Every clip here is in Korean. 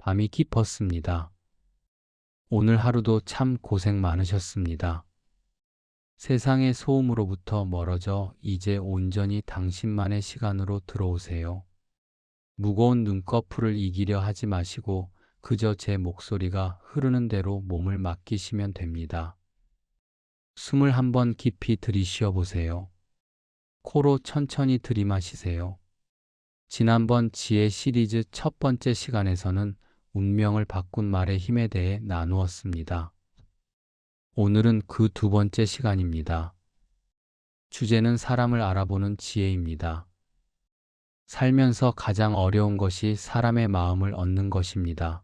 밤이 깊었습니다. 오늘 하루도 참 고생 많으셨습니다. 세상의 소음으로부터 멀어져 이제 온전히 당신만의 시간으로 들어오세요. 무거운 눈꺼풀을 이기려 하지 마시고 그저 제 목소리가 흐르는 대로 몸을 맡기시면 됩니다. 숨을 한번 깊이 들이쉬어 보세요. 코로 천천히 들이마시세요. 지난번 지혜 시리즈 첫 번째 시간에서는 운명을 바꾼 말의 힘에 대해 나누었습니다. 오늘은 그 두 번째 시간입니다. 주제는 사람을 알아보는 지혜입니다. 살면서 가장 어려운 것이 사람의 마음을 얻는 것입니다.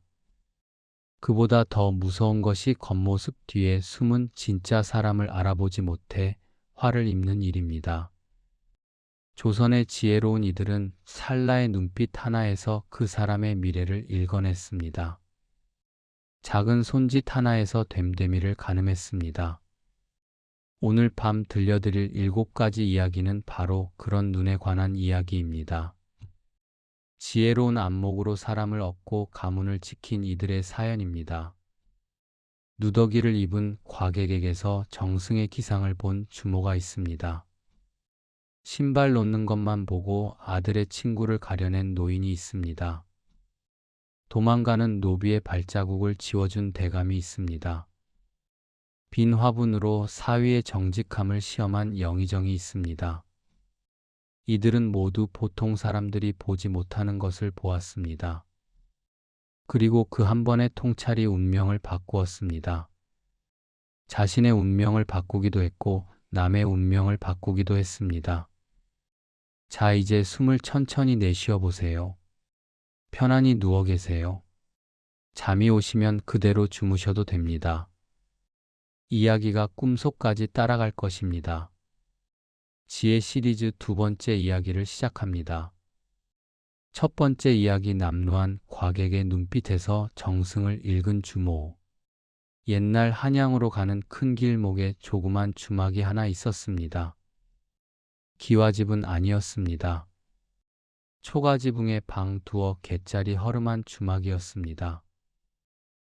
그보다 더 무서운 것이 겉모습 뒤에 숨은 진짜 사람을 알아보지 못해 화를 입는 일입니다. 조선의 지혜로운 이들은 찰나의 눈빛 하나에서 그 사람의 미래를 읽어냈습니다. 작은 손짓 하나에서 됨됨이를 가늠했습니다. 오늘 밤 들려드릴 7가지 이야기는 바로 그런 눈에 관한 이야기입니다. 지혜로운 안목으로 사람을 얻고 가문을 지킨 이들의 사연입니다. 누더기를 입은 과객에게서 정승의 기상을 본 주모가 있습니다. 신발 놓는 것만 보고 아들의 친구를 가려낸 노인이 있습니다. 도망가는 노비의 발자국을 지워준 대감이 있습니다. 빈 화분으로 사위의 정직함을 시험한 영의정이 있습니다. 이들은 모두 보통 사람들이 보지 못하는 것을 보았습니다. 그리고 그 한 번의 통찰이 운명을 바꾸었습니다. 자신의 운명을 바꾸기도 했고 남의 운명을 바꾸기도 했습니다. 자, 이제 숨을 천천히 내쉬어 보세요. 편안히 누워 계세요. 잠이 오시면 그대로 주무셔도 됩니다. 이야기가 꿈속까지 따라갈 것입니다. 지혜 시리즈 두 번째 이야기를 시작합니다. 첫 번째 이야기 남루한 과객의 눈빛에서 정승을 읽은 주모. 옛날 한양으로 가는 큰 길목에 조그만 주막이 하나 있었습니다. 기와집은 아니었습니다. 초가지붕에 방 두어 개짜리 허름한 주막이었습니다.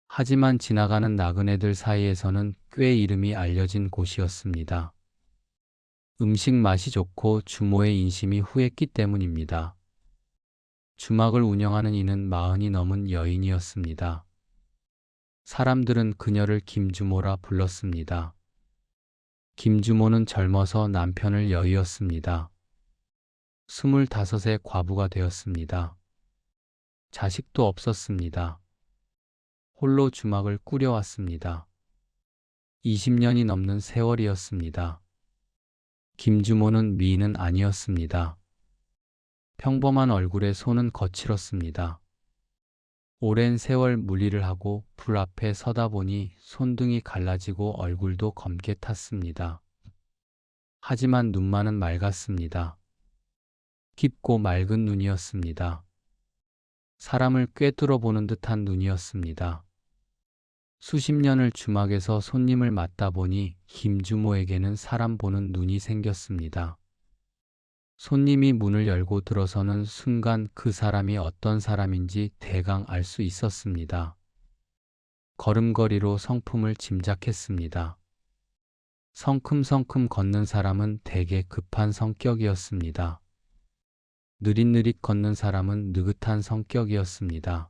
하지만 지나가는 나그네들 사이에서는 꽤 이름이 알려진 곳이었습니다. 음식 맛이 좋고 주모의 인심이 후했기 때문입니다. 주막을 운영하는 이는 40이 넘은 여인이었습니다. 사람들은 그녀를 김주모라 불렀습니다. 김주모는 젊어서 남편을 여의었습니다. 25의 과부가 되었습니다. 자식도 없었습니다. 홀로 주막을 꾸려왔습니다. 20년이 넘는 세월이었습니다. 김주모는 미인은 아니었습니다. 평범한 얼굴에 손은 거칠었습니다. 오랜 세월 물일을 하고 불 앞에 서다 보니 손등이 갈라지고 얼굴도 검게 탔습니다. 하지만 눈만은 맑았습니다. 깊고 맑은 눈이었습니다. 사람을 꿰뚫어 보는 듯한 눈이었습니다. 수십 년을 주막에서 손님을 맡다 보니 김주모에게는 사람 보는 눈이 생겼습니다. 손님이 문을 열고 들어서는 순간 그 사람이 어떤 사람인지 대강 알 수 있었습니다. 걸음걸이로 성품을 짐작했습니다. 성큼성큼 걷는 사람은 대개 급한 성격이었습니다. 느릿느릿 걷는 사람은 느긋한 성격이었습니다.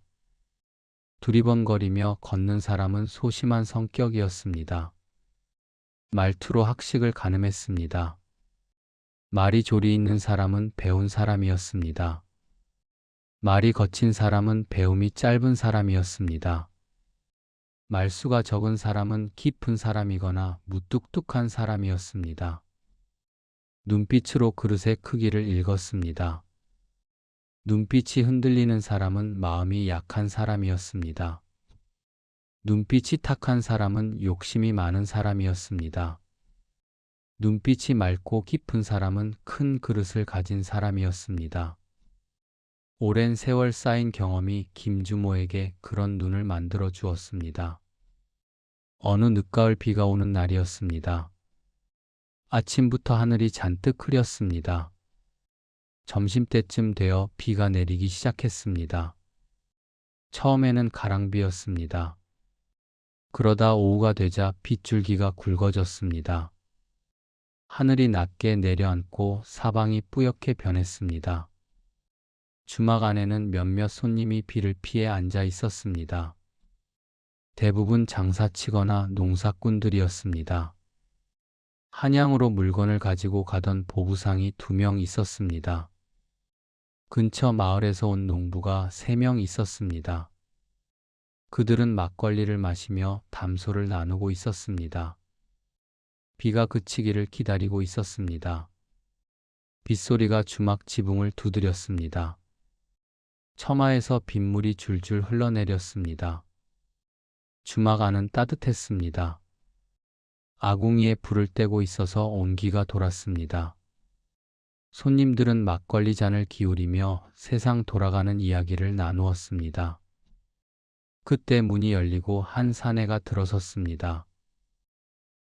두리번거리며 걷는 사람은 소심한 성격이었습니다. 말투로 학식을 가늠했습니다. 말이 조리 있는 사람은 배운 사람이었습니다. 말이 거친 사람은 배움이 짧은 사람이었습니다. 말수가 적은 사람은 깊은 사람이거나 무뚝뚝한 사람이었습니다. 눈빛으로 그릇의 크기를 읽었습니다. 눈빛이 흔들리는 사람은 마음이 약한 사람이었습니다. 눈빛이 탁한 사람은 욕심이 많은 사람이었습니다. 눈빛이 맑고 깊은 사람은 큰 그릇을 가진 사람이었습니다. 오랜 세월 쌓인 경험이 김주모에게 그런 눈을 만들어 주었습니다. 어느 늦가을 비가 오는 날이었습니다. 아침부터 하늘이 잔뜩 흐렸습니다. 점심때쯤 되어 비가 내리기 시작했습니다. 처음에는 가랑비였습니다. 그러다 오후가 되자 빗줄기가 굵어졌습니다. 하늘이 낮게 내려앉고 사방이 뿌옇게 변했습니다. 주막 안에는 몇몇 손님이 비를 피해 앉아 있었습니다. 대부분 장사치거나 농사꾼들이었습니다. 한양으로 물건을 가지고 가던 보부상이 2명 있었습니다. 근처 마을에서 온 농부가 3명 있었습니다. 그들은 막걸리를 마시며 담소를 나누고 있었습니다. 비가 그치기를 기다리고 있었습니다. 빗소리가 주막 지붕을 두드렸습니다. 처마에서 빗물이 줄줄 흘러내렸습니다. 주막 안은 따뜻했습니다. 아궁이에 불을 떼고 있어서 온기가 돌았습니다. 손님들은 막걸리 잔을 기울이며 세상 돌아가는 이야기를 나누었습니다. 그때 문이 열리고 한 사내가 들어섰습니다.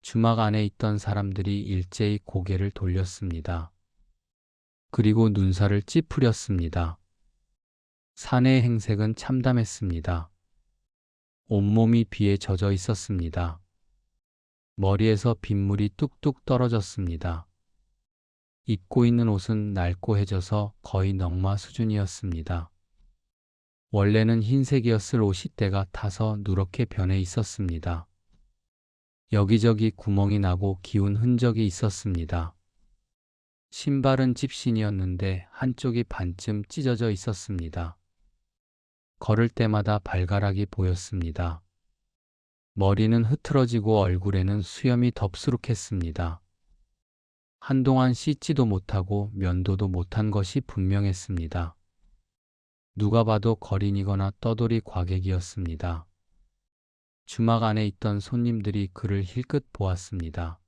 주막 안에 있던 사람들이 일제히 고개를 돌렸습니다. 그리고 눈살을 찌푸렸습니다. 사내의 행색은 참담했습니다. 온몸이 비에 젖어 있었습니다. 머리에서 빗물이 뚝뚝 떨어졌습니다. 입고 있는 옷은 낡고해져서 거의 넝마 수준이었습니다. 원래는 흰색이었을 옷이 때가 타서 누렇게 변해 있었습니다. 여기저기 구멍이 나고 기운 흔적이 있었습니다. 신발은 집신이었는데 한쪽이 반쯤 찢어져 있었습니다. 걸을 때마다 발가락이 보였습니다. 머리는 흐트러지고 얼굴에는 수염이 덥수룩했습니다. 한동안 씻지도 못하고 면도도 못한 것이 분명했습니다. 누가 봐도 거린이거나 떠돌이 과객이었습니다. 주막 안에 있던 손님들이 그를 힐끗 보았습니다.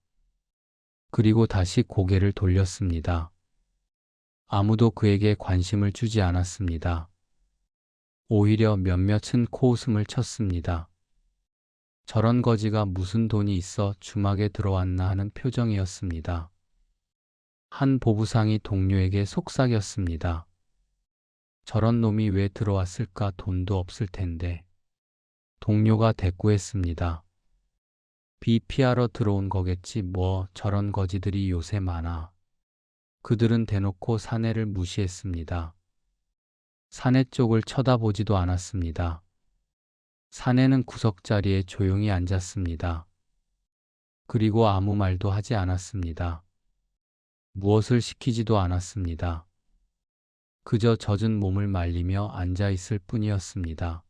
그리고 다시 고개를 돌렸습니다. 아무도 그에게 관심을 주지 않았습니다. 오히려 몇몇은 코웃음을 쳤습니다. 저런 거지가 무슨 돈이 있어 주막에 들어왔나 하는 표정이었습니다. 한 보부상이 동료에게 속삭였습니다. 저런 놈이 왜 들어왔을까? 돈도 없을 텐데. 동료가 대꾸했습니다. 비 피하러 들어온 거겠지 뭐. 저런 거지들이 요새 많아. 그들은 대놓고 사내를 무시했습니다. 사내 쪽을 쳐다보지도 않았습니다. 사내는 구석자리에 조용히 앉았습니다. 그리고 아무 말도 하지 않았습니다. 무엇을 시키지도 않았습니다. 그저 젖은 몸을 말리며 앉아 있을 뿐이었습니다.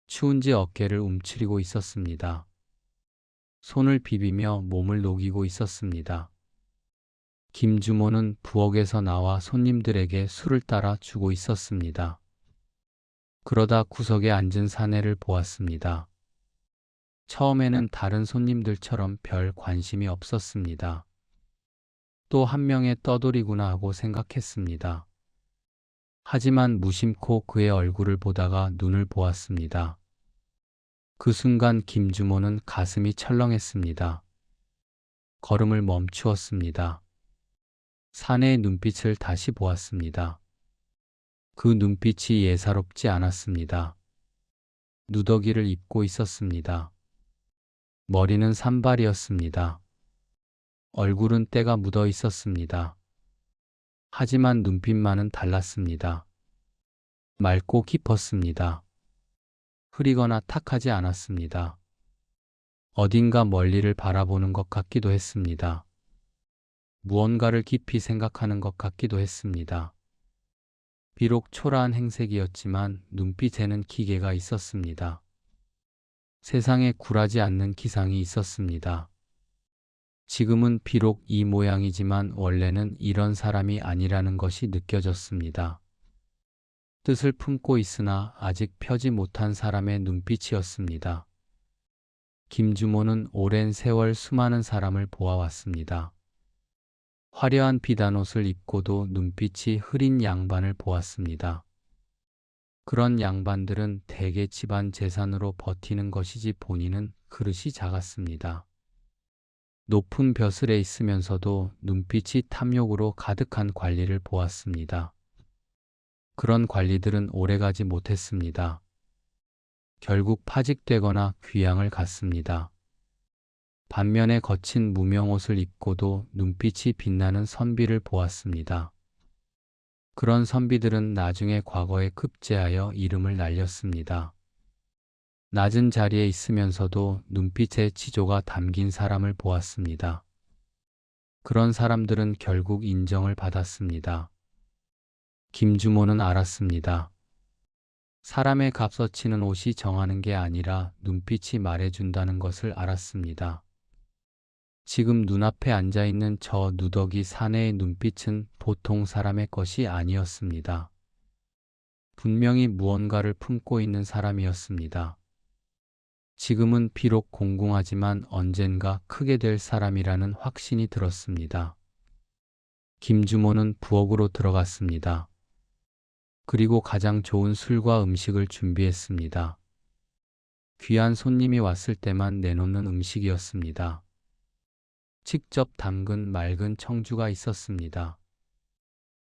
추운지 어깨를 움츠리고 있었습니다. 손을 비비며 몸을 녹이고 있었습니다. 김주모는 부엌에서 나와 손님들에게 술을 따라 주고 있었습니다. 그러다 구석에 앉은 사내를 보았습니다. 처음에는 다른 손님들처럼 별 관심이 없었습니다. 또 한 명의 떠돌이구나 하고 생각했습니다. 하지만 무심코 그의 얼굴을 보다가 눈을 보았습니다. 그 순간 김주모는 가슴이 철렁했습니다. 걸음을 멈추었습니다. 사내의 눈빛을 다시 보았습니다. 그 눈빛이 예사롭지 않았습니다. 누더기를 입고 있었습니다. 머리는 산발이었습니다. 얼굴은 때가 묻어 있었습니다. 하지만 눈빛만은 달랐습니다. 맑고 깊었습니다. 흐리거나 탁하지 않았습니다. 어딘가 멀리를 바라보는 것 같기도 했습니다. 무언가를 깊이 생각하는 것 같기도 했습니다. 비록 초라한 행색이었지만 눈빛에는 기계가 있었습니다. 세상에 굴하지 않는 기상이 있었습니다. 지금은 비록 이 모양이지만 원래는 이런 사람이 아니라는 것이 느껴졌습니다. 뜻을 품고 있으나 아직 펴지 못한 사람의 눈빛이었습니다. 김주모는 오랜 세월 수많은 사람을 보아왔습니다. 화려한 비단옷을 입고도 눈빛이 흐린 양반을 보았습니다. 그런 양반들은 대개 집안 재산으로 버티는 것이지 본인은 그릇이 작았습니다. 높은 벼슬에 있으면서도 눈빛이 탐욕으로 가득한 관리를 보았습니다. 그런 관리들은 오래가지 못했습니다. 결국 파직되거나 귀양을 갔습니다. 반면에 거친 무명옷을 입고도 눈빛이 빛나는 선비를 보았습니다. 그런 선비들은 나중에 과거에 급제하여 이름을 날렸습니다. 낮은 자리에 있으면서도 눈빛에 지조가 담긴 사람을 보았습니다. 그런 사람들은 결국 인정을 받았습니다. 김주모는 알았습니다. 사람의 값어치는 옷이 정하는 게 아니라 눈빛이 말해준다는 것을 알았습니다. 지금 눈앞에 앉아있는 저 누더기 사내의 눈빛은 보통 사람의 것이 아니었습니다. 분명히 무언가를 품고 있는 사람이었습니다. 지금은 비록 공공하지만 언젠가 크게 될 사람이라는 확신이 들었습니다. 김주모는 부엌으로 들어갔습니다. 그리고 가장 좋은 술과 음식을 준비했습니다. 귀한 손님이 왔을 때만 내놓는 음식이었습니다. 직접 담근 맑은 청주가 있었습니다.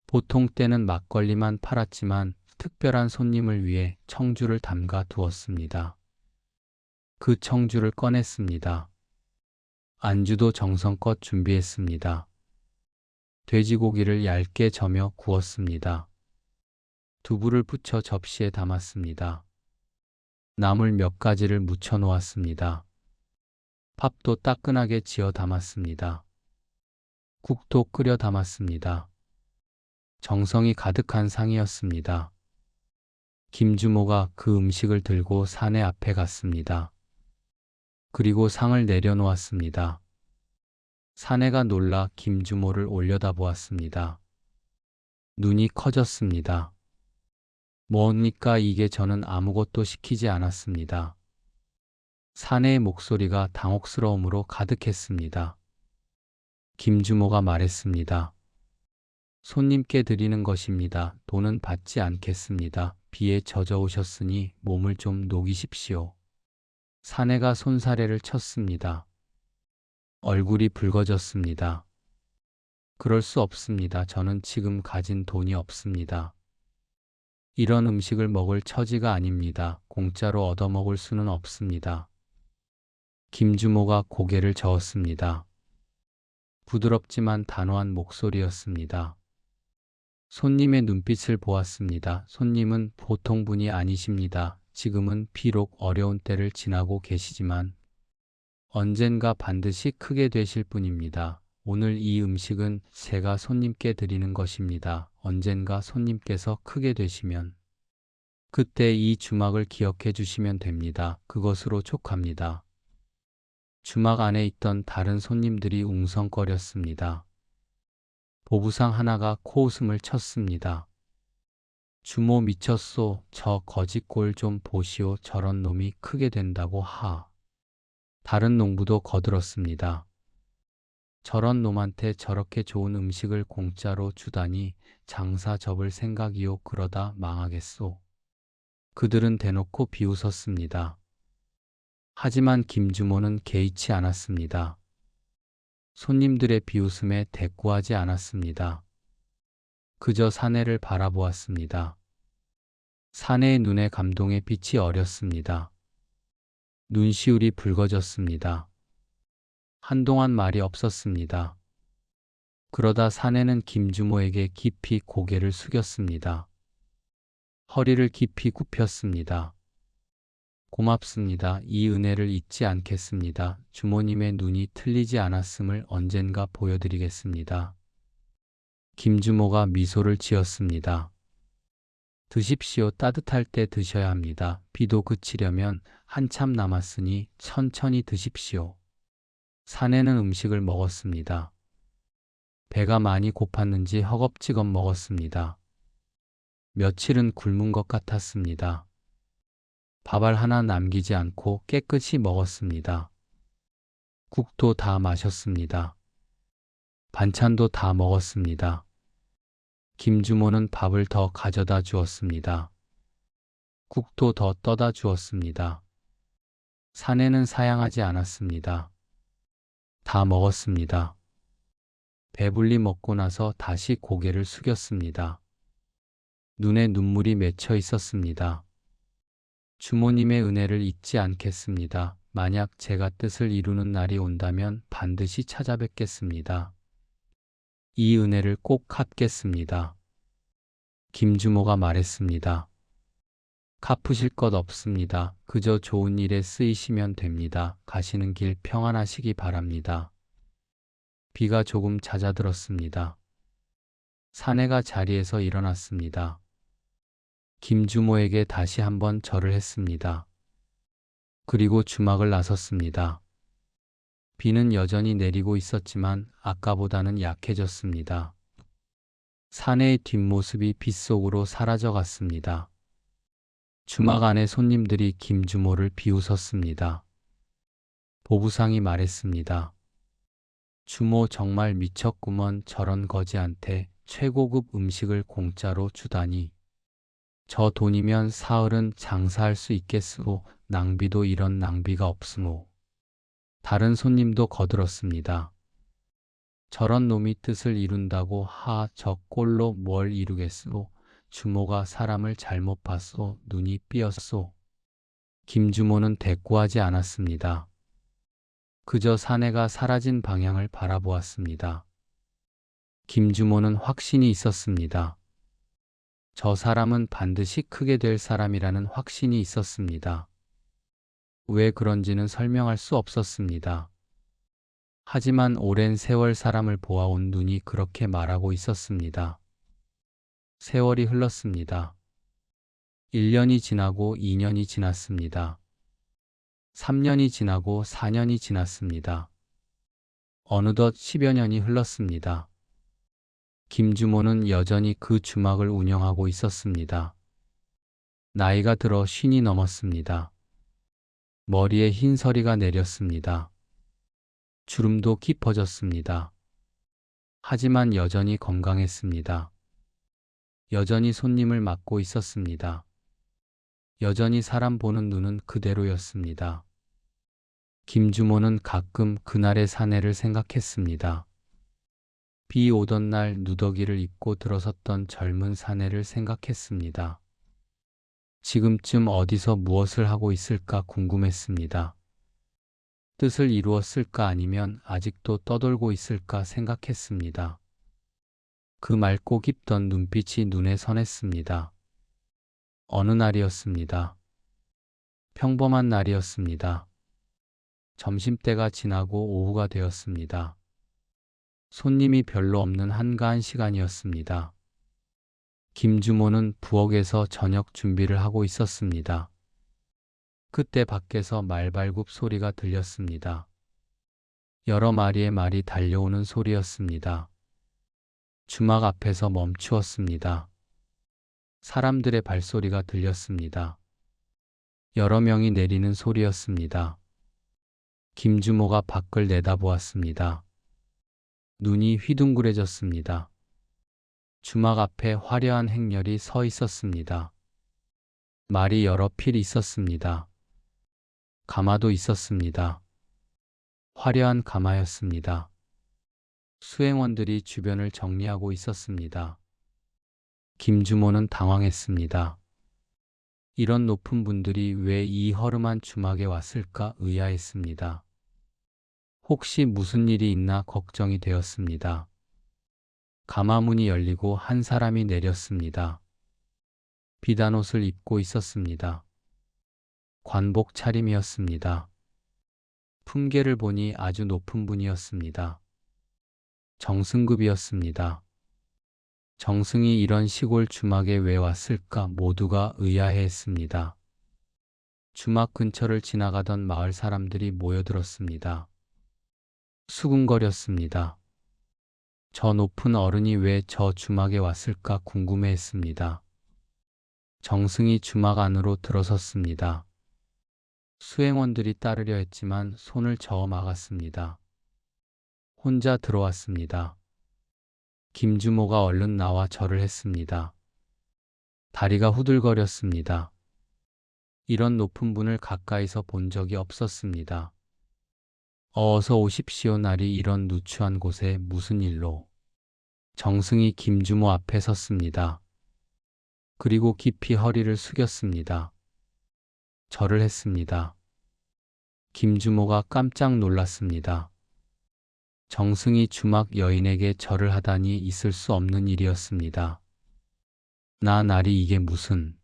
보통 때는 막걸리만 팔았지만 특별한 손님을 위해 청주를 담가 두었습니다. 그 청주를 꺼냈습니다. 안주도 정성껏 준비했습니다. 돼지고기를 얇게 저며 구웠습니다. 두부를 부쳐 접시에 담았습니다. 나물 몇 가지를 묻혀 놓았습니다. 밥도 따끈하게 지어 담았습니다. 국도 끓여 담았습니다. 정성이 가득한 상이었습니다. 김주모가 그 음식을 들고 사내 앞에 갔습니다. 그리고 상을 내려놓았습니다. 사내가 놀라 김주모를 올려다보았습니다. 눈이 커졌습니다. 뭡니까 이게, 저는 아무것도 시키지 않았습니다. 사내의 목소리가 당혹스러움으로 가득했습니다. 김주모가 말했습니다. 손님께 드리는 것입니다. 돈은 받지 않겠습니다. 비에 젖어 오셨으니 몸을 좀 녹이십시오. 사내가 손사래를 쳤습니다. 얼굴이 붉어졌습니다. 그럴 수 없습니다. 저는 지금 가진 돈이 없습니다. 이런 음식을 먹을 처지가 아닙니다. 공짜로 얻어먹을 수는 없습니다. 김주모가 고개를 저었습니다. 부드럽지만 단호한 목소리였습니다. 손님의 눈빛을 보았습니다. 손님은 보통 분이 아니십니다. 지금은 비록 어려운 때를 지나고 계시지만 언젠가 반드시 크게 되실 분입니다. 오늘 이 음식은 제가 손님께 드리는 것입니다. 언젠가 손님께서 크게 되시면 그때 이 주막을 기억해 주시면 됩니다. 그것으로 촉합니다. 주막 안에 있던 다른 손님들이 웅성거렸습니다. 보부상 하나가 코웃음을 쳤습니다. 주모 미쳤소. 저 거짓골 좀 보시오. 저런 놈이 크게 된다고 하. 다른 농부도 거들었습니다. 저런 놈한테 저렇게 좋은 음식을 공짜로 주다니 장사 접을 생각이요. 그러다 망하겠소. 그들은 대놓고 비웃었습니다. 하지만 김주모는 개의치 않았습니다. 손님들의 비웃음에 대꾸하지 않았습니다. 그저 사내를 바라보았습니다. 사내의 눈에 감동의 빛이 어렸습니다. 눈시울이 붉어졌습니다. 한동안 말이 없었습니다. 그러다 사내는 김주모에게 깊이 고개를 숙였습니다. 허리를 깊이 굽혔습니다. 고맙습니다. 이 은혜를 잊지 않겠습니다. 주모님의 눈이 틀리지 않았음을 언젠가 보여드리겠습니다. 김주모가 미소를 지었습니다. 드십시오. 따뜻할 때 드셔야 합니다. 비도 그치려면 한참 남았으니 천천히 드십시오. 사내는 음식을 먹었습니다. 배가 많이 고팠는지 허겁지겁 먹었습니다. 며칠은 굶은 것 같았습니다. 밥알 하나 남기지 않고 깨끗이 먹었습니다. 국도 다 마셨습니다. 반찬도 다 먹었습니다. 김주모는 밥을 더 가져다 주었습니다. 국도 더 떠다 주었습니다. 사내는 사양하지 않았습니다. 다 먹었습니다. 배불리 먹고 나서 다시 고개를 숙였습니다. 눈에 눈물이 맺혀 있었습니다. 주모님의 은혜를 잊지 않겠습니다. 만약 제가 뜻을 이루는 날이 온다면 반드시 찾아뵙겠습니다. 이 은혜를 꼭 갚겠습니다. 김주모가 말했습니다. 갚으실 것 없습니다. 그저 좋은 일에 쓰이시면 됩니다. 가시는 길 평안하시기 바랍니다. 비가 조금 잦아들었습니다. 사내가 자리에서 일어났습니다. 김주모에게 다시 한번 절을 했습니다. 그리고 주막을 나섰습니다. 비는 여전히 내리고 있었지만 아까보다는 약해졌습니다. 사내의 뒷모습이 빗속으로 사라져갔습니다. 주막 안에 손님들이 김주모를 비웃었습니다. 보부상이 말했습니다. 주모 정말 미쳤구먼. 저런 거지한테 최고급 음식을 공짜로 주다니. 저 돈이면 사흘은 장사할 수 있겠으오. 낭비도 이런 낭비가 없으오. 다른 손님도 거들었습니다. 저런 놈이 뜻을 이룬다고 저 꼴로 뭘 이루겠소. 주모가 사람을 잘못 봤소. 눈이 삐었소. 김주모는 대꾸하지 않았습니다. 그저 사내가 사라진 방향을 바라보았습니다. 김주모는 확신이 있었습니다. 저 사람은 반드시 크게 될 사람이라는 확신이 있었습니다. 왜 그런지는 설명할 수 없었습니다. 하지만 오랜 세월 사람을 보아온 눈이 그렇게 말하고 있었습니다. 세월이 흘렀습니다. 1년이 지나고 2년이 지났습니다. 3년이 지나고 4년이 지났습니다. 어느덧 10여 년이 흘렀습니다. 김주모는 여전히 그 주막을 운영하고 있었습니다. 나이가 들어 50이 넘었습니다. 머리에 흰 서리가 내렸습니다. 주름도 깊어졌습니다. 하지만 여전히 건강했습니다. 여전히 손님을 맡고 있었습니다. 여전히 사람 보는 눈은 그대로였습니다. 김주모는 가끔 그날의 사내를 생각했습니다. 비 오던 날 누더기를 입고 들어섰던 젊은 사내를 생각했습니다. 지금쯤 어디서 무엇을 하고 있을까 궁금했습니다. 뜻을 이루었을까 아니면 아직도 떠돌고 있을까 생각했습니다. 그 맑고 깊던 눈빛이 눈에 선했습니다. 어느 날이었습니다. 평범한 날이었습니다. 점심때가 지나고 오후가 되었습니다. 손님이 별로 없는 한가한 시간이었습니다. 김주모는 부엌에서 저녁 준비를 하고 있었습니다. 그때 밖에서 말발굽 소리가 들렸습니다. 여러 마리의 말이 달려오는 소리였습니다. 주막 앞에서 멈추었습니다. 사람들의 발소리가 들렸습니다. 여러 명이 내리는 소리였습니다. 김주모가 밖을 내다보았습니다. 눈이 휘둥그레졌습니다. 주막 앞에 화려한 행렬이 서 있었습니다. 말이 여러 필 있었습니다. 가마도 있었습니다. 화려한 가마였습니다. 수행원들이 주변을 정리하고 있었습니다. 김주모는 당황했습니다. 이런 높은 분들이 왜 이 허름한 주막에 왔을까 의아했습니다. 혹시 무슨 일이 있나 걱정이 되었습니다. 가마문이 열리고 한 사람이 내렸습니다. 비단옷을 입고 있었습니다. 관복 차림이었습니다. 품계를 보니 아주 높은 분이었습니다. 정승급이었습니다. 정승이 이런 시골 주막에 왜 왔을까 모두가 의아해했습니다. 주막 근처를 지나가던 마을 사람들이 모여들었습니다. 수군거렸습니다. 저 높은 어른이 왜 저 주막에 왔을까 궁금해했습니다. 정승이 주막 안으로 들어섰습니다. 수행원들이 따르려 했지만 손을 저어 막았습니다. 혼자 들어왔습니다. 김주모가 얼른 나와 절을 했습니다. 다리가 후들거렸습니다. 이런 높은 분을 가까이서 본 적이 없었습니다. 어서 오십시오. 날이 이런 누추한 곳에 무슨 일로? 정승이 김주모 앞에 섰습니다. 그리고 깊이 허리를 숙였습니다. 절을 했습니다. 김주모가 깜짝 놀랐습니다. 정승이 주막 여인에게 절을 하다니 있을 수 없는 일이었습니다. 나리 이게 무슨...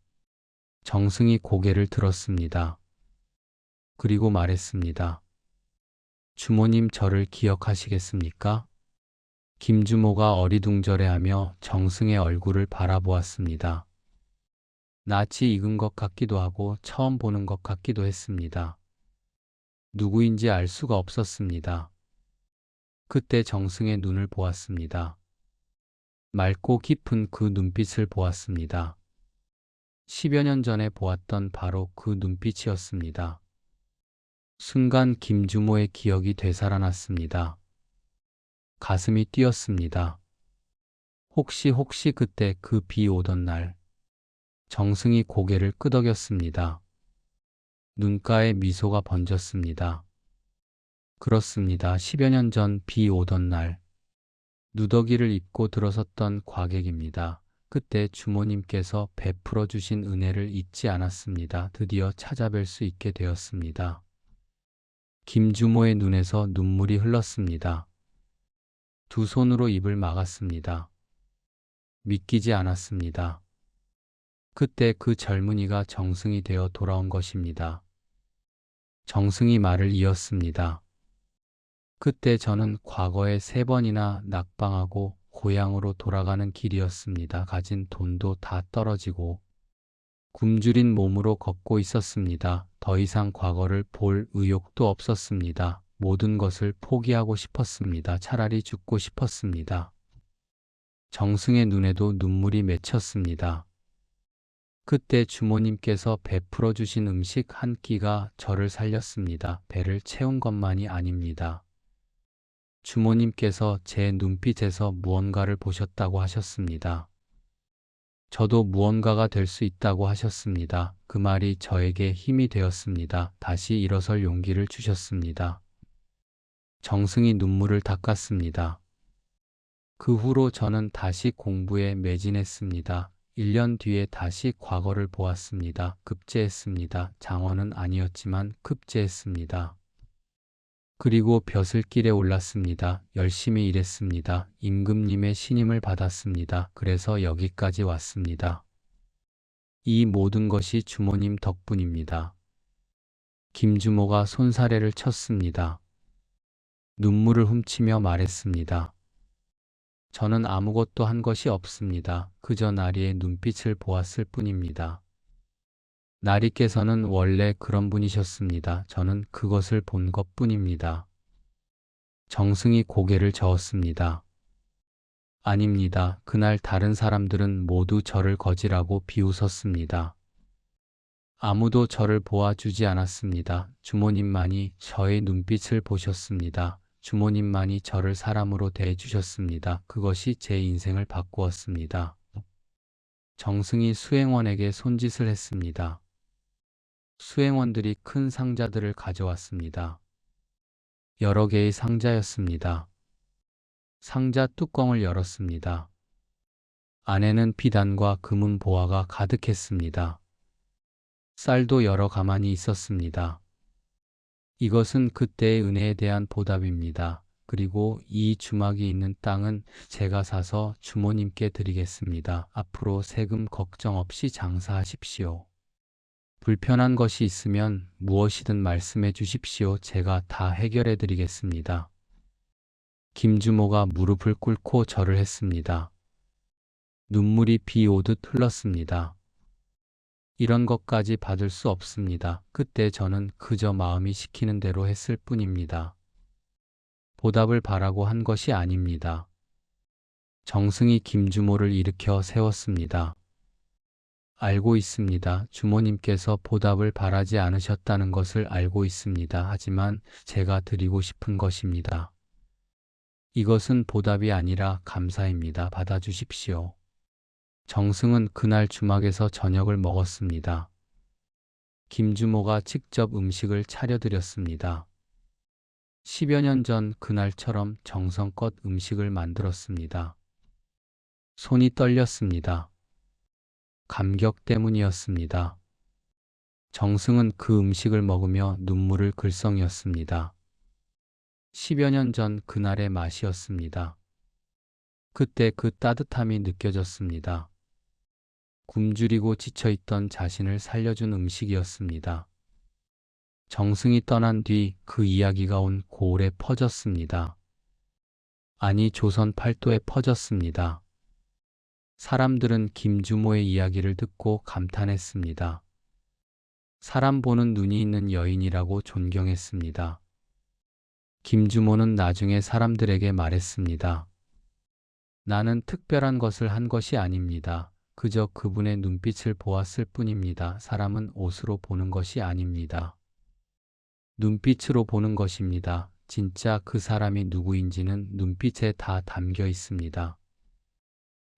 정승이 고개를 들었습니다. 그리고 말했습니다. 주모님 저를 기억하시겠습니까? 김주모가 어리둥절해하며 정승의 얼굴을 바라보았습니다. 낯이 익은 것 같기도 하고 처음 보는 것 같기도 했습니다. 누구인지 알 수가 없었습니다. 그때 정승의 눈을 보았습니다. 맑고 깊은 그 눈빛을 보았습니다. 10여 년 전에 보았던 바로 그 눈빛이었습니다. 순간 김주모의 기억이 되살아났습니다. 가슴이 뛰었습니다. 혹시 그때 그 비 오던 날. 정승이 고개를 끄덕였습니다. 눈가에 미소가 번졌습니다. 그렇습니다. 10여 년 전 비 오던 날. 누더기를 입고 들어섰던 과객입니다. 그때 주모님께서 베풀어 주신 은혜를 잊지 않았습니다. 드디어 찾아뵐 수 있게 되었습니다. 김주모의 눈에서 눈물이 흘렀습니다. 두 손으로 입을 막았습니다. 믿기지 않았습니다. 그때 그 젊은이가 정승이 되어 돌아온 것입니다. 정승이 말을 이었습니다. 그때 저는 과거에 3번이나 낙방하고 고향으로 돌아가는 길이었습니다. 가진 돈도 다 떨어지고 굶주린 몸으로 걷고 있었습니다. 더 이상 과거를 볼 의욕도 없었습니다. 모든 것을 포기하고 싶었습니다. 차라리 죽고 싶었습니다. 정승의 눈에도 눈물이 맺혔습니다. 그때 주모님께서 베풀어 주신 음식 한 끼가 저를 살렸습니다. 배를 채운 것만이 아닙니다. 주모님께서 제 눈빛에서 무언가를 보셨다고 하셨습니다. 저도 무언가가 될 수 있다고 하셨습니다. 그 말이 저에게 힘이 되었습니다. 다시 일어설 용기를 주셨습니다. 정승이 눈물을 닦았습니다. 그 후로 저는 다시 공부에 매진했습니다. 1년 뒤에 다시 과거를 보았습니다. 급제했습니다. 장원은 아니었지만 급제했습니다. 그리고 벼슬길에 올랐습니다. 열심히 일했습니다. 임금님의 신임을 받았습니다. 그래서 여기까지 왔습니다. 이 모든 것이 주모님 덕분입니다. 김주모가 손사래를 쳤습니다. 눈물을 훔치며 말했습니다. 저는 아무것도 한 것이 없습니다. 그저 나리의 눈빛을 보았을 뿐입니다. 나리께서는 원래 그런 분이셨습니다. 저는 그것을 본 것뿐입니다. 정승이 고개를 저었습니다. 아닙니다. 그날 다른 사람들은 모두 저를 거지라고 비웃었습니다. 아무도 저를 보아주지 않았습니다. 주모님만이 저의 눈빛을 보셨습니다. 주모님만이 저를 사람으로 대해주셨습니다. 그것이 제 인생을 바꾸었습니다. 정승이 수행원에게 손짓을 했습니다. 수행원들이 큰 상자들을 가져왔습니다. 여러 개의 상자였습니다. 상자 뚜껑을 열었습니다. 안에는 비단과 금은 보화가 가득했습니다. 쌀도 여러 가마니 있었습니다. 이것은 그때의 은혜에 대한 보답입니다. 그리고 이 주막이 있는 땅은 제가 사서 주모님께 드리겠습니다. 앞으로 세금 걱정 없이 장사하십시오. 불편한 것이 있으면 무엇이든 말씀해 주십시오. 제가 다 해결해 드리겠습니다. 김주모가 무릎을 꿇고 절을 했습니다. 눈물이 비 오듯 흘렀습니다. 이런 것까지 받을 수 없습니다. 그때 저는 그저 마음이 시키는 대로 했을 뿐입니다. 보답을 바라고 한 것이 아닙니다. 정승이 김주모를 일으켜 세웠습니다. 알고 있습니다. 주모님께서 보답을 바라지 않으셨다는 것을 알고 있습니다. 하지만 제가 드리고 싶은 것입니다. 이것은 보답이 아니라 감사입니다. 받아주십시오. 정승은 그날 주막에서 저녁을 먹었습니다. 김주모가 직접 음식을 차려드렸습니다. 10여 년 전 그날처럼 정성껏 음식을 만들었습니다. 손이 떨렸습니다. 감격 때문이었습니다. 정승은 그 음식을 먹으며 눈물을 글썽이었습니다. 10여 년 전 그날의 맛이었습니다. 그때 그 따뜻함이 느껴졌습니다. 굶주리고 지쳐있던 자신을 살려준 음식이었습니다. 정승이 떠난 뒤 그 이야기가 온 고을에 퍼졌습니다. 아니, 조선 팔도에 퍼졌습니다. 사람들은 김주모의 이야기를 듣고 감탄했습니다. 사람 보는 눈이 있는 여인이라고 존경했습니다. 김주모는 나중에 사람들에게 말했습니다. 나는 특별한 것을 한 것이 아닙니다. 그저 그분의 눈빛을 보았을 뿐입니다. 사람은 옷으로 보는 것이 아닙니다. 눈빛으로 보는 것입니다. 진짜 그 사람이 누구인지는 눈빛에 다 담겨 있습니다.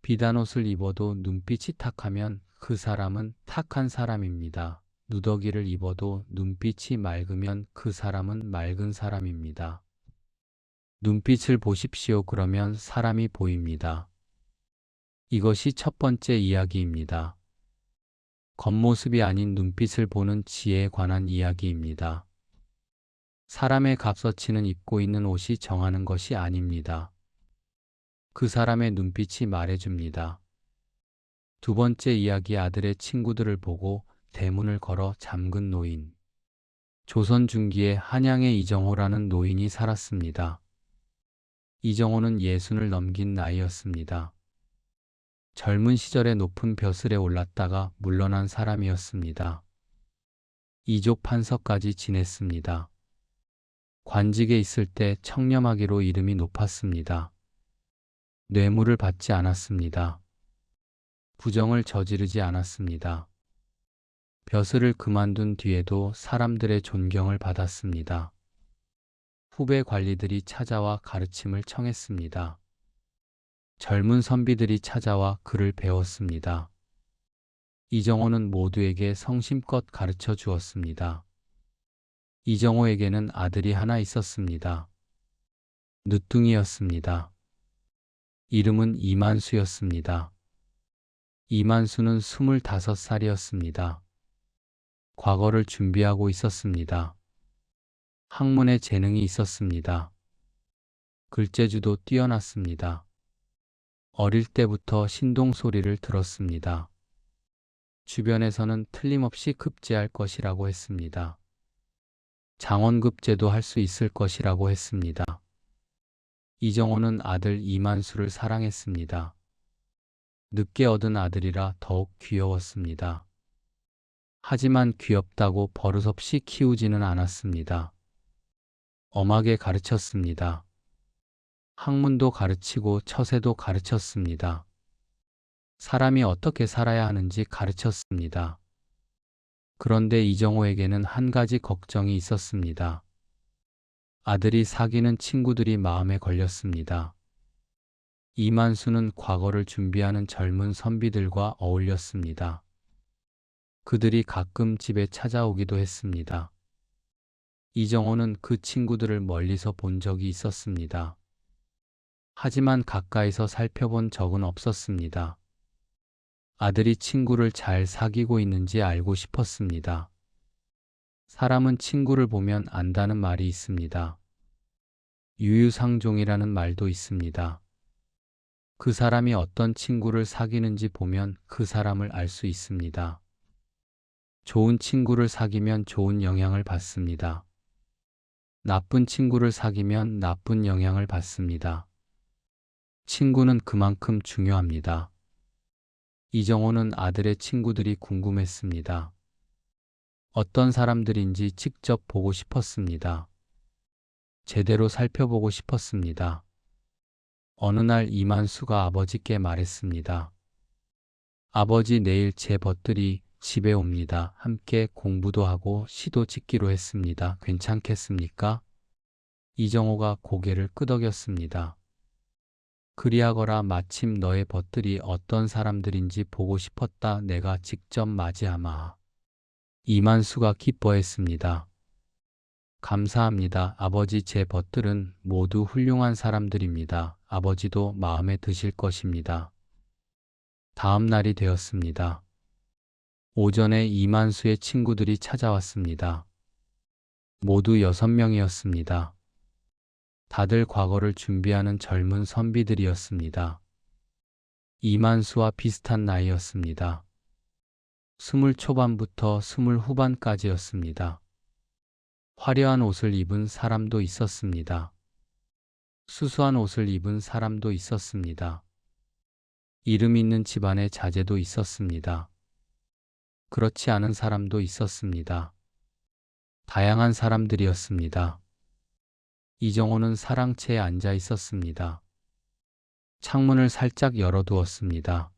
비단 옷을 입어도 눈빛이 탁하면 그 사람은 탁한 사람입니다. 누더기를 입어도 눈빛이 맑으면 그 사람은 맑은 사람입니다. 눈빛을 보십시오. 그러면 사람이 보입니다. 이것이 첫 번째 이야기입니다. 겉모습이 아닌 눈빛을 보는 지혜에 관한 이야기입니다. 사람의 값어치는 입고 있는 옷이 정하는 것이 아닙니다. 그 사람의 눈빛이 말해줍니다. 두 번째 이야기, 아들의 친구들을 보고 대문을 걸어 잠근 노인. 조선 중기에 한양에 이정호라는 노인이 살았습니다. 이정호는 60을 넘긴 나이였습니다. 젊은 시절에 높은 벼슬에 올랐다가 물러난 사람이었습니다. 이족 판서까지 지냈습니다. 관직에 있을 때 청렴하기로 이름이 높았습니다. 뇌물을 받지 않았습니다. 부정을 저지르지 않았습니다. 벼슬을 그만둔 뒤에도 사람들의 존경을 받았습니다. 후배 관리들이 찾아와 가르침을 청했습니다. 젊은 선비들이 찾아와 글을 배웠습니다. 이정호는 모두에게 성심껏 가르쳐 주었습니다. 이정호에게는 아들이 하나 있었습니다. 늦둥이였습니다. 이름은 이만수였습니다. 이만수는 25살이었습니다. 과거를 준비하고 있었습니다. 학문에 재능이 있었습니다. 글재주도 뛰어났습니다. 어릴 때부터 신동 소리를 들었습니다. 주변에서는 틀림없이 급제할 것이라고 했습니다. 장원급제도 할 수 있을 것이라고 했습니다. 이정호는 아들 이만수를 사랑했습니다. 늦게 얻은 아들이라 더욱 귀여웠습니다. 하지만 귀엽다고 버릇없이 키우지는 않았습니다. 엄하게 가르쳤습니다. 학문도 가르치고 처세도 가르쳤습니다. 사람이 어떻게 살아야 하는지 가르쳤습니다. 그런데 이정호에게는 한 가지 걱정이 있었습니다. 아들이 사귀는 친구들이 마음에 걸렸습니다. 이만수는 과거를 준비하는 젊은 선비들과 어울렸습니다. 그들이 가끔 집에 찾아오기도 했습니다. 이정호는 그 친구들을 멀리서 본 적이 있었습니다. 하지만 가까이서 살펴본 적은 없었습니다. 아들이 친구를 잘 사귀고 있는지 알고 싶었습니다. 사람은 친구를 보면 안다는 말이 있습니다. 유유상종이라는 말도 있습니다. 그 사람이 어떤 친구를 사귀는지 보면 그 사람을 알 수 있습니다. 좋은 친구를 사귀면 좋은 영향을 받습니다. 나쁜 친구를 사귀면 나쁜 영향을 받습니다. 친구는 그만큼 중요합니다. 이정호는 아들의 친구들이 궁금했습니다. 어떤 사람들인지 직접 보고 싶었습니다. 제대로 살펴보고 싶었습니다. 어느 날 이만수가 아버지께 말했습니다. 아버지, 내일 제 벗들이 집에 옵니다. 함께 공부도 하고 시도 짓기로 했습니다. 괜찮겠습니까? 이정호가 고개를 끄덕였습니다. 그리하거라. 마침 너의 벗들이 어떤 사람들인지 보고 싶었다. 내가 직접 맞이하마. 이만수가 기뻐했습니다. 감사합니다. 아버지, 제 벗들은 모두 훌륭한 사람들입니다. 아버지도 마음에 드실 것입니다. 다음 날이 되었습니다. 오전에 이만수의 친구들이 찾아왔습니다. 모두 6명이었습니다. 다들 과거를 준비하는 젊은 선비들이었습니다. 이만수와 비슷한 나이였습니다. 20 초반부터 20 후반까지였습니다. 화려한 옷을 입은 사람도 있었습니다. 수수한 옷을 입은 사람도 있었습니다. 이름 있는 집안의 자제도 있었습니다. 그렇지 않은 사람도 있었습니다. 다양한 사람들이었습니다. 이정호는 사랑채에 앉아 있었습니다. 창문을 살짝 열어두었습니다.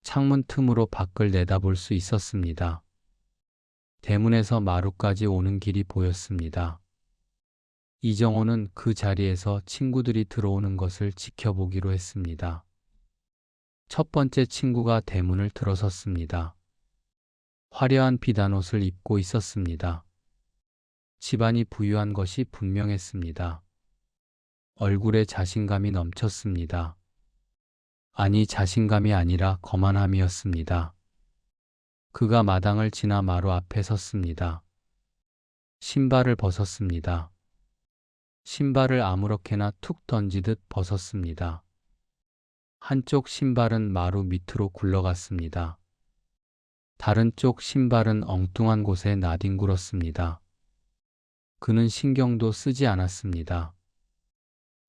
창문 틈으로 밖을 내다볼 수 있었습니다. 대문에서 마루까지 오는 길이 보였습니다. 이정호는 그 자리에서 친구들이 들어오는 것을 지켜보기로 했습니다. 첫 번째 친구가 대문을 들어섰습니다. 화려한 비단옷을 입고 있었습니다. 집안이 부유한 것이 분명했습니다. 얼굴에 자신감이 넘쳤습니다. 아니, 자신감이 아니라 거만함이었습니다. 그가 마당을 지나 마루 앞에 섰습니다. 신발을 벗었습니다. 신발을 아무렇게나 툭 던지듯 벗었습니다. 한쪽 신발은 마루 밑으로 굴러갔습니다. 다른 쪽 신발은 엉뚱한 곳에 나뒹굴었습니다. 그는 신경도 쓰지 않았습니다.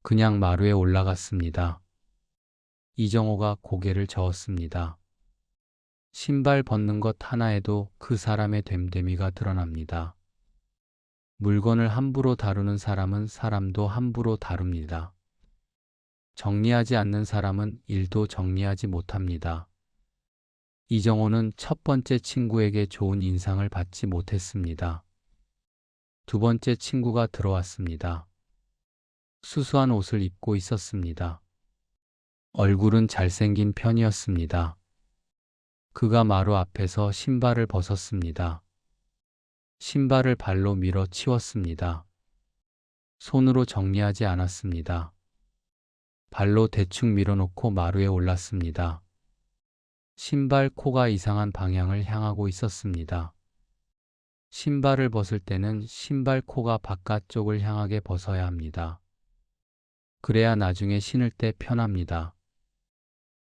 그냥 마루에 올라갔습니다. 이정호가 고개를 저었습니다. 신발 벗는 것 하나에도 그 사람의 됨됨이가 드러납니다. 물건을 함부로 다루는 사람은 사람도 함부로 다룹니다. 정리하지 않는 사람은 일도 정리하지 못합니다. 이정호는 첫 번째 친구에게 좋은 인상을 받지 못했습니다. 두 번째 친구가 들어왔습니다. 수수한 옷을 입고 있었습니다. 얼굴은 잘생긴 편이었습니다. 그가 마루 앞에서 신발을 벗었습니다. 신발을 발로 밀어 치웠습니다. 손으로 정리하지 않았습니다. 발로 대충 밀어놓고 마루에 올랐습니다. 신발 코가 이상한 방향을 향하고 있었습니다. 신발을 벗을 때는 신발 코가 바깥쪽을 향하게 벗어야 합니다. 그래야 나중에 신을 때 편합니다.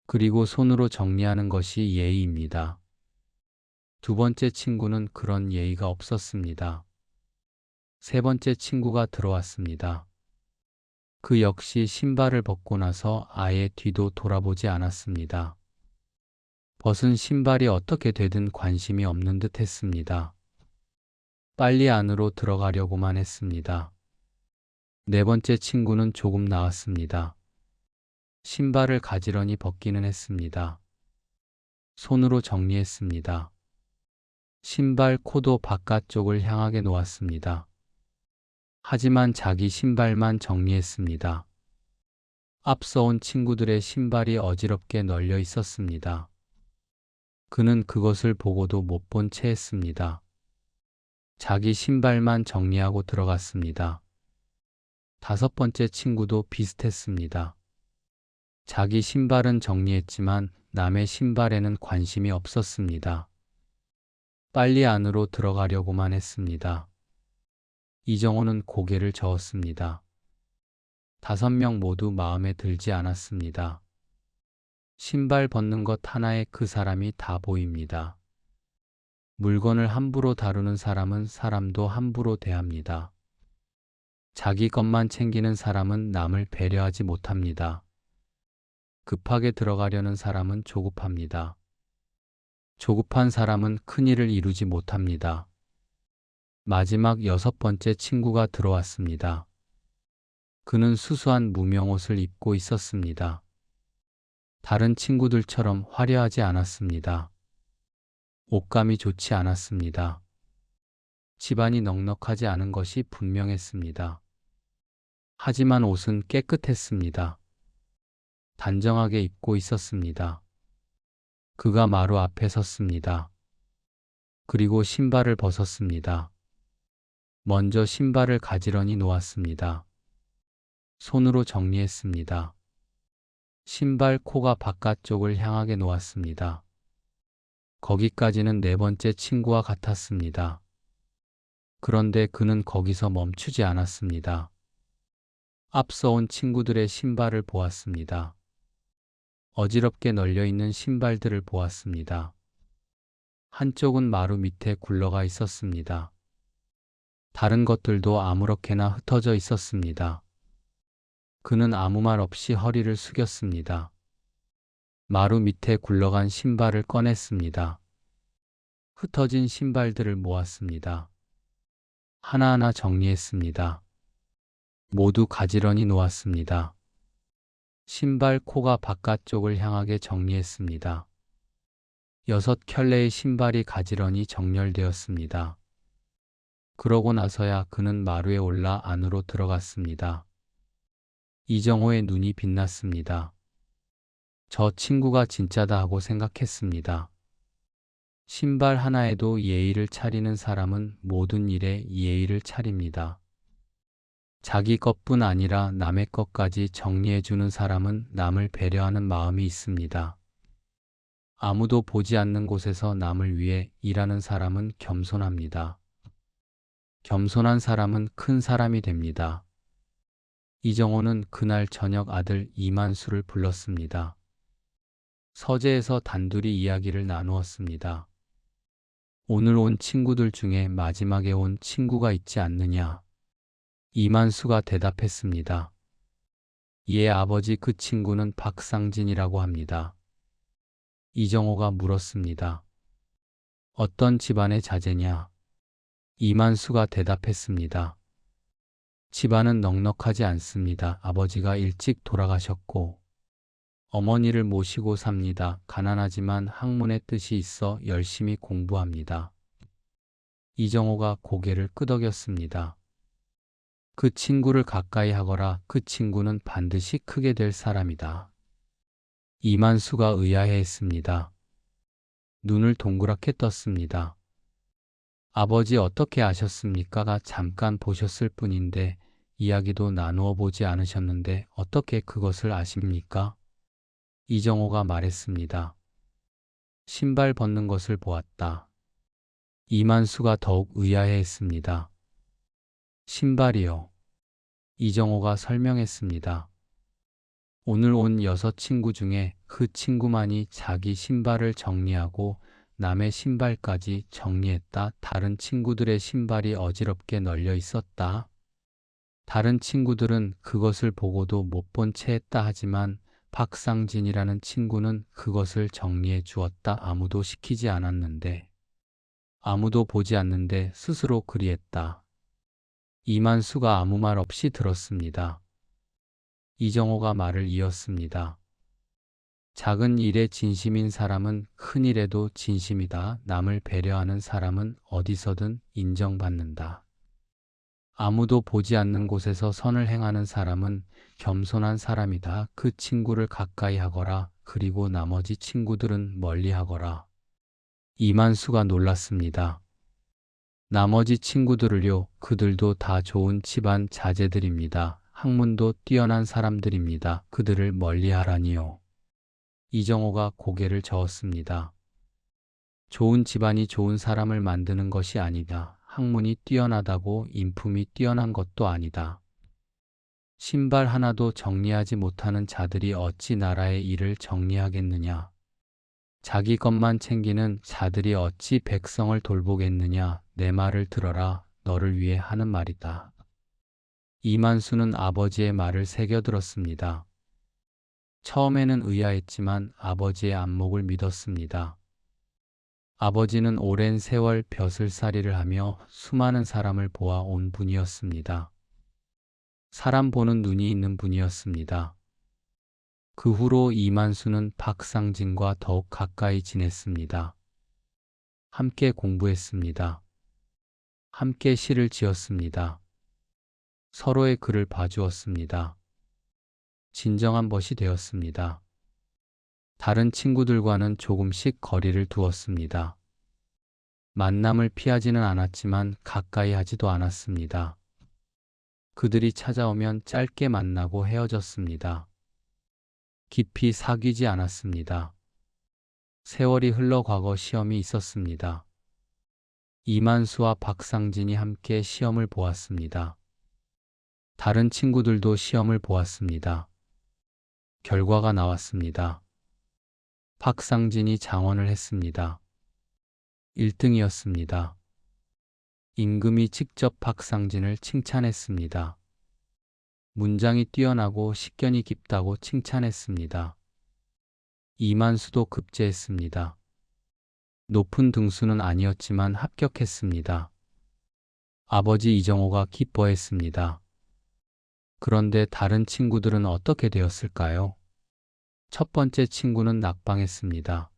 그리고 손으로 정리하는 것이 예의입니다. 두 번째 친구는 그런 예의가 없었습니다. 세 번째 친구가 들어왔습니다. 그 역시 신발을 벗고 나서 아예 뒤도 돌아보지 않았습니다. 벗은 신발이 어떻게 되든 관심이 없는 듯 했습니다. 빨리 안으로 들어가려고만 했습니다. 네 번째 친구는 조금 나았습니다. 신발을 가지런히 벗기는 했습니다. 손으로 정리했습니다. 신발 코도 바깥쪽을 향하게 놓았습니다. 하지만 자기 신발만 정리했습니다. 앞서 온 친구들의 신발이 어지럽게 널려 있었습니다. 그는 그것을 보고도 못 본 채 했습니다. 자기 신발만 정리하고 들어갔습니다. 다섯 번째 친구도 비슷했습니다. 자기 신발은 정리했지만 남의 신발에는 관심이 없었습니다. 빨리 안으로 들어가려고만 했습니다. 이정호는 고개를 저었습니다. 5명 모두 마음에 들지 않았습니다. 신발 벗는 것 하나에 그 사람이 다 보입니다. 물건을 함부로 다루는 사람은 사람도 함부로 대합니다. 자기 것만 챙기는 사람은 남을 배려하지 못합니다. 급하게 들어가려는 사람은 조급합니다. 조급한 사람은 큰일을 이루지 못합니다. 마지막 6번째 친구가 들어왔습니다. 그는 수수한 무명옷을 입고 있었습니다. 다른 친구들처럼 화려하지 않았습니다. 옷감이 좋지 않았습니다. 집안이 넉넉하지 않은 것이 분명했습니다. 하지만 옷은 깨끗했습니다. 단정하게 입고 있었습니다. 그가 마루 앞에 섰습니다. 그리고 신발을 벗었습니다. 먼저 신발을 가지런히 놓았습니다. 손으로 정리했습니다. 신발 코가 바깥쪽을 향하게 놓았습니다. 거기까지는 네 번째 친구와 같았습니다. 그런데 그는 거기서 멈추지 않았습니다. 앞서 온 친구들의 신발을 보았습니다. 어지럽게 널려있는 신발들을 보았습니다. 한쪽은 마루 밑에 굴러가 있었습니다. 다른 것들도 아무렇게나 흩어져 있었습니다. 그는 아무 말 없이 허리를 숙였습니다. 마루 밑에 굴러간 신발을 꺼냈습니다. 흩어진 신발들을 모았습니다. 하나하나 정리했습니다. 모두 가지런히 놓았습니다. 신발 코가 바깥쪽을 향하게 정리했습니다. 6켤레의 신발이 가지런히 정렬되었습니다. 그러고 나서야 그는 마루에 올라 안으로 들어갔습니다. 이정호의 눈이 빛났습니다. 저 친구가 진짜다 하고 생각했습니다. 신발 하나에도 예의를 차리는 사람은 모든 일에 예의를 차립니다. 자기 것뿐 아니라 남의 것까지 정리해주는 사람은 남을 배려하는 마음이 있습니다. 아무도 보지 않는 곳에서 남을 위해 일하는 사람은 겸손합니다. 겸손한 사람은 큰 사람이 됩니다. 이정호는 그날 저녁 아들 이만수를 불렀습니다. 서재에서 단둘이 이야기를 나누었습니다. 오늘 온 친구들 중에 마지막에 온 친구가 있지 않느냐? 이만수가 대답했습니다. 예, 아버지, 그 친구는 박상진이라고 합니다. 이정호가 물었습니다. 어떤 집안의 자제냐? 이만수가 대답했습니다. 집안은 넉넉하지 않습니다. 아버지가 일찍 돌아가셨고 어머니를 모시고 삽니다. 가난하지만 학문의 뜻이 있어 열심히 공부합니다. 이정호가 고개를 끄덕였습니다. 그 친구를 가까이 하거라. 그 친구는 반드시 크게 될 사람이다. 이만수가 의아해했습니다. 눈을 동그랗게 떴습니다. 아버지, 어떻게 아셨습니까? 잠깐 보셨을 뿐인데 이야기도 나누어 보지 않으셨는데 어떻게 그것을 아십니까? 이정호가 말했습니다. 신발 벗는 것을 보았다. 이만수가 더욱 의아해했습니다. 신발이요. 이정호가 설명했습니다. 오늘 온 6친구 중에 그 친구만이 자기 신발을 정리하고 남의 신발까지 정리했다. 다른 친구들의 신발이 어지럽게 널려 있었다. 다른 친구들은 그것을 보고도 못 본 채 했다 하지만 박상진이라는 친구는 그것을 정리해 주었다. 아무도 시키지 않았는데, 아무도 보지 않는데 스스로 그리했다. 이만수가 아무 말 없이 들었습니다. 이정호가 말을 이었습니다. 작은 일에 진심인 사람은 큰 일에도 진심이다. 남을 배려하는 사람은 어디서든 인정받는다. 아무도 보지 않는 곳에서 선을 행하는 사람은 겸손한 사람이다. 그 친구를 가까이 하거라. 그리고 나머지 친구들은 멀리 하거라. 이만수가 놀랐습니다. 나머지 친구들을요, 그들도 다 좋은 집안 자제들입니다. 학문도 뛰어난 사람들입니다. 그들을 멀리하라니요. 이정호가 고개를 저었습니다. 좋은 집안이 좋은 사람을 만드는 것이 아니다. 학문이 뛰어나다고 인품이 뛰어난 것도 아니다. 신발 하나도 정리하지 못하는 자들이 어찌 나라의 일을 정리하겠느냐. 자기 것만 챙기는 자들이 어찌 백성을 돌보겠느냐. 내 말을 들어라. 너를 위해 하는 말이다. 이만수는 아버지의 말을 새겨들었습니다. 처음에는 의아했지만 아버지의 안목을 믿었습니다. 아버지는 오랜 세월 벼슬살이를 하며 수많은 사람을 보아온 분이었습니다. 사람 보는 눈이 있는 분이었습니다. 그 후로 이만수는 박상진과 더욱 가까이 지냈습니다. 함께 공부했습니다. 함께 시를 지었습니다. 서로의 글을 봐주었습니다. 진정한 벗이 되었습니다. 다른 친구들과는 조금씩 거리를 두었습니다. 만남을 피하지는 않았지만 가까이 하지도 않았습니다. 그들이 찾아오면 짧게 만나고 헤어졌습니다. 깊이 사귀지 않았습니다. 세월이 흘러 과거 시험이 있었습니다. 이만수와 박상진이 함께 시험을 보았습니다. 다른 친구들도 시험을 보았습니다. 결과가 나왔습니다. 박상진이 장원을 했습니다. 1등이었습니다. 임금이 직접 박상진을 칭찬했습니다. 문장이 뛰어나고 식견이 깊다고 칭찬했습니다. 이만수도 급제했습니다. 높은 등수는 아니었지만 합격했습니다. 아버지 이정호가 기뻐했습니다. 그런데 다른 친구들은 어떻게 되었을까요? 첫 번째 친구는 낙방했습니다.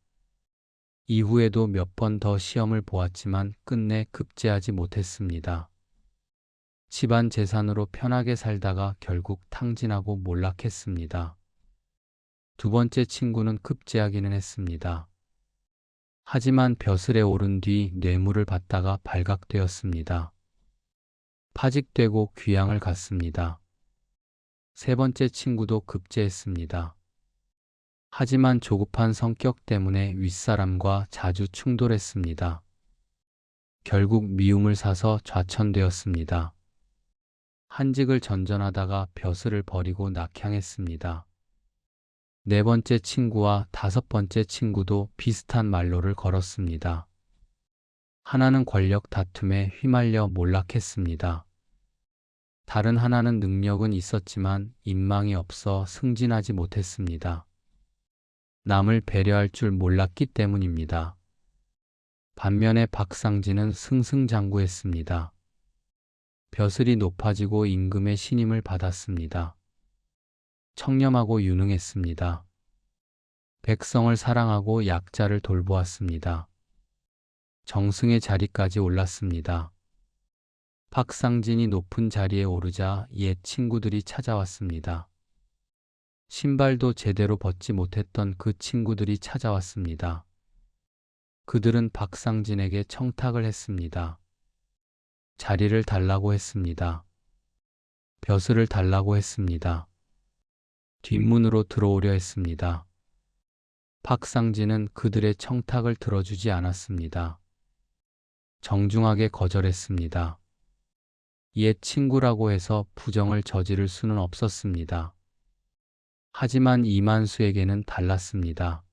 이후에도 몇 번 더 시험을 보았지만 끝내 급제하지 못했습니다. 집안 재산으로 편하게 살다가 결국 탕진하고 몰락했습니다. 두 번째 친구는 급제하기는 했습니다. 하지만 벼슬에 오른 뒤 뇌물을 받다가 발각되었습니다. 파직되고 귀양을 갔습니다. 세 번째 친구도 급제했습니다. 하지만 조급한 성격 때문에 윗사람과 자주 충돌했습니다. 결국 미움을 사서 좌천되었습니다. 한직을 전전하다가 벼슬을 버리고 낙향했습니다. 네 번째 친구와 다섯 번째 친구도 비슷한 말로를 걸었습니다. 하나는 권력 다툼에 휘말려 몰락했습니다. 다른 하나는 능력은 있었지만 인망이 없어 승진하지 못했습니다. 남을 배려할 줄 몰랐기 때문입니다. 반면에 박상진은 승승장구했습니다. 벼슬이 높아지고 임금의 신임을 받았습니다. 청렴하고 유능했습니다. 백성을 사랑하고 약자를 돌보았습니다. 정승의 자리까지 올랐습니다. 박상진이 높은 자리에 오르자 옛 친구들이 찾아왔습니다. 신발도 제대로 벗지 못했던 그 친구들이 찾아왔습니다. 그들은 박상진에게 청탁을 했습니다. 자리를 달라고 했습니다. 벼슬을 달라고 했습니다. 뒷문으로 들어오려 했습니다. 박상진은 그들의 청탁을 들어주지 않았습니다. 정중하게 거절했습니다. 옛 친구라고 해서 부정을 저지를 수는 없었습니다. 하지만 이만수에게는 달랐습니다.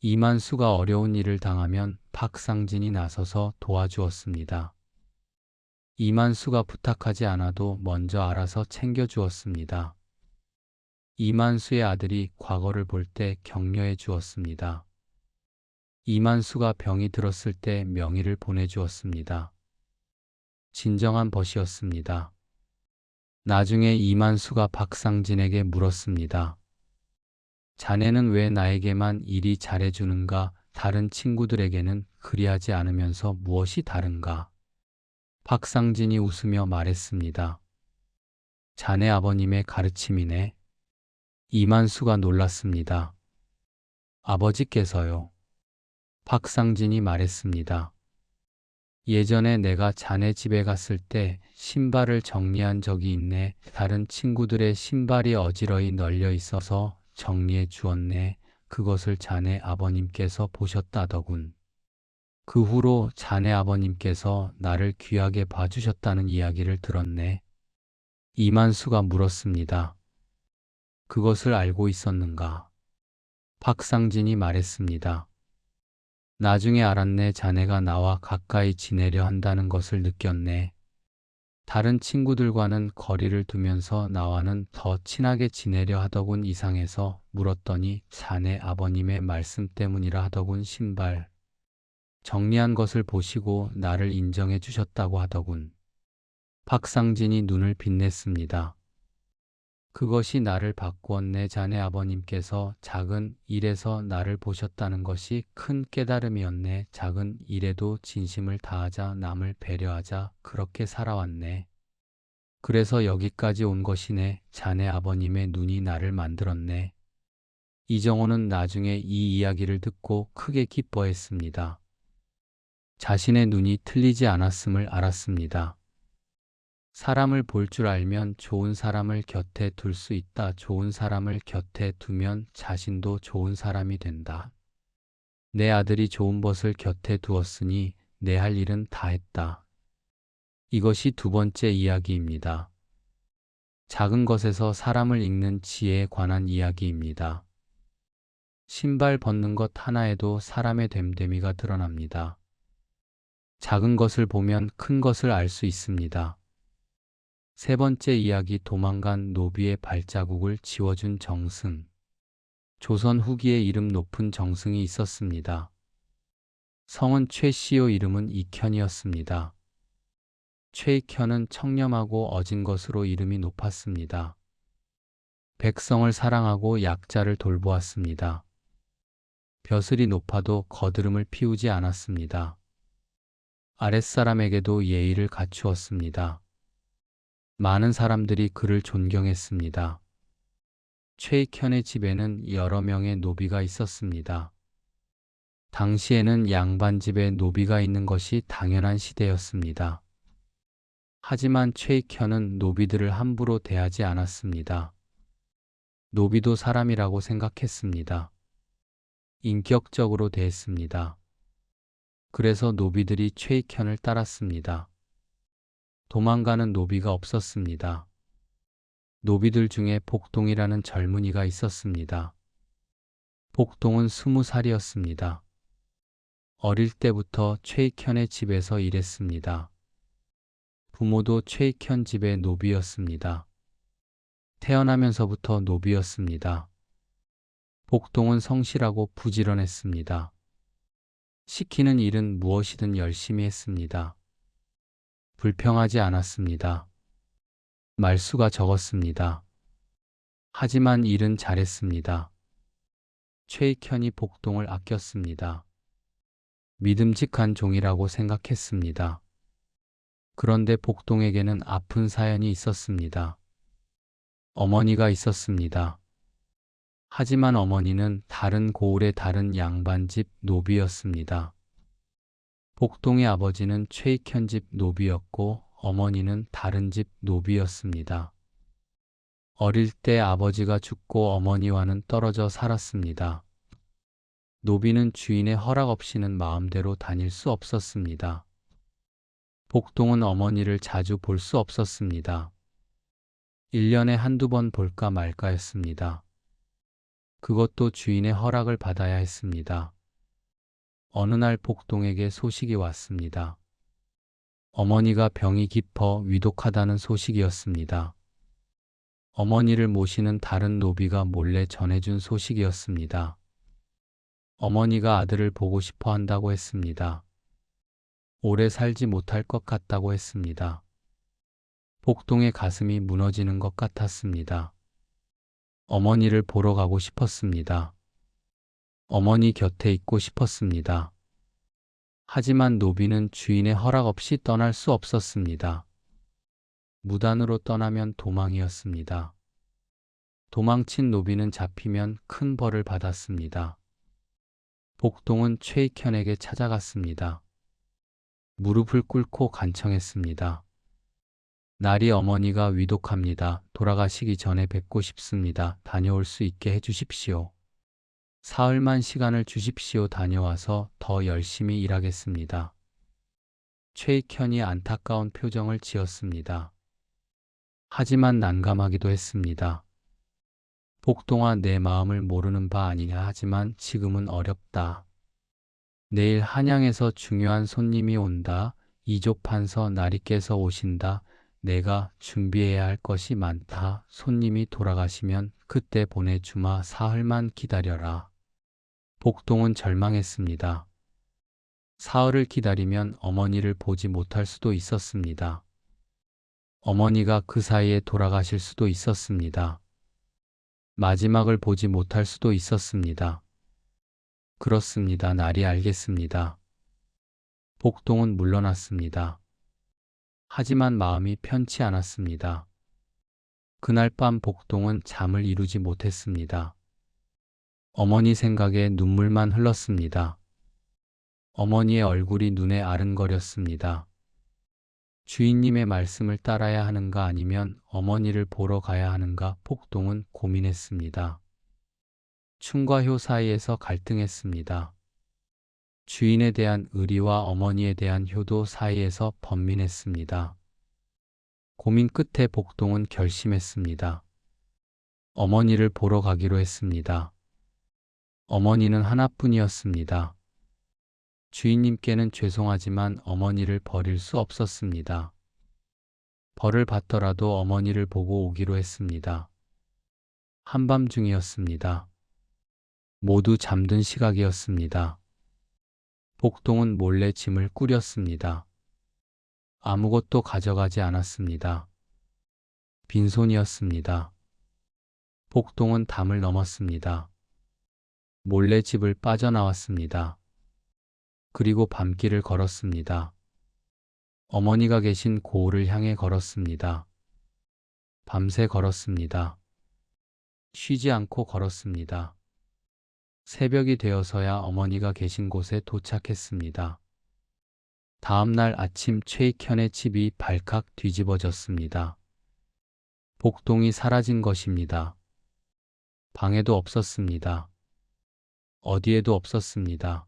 이만수가 어려운 일을 당하면 박상진이 나서서 도와주었습니다. 이만수가 부탁하지 않아도 먼저 알아서 챙겨주었습니다. 이만수의 아들이 과거를 볼 때 격려해 주었습니다. 이만수가 병이 들었을 때 명의를 보내주었습니다. 진정한 벗이었습니다. 나중에 이만수가 박상진에게 물었습니다. 자네는 왜 나에게만 이리 잘해주는가? 다른 친구들에게는 그리하지 않으면서 무엇이 다른가? 박상진이 웃으며 말했습니다. 자네 아버님의 가르침이네. 이만수가 놀랐습니다. 아버지께서요. 박상진이 말했습니다. 예전에 내가 자네 집에 갔을 때 신발을 정리한 적이 있네. 다른 친구들의 신발이 어지러이 널려 있어서 정리해 주었네. 그것을 자네 아버님께서 보셨다더군. 그 후로 자네 아버님께서 나를 귀하게 봐주셨다는 이야기를 들었네. 이만수가 물었습니다. 그것을 알고 있었는가? 박상진이 말했습니다. 나중에 알았네. 자네가 나와 가까이 지내려 한다는 것을 느꼈네. 다른 친구들과는 거리를 두면서 나와는 더 친하게 지내려 하더군. 이상해서 물었더니 자네 아버님의 말씀 때문이라 하더군. 신발 정리한 것을 보시고 나를 인정해 주셨다고 하더군. 박상진이 눈을 빛냈습니다. 그것이 나를 바꾸었네. 자네 아버님께서 작은 일에서 나를 보셨다는 것이 큰 깨달음이었네. 작은 일에도 진심을 다하자, 남을 배려하자, 그렇게 살아왔네. 그래서 여기까지 온 것이네. 자네 아버님의 눈이 나를 만들었네. 이정호는 나중에 이 이야기를 듣고 크게 기뻐했습니다. 자신의 눈이 틀리지 않았음을 알았습니다. 사람을 볼 줄 알면 좋은 사람을 곁에 둘 수 있다. 좋은 사람을 곁에 두면 자신도 좋은 사람이 된다. 내 아들이 좋은 벗을 곁에 두었으니 내 할 일은 다 했다. 이것이 두 번째 이야기입니다. 작은 것에서 사람을 읽는 지혜에 관한 이야기입니다. 신발 벗는 것 하나에도 사람의 됨됨이가 드러납니다. 작은 것을 보면 큰 것을 알 수 있습니다. 세 번째 이야기 도망간 노비의 발자국을 지워준 정승. 조선 후기에 이름 높은 정승이 있었습니다. 성은 최씨요 이름은 익현이었습니다. 최익현은 청렴하고 어진 것으로 이름이 높았습니다. 백성을 사랑하고 약자를 돌보았습니다. 벼슬이 높아도 거드름을 피우지 않았습니다. 아랫사람에게도 예의를 갖추었습니다. 많은 사람들이 그를 존경했습니다. 최익현의 집에는 여러 명의 노비가 있었습니다. 당시에는 양반집에 노비가 있는 것이 당연한 시대였습니다. 하지만 최익현은 노비들을 함부로 대하지 않았습니다. 노비도 사람이라고 생각했습니다. 인격적으로 대했습니다. 그래서 노비들이 최익현을 따랐습니다. 도망가는 노비가 없었습니다. 노비들 중에 복동이라는 젊은이가 있었습니다. 복동은 20살이었습니다. 어릴 때부터 최익현의 집에서 일했습니다. 부모도 최익현 집의 노비였습니다. 태어나면서부터 노비였습니다. 복동은 성실하고 부지런했습니다. 시키는 일은 무엇이든 열심히 했습니다. 불평하지 않았습니다. 말수가 적었습니다. 하지만 일은 잘했습니다. 최익현이 복동을 아꼈습니다. 믿음직한 종이라고 생각했습니다. 그런데 복동에게는 아픈 사연이 있었습니다. 어머니가 있었습니다. 하지만 어머니는 다른 고을의 다른 양반집 노비였습니다. 복동의 아버지는 최익현 집 노비였고 어머니는 다른 집 노비였습니다. 어릴 때 아버지가 죽고 어머니와는 떨어져 살았습니다. 노비는 주인의 허락 없이는 마음대로 다닐 수 없었습니다. 복동은 어머니를 자주 볼 수 없었습니다. 1년에 한두 번 볼까 말까였습니다. 그것도 주인의 허락을 받아야 했습니다. 어느 날 복동에게 소식이 왔습니다. 어머니가 병이 깊어 위독하다는 소식이었습니다. 어머니를 모시는 다른 노비가 몰래 전해준 소식이었습니다. 어머니가 아들을 보고 싶어 한다고 했습니다. 오래 살지 못할 것 같다고 했습니다. 복동의 가슴이 무너지는 것 같았습니다. 어머니를 보러 가고 싶었습니다. 어머니 곁에 있고 싶었습니다. 하지만 노비는 주인의 허락 없이 떠날 수 없었습니다. 무단으로 떠나면 도망이었습니다. 도망친 노비는 잡히면 큰 벌을 받았습니다. 복동은 최익현에게 찾아갔습니다. 무릎을 꿇고 간청했습니다. 날이 어머니가 위독합니다. 돌아가시기 전에 뵙고 싶습니다. 다녀올 수 있게 해주십시오. 사흘만 시간을 주십시오. 다녀와서 더 열심히 일하겠습니다. 최익현이 안타까운 표정을 지었습니다. 하지만 난감하기도 했습니다. 복동아, 내 마음을 모르는 바 아니냐. 하지만 지금은 어렵다. 내일 한양에서 중요한 손님이 온다. 이조판서 나리께서 오신다. 내가 준비해야 할 것이 많다. 손님이 돌아가시면 그때 보내주마. 사흘만 기다려라. 복동은 절망했습니다. 사흘을 기다리면 어머니를 보지 못할 수도 있었습니다. 어머니가 그 사이에 돌아가실 수도 있었습니다. 마지막을 보지 못할 수도 있었습니다. 그렇습니다. 날이 알겠습니다. 복동은 물러났습니다. 하지만 마음이 편치 않았습니다. 그날 밤 복동은 잠을 이루지 못했습니다. 어머니 생각에 눈물만 흘렀습니다. 어머니의 얼굴이 눈에 아른거렸습니다. 주인님의 말씀을 따라야 하는가 아니면 어머니를 보러 가야 하는가 복동은 고민했습니다. 춘과 효 사이에서 갈등했습니다. 주인에 대한 의리와 어머니에 대한 효도 사이에서 번민했습니다. 고민 끝에 복동은 결심했습니다. 어머니를 보러 가기로 했습니다. 어머니는 하나뿐이었습니다. 주인님께는 죄송하지만 어머니를 버릴 수 없었습니다. 벌을 받더라도 어머니를 보고 오기로 했습니다. 한밤중이었습니다. 모두 잠든 시각이었습니다. 복동은 몰래 짐을 꾸렸습니다. 아무것도 가져가지 않았습니다. 빈손이었습니다. 복동은 담을 넘었습니다. 몰래 집을 빠져나왔습니다. 그리고 밤길을 걸었습니다. 어머니가 계신 고을을 향해 걸었습니다. 밤새 걸었습니다. 쉬지 않고 걸었습니다. 새벽이 되어서야 어머니가 계신 곳에 도착했습니다. 다음 날 아침 최익현의 집이 발칵 뒤집어졌습니다. 복동이 사라진 것입니다. 방에도 없었습니다. 어디에도 없었습니다.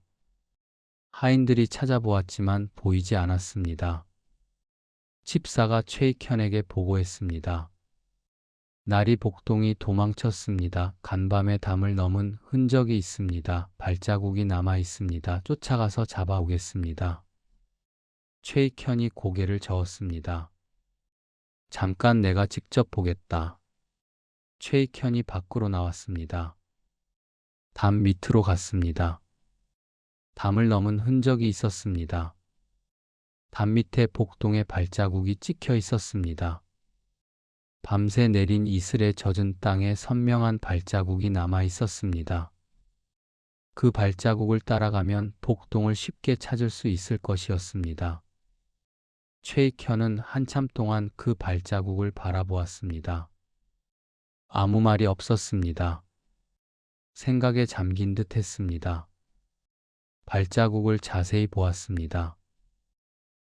하인들이 찾아보았지만 보이지 않았습니다. 집사가 최익현에게 보고했습니다. 날이 복동이 도망쳤습니다. 간밤에 담을 넘은 흔적이 있습니다. 발자국이 남아 있습니다. 쫓아가서 잡아오겠습니다. 최익현이 고개를 저었습니다. 잠깐 내가 직접 보겠다. 최익현이 밖으로 나왔습니다. 담 밑으로 갔습니다. 담을 넘은 흔적이 있었습니다. 담 밑에 복동의 발자국이 찍혀 있었습니다. 밤새 내린 이슬에 젖은 땅에 선명한 발자국이 남아 있었습니다. 그 발자국을 따라가면 복동을 쉽게 찾을 수 있을 것이었습니다. 최익현은 한참 동안 그 발자국을 바라보았습니다. 아무 말이 없었습니다. 생각에 잠긴 듯 했습니다. 발자국을 자세히 보았습니다.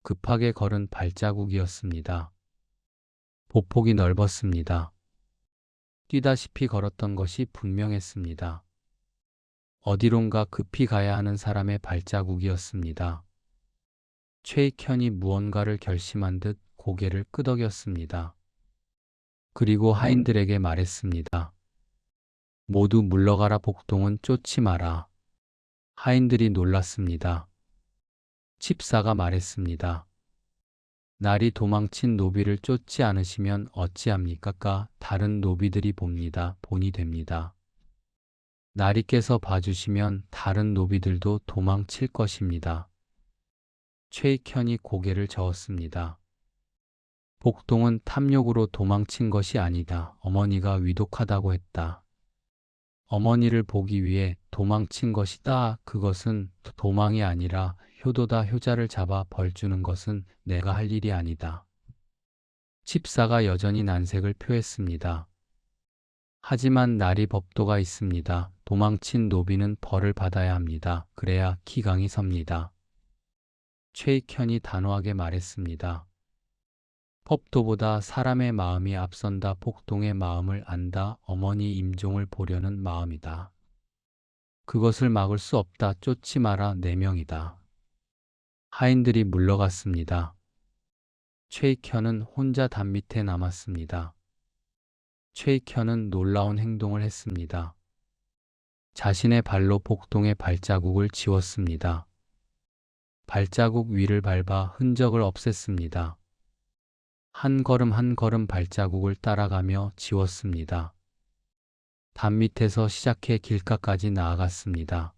급하게 걸은 발자국이었습니다. 보폭이 넓었습니다. 뛰다시피 걸었던 것이 분명했습니다. 어디론가 급히 가야 하는 사람의 발자국이었습니다. 최익현이 무언가를 결심한 듯 고개를 끄덕였습니다. 그리고 하인들에게 말했습니다. 모두 물러가라. 복동은 쫓지 마라. 하인들이 놀랐습니다. 집사가 말했습니다. 날이 도망친 노비를 쫓지 않으시면 어찌합니까? 다른 노비들이 봅니다. 본이 됩니다. 날이 깨서 봐주시면 다른 노비들도 도망칠 것입니다. 최익현이 고개를 저었습니다. 복동은 탐욕으로 도망친 것이 아니다. 어머니가 위독하다고 했다. 어머니를 보기 위해 도망친 것이다. 그것은 도망이 아니라 효도다. 효자를 잡아 벌 주는 것은 내가 할 일이 아니다. 집사가 여전히 난색을 표했습니다. 하지만 날이 법도가 있습니다. 도망친 노비는 벌을 받아야 합니다. 그래야 기강이 섭니다. 최익현이 단호하게 말했습니다. 법도보다 사람의 마음이 앞선다. 복동의 마음을 안다. 어머니 임종을 보려는 마음이다. 그것을 막을 수 없다. 쫓지 마라. 4명이다. 하인들이 물러갔습니다. 최익현은 혼자 담 밑에 남았습니다. 최익현은 놀라운 행동을 했습니다. 자신의 발로 복동의 발자국을 지웠습니다. 발자국 위를 밟아 흔적을 없앴습니다. 한 걸음 한 걸음 발자국을 따라가며 지웠습니다. 담 밑에서 시작해 길가까지 나아갔습니다.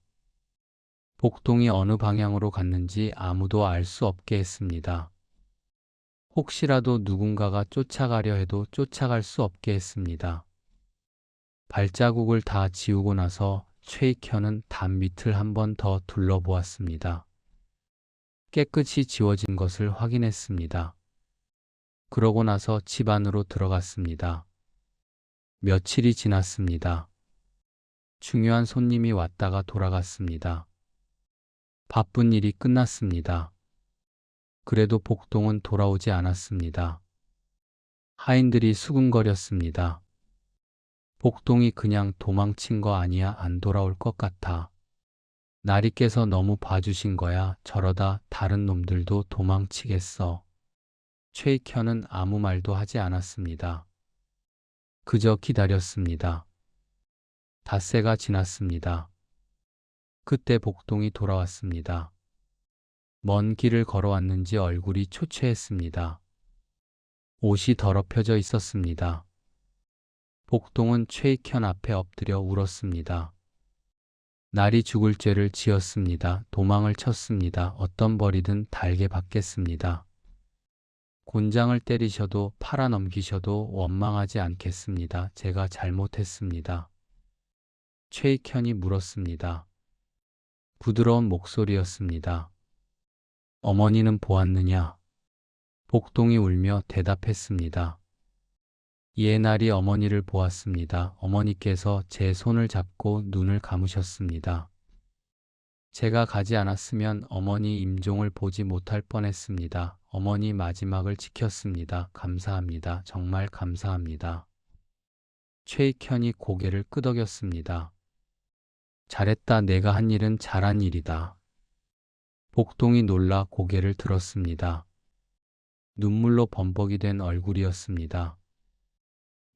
복동이 어느 방향으로 갔는지 아무도 알 수 없게 했습니다. 혹시라도 누군가가 쫓아가려 해도 쫓아갈 수 없게 했습니다. 발자국을 다 지우고 나서 최익현은 담 밑을 한 번 더 둘러보았습니다. 깨끗이 지워진 것을 확인했습니다. 그러고 나서 집 안으로 들어갔습니다. 며칠이 지났습니다. 중요한 손님이 왔다가 돌아갔습니다. 바쁜 일이 끝났습니다. 그래도 복동은 돌아오지 않았습니다. 하인들이 수군거렸습니다. 복동이 그냥 도망친 거 아니야? 안 돌아올 것 같아. 날이 깨서 너무 봐주신 거야. 저러다 다른 놈들도 도망치겠어. 최익현은 아무 말도 하지 않았습니다. 그저 기다렸습니다. 닷새가 지났습니다. 그때 복동이 돌아왔습니다. 먼 길을 걸어왔는지 얼굴이 초췌했습니다. 옷이 더럽혀져 있었습니다. 복동은 최익현 앞에 엎드려 울었습니다. 날이 죽을 죄를 지었습니다. 도망을 쳤습니다. 어떤 벌이든 달게 받겠습니다. 곤장을 때리셔도 팔아넘기셔도 원망하지 않겠습니다. 제가 잘못했습니다. 최익현이 물었습니다. 부드러운 목소리였습니다. 어머니는 보았느냐? 복동이 울며 대답했습니다. 예날이 어머니를 보았습니다. 어머니께서 제 손을 잡고 눈을 감으셨습니다. 제가 가지 않았으면 어머니 임종을 보지 못할 뻔했습니다. 어머니 마지막을 지켰습니다. 감사합니다. 정말 감사합니다. 최익현이 고개를 끄덕였습니다. 잘했다. 내가 한 일은 잘한 일이다. 복동이 놀라 고개를 들었습니다. 눈물로 범벅이 된 얼굴이었습니다.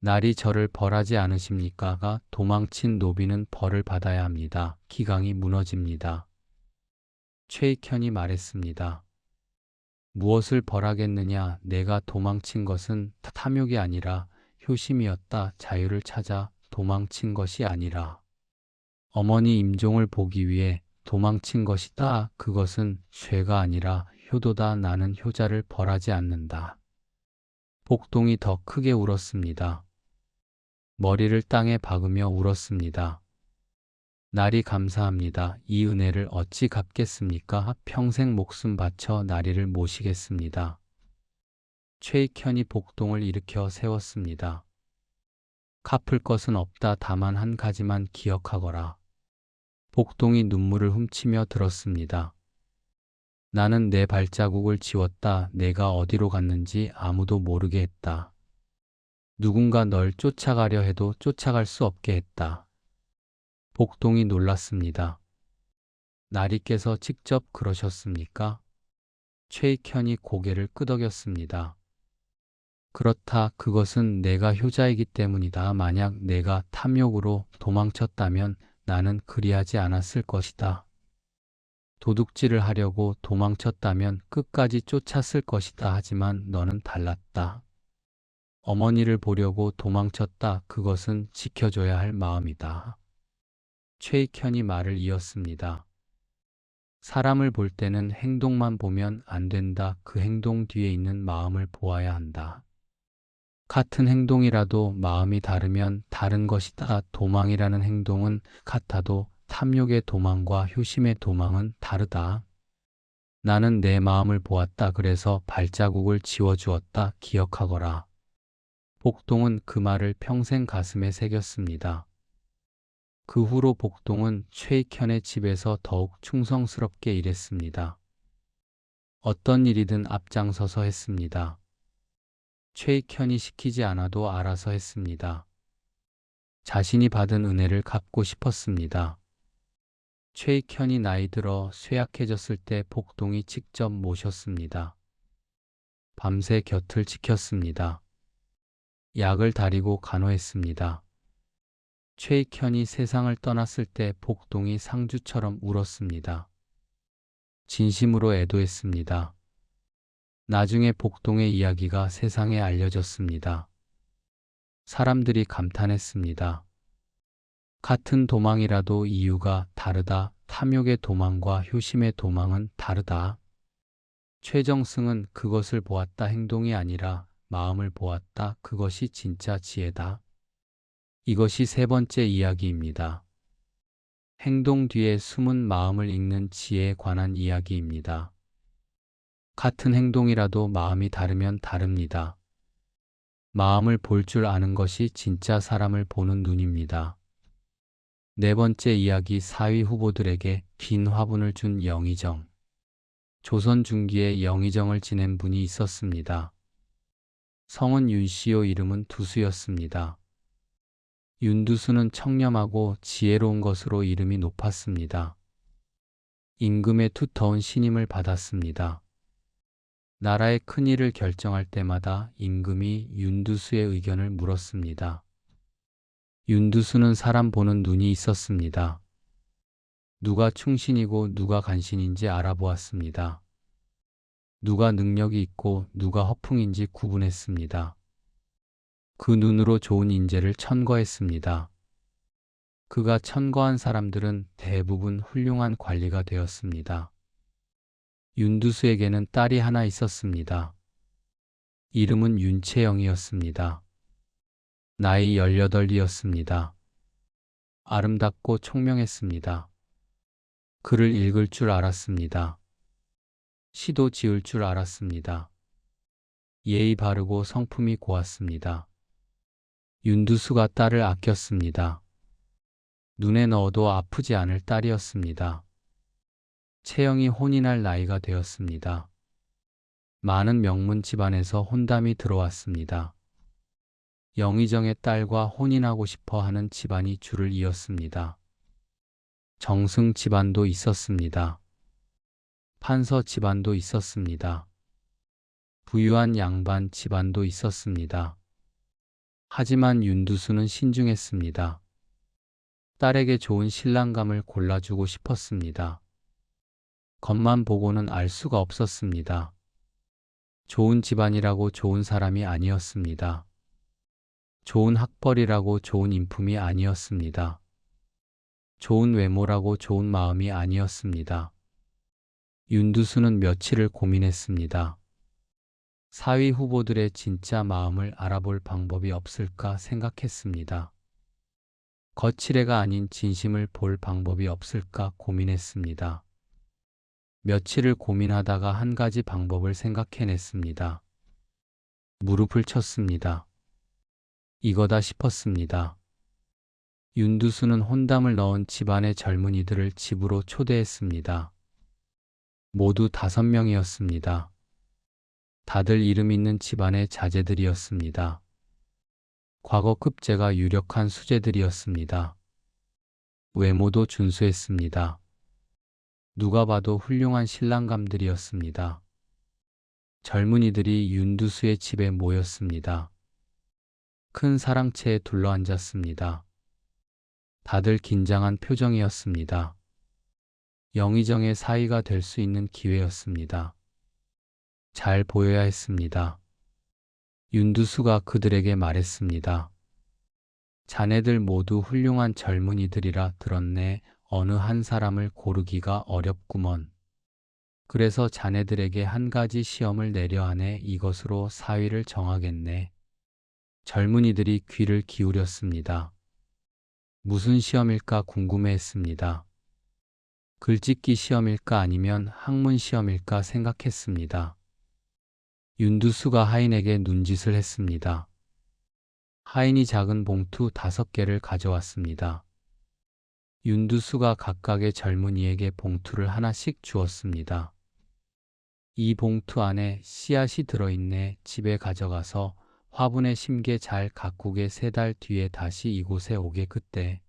날이 저를 벌하지 않으십니까?가 도망친 노비는 벌을 받아야 합니다. 기강이 무너집니다. 최익현이 말했습니다. 무엇을 벌하겠느냐? 내가 도망친 것은 탐욕이 아니라 효심이었다. 자유를 찾아 도망친 것이 아니라 어머니 임종을 보기 위해 도망친 것이다. 그것은 죄가 아니라 효도다. 나는 효자를 벌하지 않는다. 복동이 더 크게 울었습니다. 머리를 땅에 박으며 울었습니다. 날이 감사합니다. 이 은혜를 어찌 갚겠습니까? 평생 목숨 바쳐 나리를 모시겠습니다. 최익현이 복동을 일으켜 세웠습니다. 갚을 것은 없다. 다만 한 가지만 기억하거라. 복동이 눈물을 훔치며 들었습니다. 나는 내 발자국을 지웠다. 내가 어디로 갔는지 아무도 모르게 했다. 누군가 널 쫓아가려 해도 쫓아갈 수 없게 했다. 복동이 놀랐습니다. 나리께서 직접 그러셨습니까? 최익현이 고개를 끄덕였습니다. 그렇다. 그것은 내가 효자이기 때문이다. 만약 내가 탐욕으로 도망쳤다면 나는 그리하지 않았을 것이다. 도둑질을 하려고 도망쳤다면 끝까지 쫓았을 것이다. 하지만 너는 달랐다. 어머니를 보려고 도망쳤다. 그것은 지켜줘야 할 마음이다. 최익현이 말을 이었습니다. 사람을 볼 때는 행동만 보면 안 된다. 그 행동 뒤에 있는 마음을 보아야 한다. 같은 행동이라도 마음이 다르면 다른 것이다. 도망이라는 행동은 같아도 탐욕의 도망과 효심의 도망은 다르다. 나는 내 마음을 보았다. 그래서 발자국을 지워주었다. 기억하거라. 복동은 그 말을 평생 가슴에 새겼습니다. 그 후로 복동은 최익현의 집에서 더욱 충성스럽게 일했습니다. 어떤 일이든 앞장서서 했습니다. 최익현이 시키지 않아도 알아서 했습니다. 자신이 받은 은혜를 갚고 싶었습니다. 최익현이 나이 들어 쇠약해졌을 때 복동이 직접 모셨습니다. 밤새 곁을 지켰습니다. 약을 다리고 간호했습니다. 최익현이 세상을 떠났을 때 복동이 상주처럼 울었습니다. 진심으로 애도했습니다. 나중에 복동의 이야기가 세상에 알려졌습니다. 사람들이 감탄했습니다. 같은 도망이라도 이유가 다르다. 탐욕의 도망과 효심의 도망은 다르다. 최정승은 그것을 보았다. 행동이 아니라 마음을 보았다. 그것이 진짜 지혜다. 이것이 세 번째 이야기입니다. 행동 뒤에 숨은 마음을 읽는 지혜에 관한 이야기입니다. 같은 행동이라도 마음이 다르면 다릅니다. 마음을 볼 줄 아는 것이 진짜 사람을 보는 눈입니다. 네 번째 이야기. 사위 후보들에게 긴 화분을 준 영의정. 조선 중기에 영의정을 지낸 분이 있었습니다. 성은 윤씨요, 이름은 두수였습니다. 윤두수는 청렴하고 지혜로운 것으로 이름이 높았습니다. 임금의 두터운 신임을 받았습니다. 나라의 큰일을 결정할 때마다 임금이 윤두수의 의견을 물었습니다. 윤두수는 사람 보는 눈이 있었습니다. 누가 충신이고 누가 간신인지 알아보았습니다. 누가 능력이 있고 누가 허풍인지 구분했습니다. 그 눈으로 좋은 인재를 천거했습니다. 그가 천거한 사람들은 대부분 훌륭한 관리가 되었습니다. 윤두수에게는 딸이 하나 있었습니다. 이름은 윤채영이었습니다. 나이 18이었습니다. 아름답고 총명했습니다. 글을 읽을 줄 알았습니다. 시도 지을 줄 알았습니다. 예의 바르고 성품이 고왔습니다. 윤두수가 딸을 아꼈습니다. 눈에 넣어도 아프지 않을 딸이었습니다. 채영이 혼인할 나이가 되었습니다. 많은 명문 집안에서 혼담이 들어왔습니다. 영의정의 딸과 혼인하고 싶어 하는 집안이 줄을 이었습니다. 정승 집안도 있었습니다. 판서 집안도 있었습니다. 부유한 양반 집안도 있었습니다. 하지만 윤두수는 신중했습니다. 딸에게 좋은 신랑감을 골라주고 싶었습니다. 겉만 보고는 알 수가 없었습니다. 좋은 집안이라고 좋은 사람이 아니었습니다. 좋은 학벌이라고 좋은 인품이 아니었습니다. 좋은 외모라고 좋은 마음이 아니었습니다. 윤두수는 며칠을 고민했습니다. 사위 후보들의 진짜 마음을 알아볼 방법이 없을까 생각했습니다. 거칠애가 아닌 진심을 볼 방법이 없을까 고민했습니다. 며칠을 고민하다가 한 가지 방법을 생각해냈습니다. 무릎을 쳤습니다. 이거다 싶었습니다. 윤두수는 혼담을 넣은 집안의 젊은이들을 집으로 초대했습니다. 모두 5명이었습니다. 다들 이름 있는 집안의 자제들이었습니다. 과거 급제가 유력한 수재들이었습니다. 외모도 준수했습니다. 누가 봐도 훌륭한 신랑감들이었습니다. 젊은이들이 윤두수의 집에 모였습니다. 큰 사랑채에 둘러앉았습니다. 다들 긴장한 표정이었습니다. 영의정의 사위가 될 수 있는 기회였습니다. 잘 보여야 했습니다. 윤두수가 그들에게 말했습니다. 자네들 모두 훌륭한 젊은이들이라 들었네. 어느 한 사람을 고르기가 어렵구먼. 그래서 자네들에게 한 가지 시험을 내려 하네. 이것으로 사위를 정하겠네. 젊은이들이 귀를 기울였습니다. 무슨 시험일까 궁금해했습니다. 글짓기 시험일까 아니면 학문 시험일까 생각했습니다. 윤두수가 하인에게 눈짓을 했습니다. 하인이 작은 봉투 5개를 가져왔습니다. 윤두수가 각각의 젊은이에게 봉투를 하나씩 주었습니다. 이 봉투 안에 씨앗이 들어있네. 집에 가져가서 화분에 심게 잘 가꾸게 3달 뒤에 다시 이곳에 오게. 그때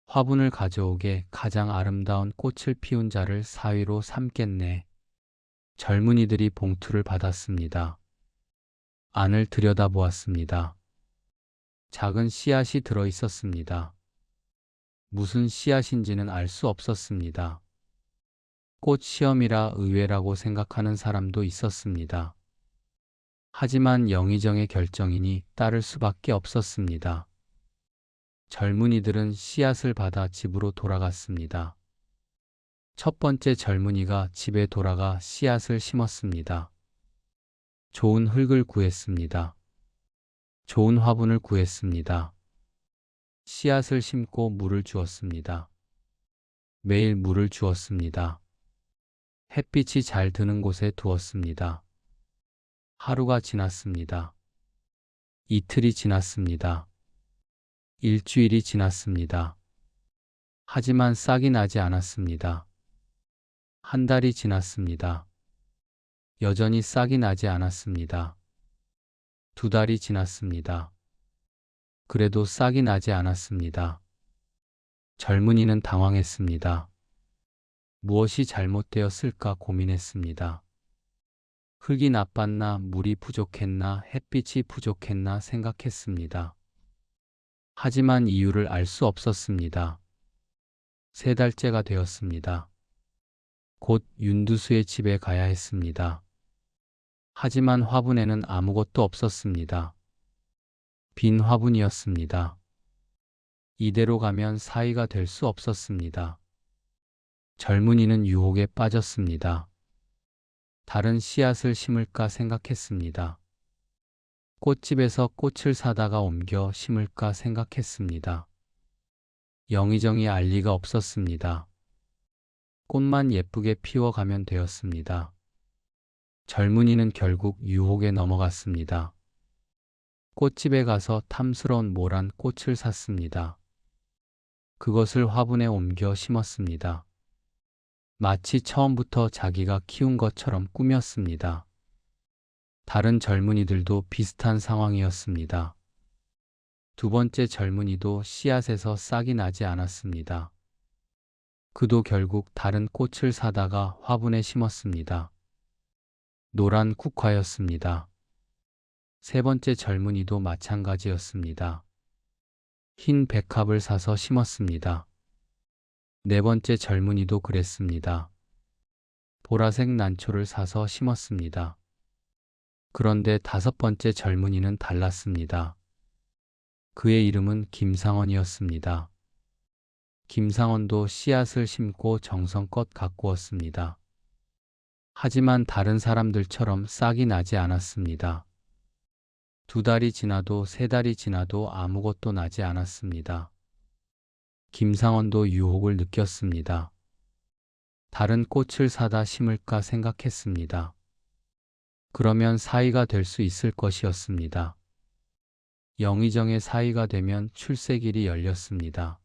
화분을 가져오게 가장 아름다운 꽃을 피운 자를 사위로 삼겠네. 젊은이들이 봉투를 받았습니다. 안을 들여다보았습니다. 작은 씨앗이 들어 있었습니다. 무슨 씨앗인지는 알 수 없었습니다. 꽃 시험이라 의외라고 생각하는 사람도 있었습니다. 하지만 영의정의 결정이니 따를 수밖에 없었습니다. 젊은이들은 씨앗을 받아 집으로 돌아갔습니다. 첫 번째 젊은이가 집에 돌아가 씨앗을 심었습니다. 좋은 흙을 구했습니다. 좋은 화분을 구했습니다. 씨앗을 심고 물을 주었습니다. 매일 물을 주었습니다. 햇빛이 잘 드는 곳에 두었습니다. 하루가 지났습니다. 이틀이 지났습니다. 일주일이 지났습니다. 하지만 싹이 나지 않았습니다. 한 달이 지났습니다. 여전히 싹이 나지 않았습니다. 2달이 지났습니다. 그래도 싹이 나지 않았습니다. 젊은이는 당황했습니다. 무엇이 잘못되었을까 고민했습니다. 흙이 나빴나, 물이 부족했나, 햇빛이 부족했나 생각했습니다. 하지만 이유를 알 수 없었습니다. 3달째가 되었습니다. 곧 윤두수의 집에 가야 했습니다. 하지만 화분에는 아무것도 없었습니다. 빈 화분이었습니다. 이대로 가면 사이가 될 수 없었습니다. 젊은이는 유혹에 빠졌습니다. 다른 씨앗을 심을까 생각했습니다. 꽃집에서 꽃을 사다가 옮겨 심을까 생각했습니다. 영의정이 알 리가 없었습니다. 꽃만 예쁘게 피워가면 되었습니다. 젊은이는 결국 유혹에 넘어갔습니다. 꽃집에 가서 탐스러운 모란 꽃을 샀습니다. 그것을 화분에 옮겨 심었습니다. 마치 처음부터 자기가 키운 것처럼 꾸몄습니다. 다른 젊은이들도 비슷한 상황이었습니다. 2번째 젊은이도 씨앗에서 싹이 나지 않았습니다. 그도 결국 다른 꽃을 사다가 화분에 심었습니다. 노란 국화였습니다. 3번째 젊은이도 마찬가지였습니다. 흰 백합을 사서 심었습니다. 4번째 젊은이도 그랬습니다. 보라색 난초를 사서 심었습니다. 그런데 5번째 젊은이는 달랐습니다. 그의 이름은 김상원이었습니다. 김상원도 씨앗을 심고 정성껏 가꾸었습니다. 하지만 다른 사람들처럼 싹이 나지 않았습니다. 2달이 지나도 3달이 지나도 아무것도 나지 않았습니다. 김상원도 유혹을 느꼈습니다. 다른 꽃을 사다 심을까 생각했습니다. 그러면 사이가 될 수 있을 것이었습니다. 영의정의 사이가 되면 출세길이 열렸습니다.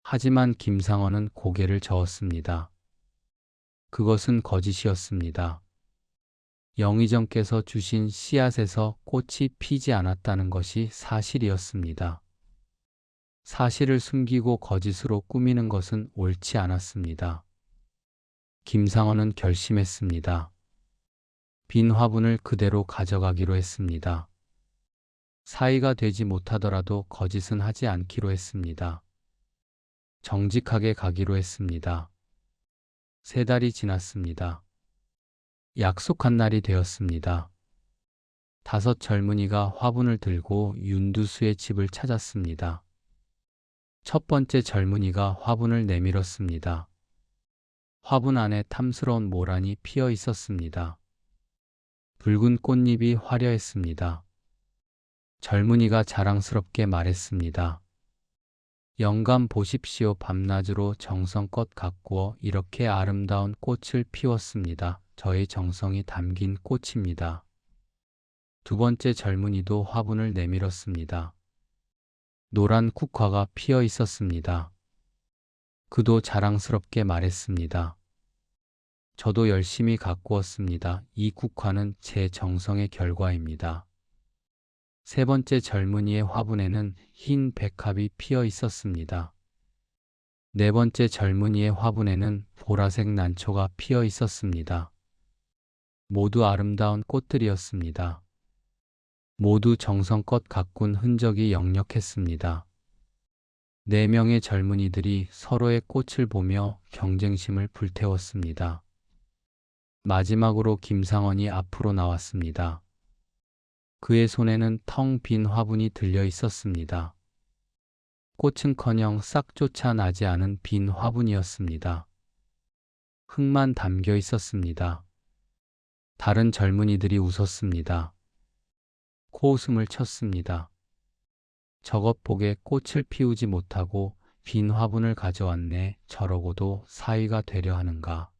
하지만 김상원은 고개를 저었습니다. 그것은 거짓이었습니다. 영의정께서 주신 씨앗에서 꽃이 피지 않았다는 것이 사실이었습니다. 사실을 숨기고 거짓으로 꾸미는 것은 옳지 않았습니다. 김상원은 결심했습니다. 빈 화분을 그대로 가져가기로 했습니다. 사이가 되지 못하더라도 거짓은 하지 않기로 했습니다. 정직하게 가기로 했습니다. 3달이 지났습니다. 약속한 날이 되었습니다. 5 젊은이가 화분을 들고 윤두수의 집을 찾았습니다. 첫 번째 젊은이가 화분을 내밀었습니다. 화분 안에 탐스러운 모란이 피어 있었습니다. 붉은 꽃잎이 화려했습니다. 젊은이가 자랑스럽게 말했습니다. 영감 보십시오. 밤낮으로 정성껏 가꾸어 이렇게 아름다운 꽃을 피웠습니다. 저의 정성이 담긴 꽃입니다. 2번째 젊은이도 화분을 내밀었습니다. 노란 국화가 피어 있었습니다. 그도 자랑스럽게 말했습니다. 저도 열심히 가꾸었습니다. 이 국화는 제 정성의 결과입니다. 3번째 젊은이의 화분에는 흰 백합이 피어 있었습니다. 4번째 젊은이의 화분에는 보라색 난초가 피어 있었습니다. 모두 아름다운 꽃들이었습니다. 모두 정성껏 가꾼 흔적이 역력했습니다. 4명의 젊은이들이 서로의 꽃을 보며 경쟁심을 불태웠습니다. 마지막으로 김상원이 앞으로 나왔습니다. 그의 손에는 텅 빈 화분이 들려 있었습니다. 꽃은커녕 싹조차 나지 않은 빈 화분이었습니다. 흙만 담겨 있었습니다. 다른 젊은이들이 웃었습니다. 코웃음을 쳤습니다. 저것 보게 꽃을 피우지 못하고 빈 화분을 가져왔네. 저러고도 사위가 되려 하는가.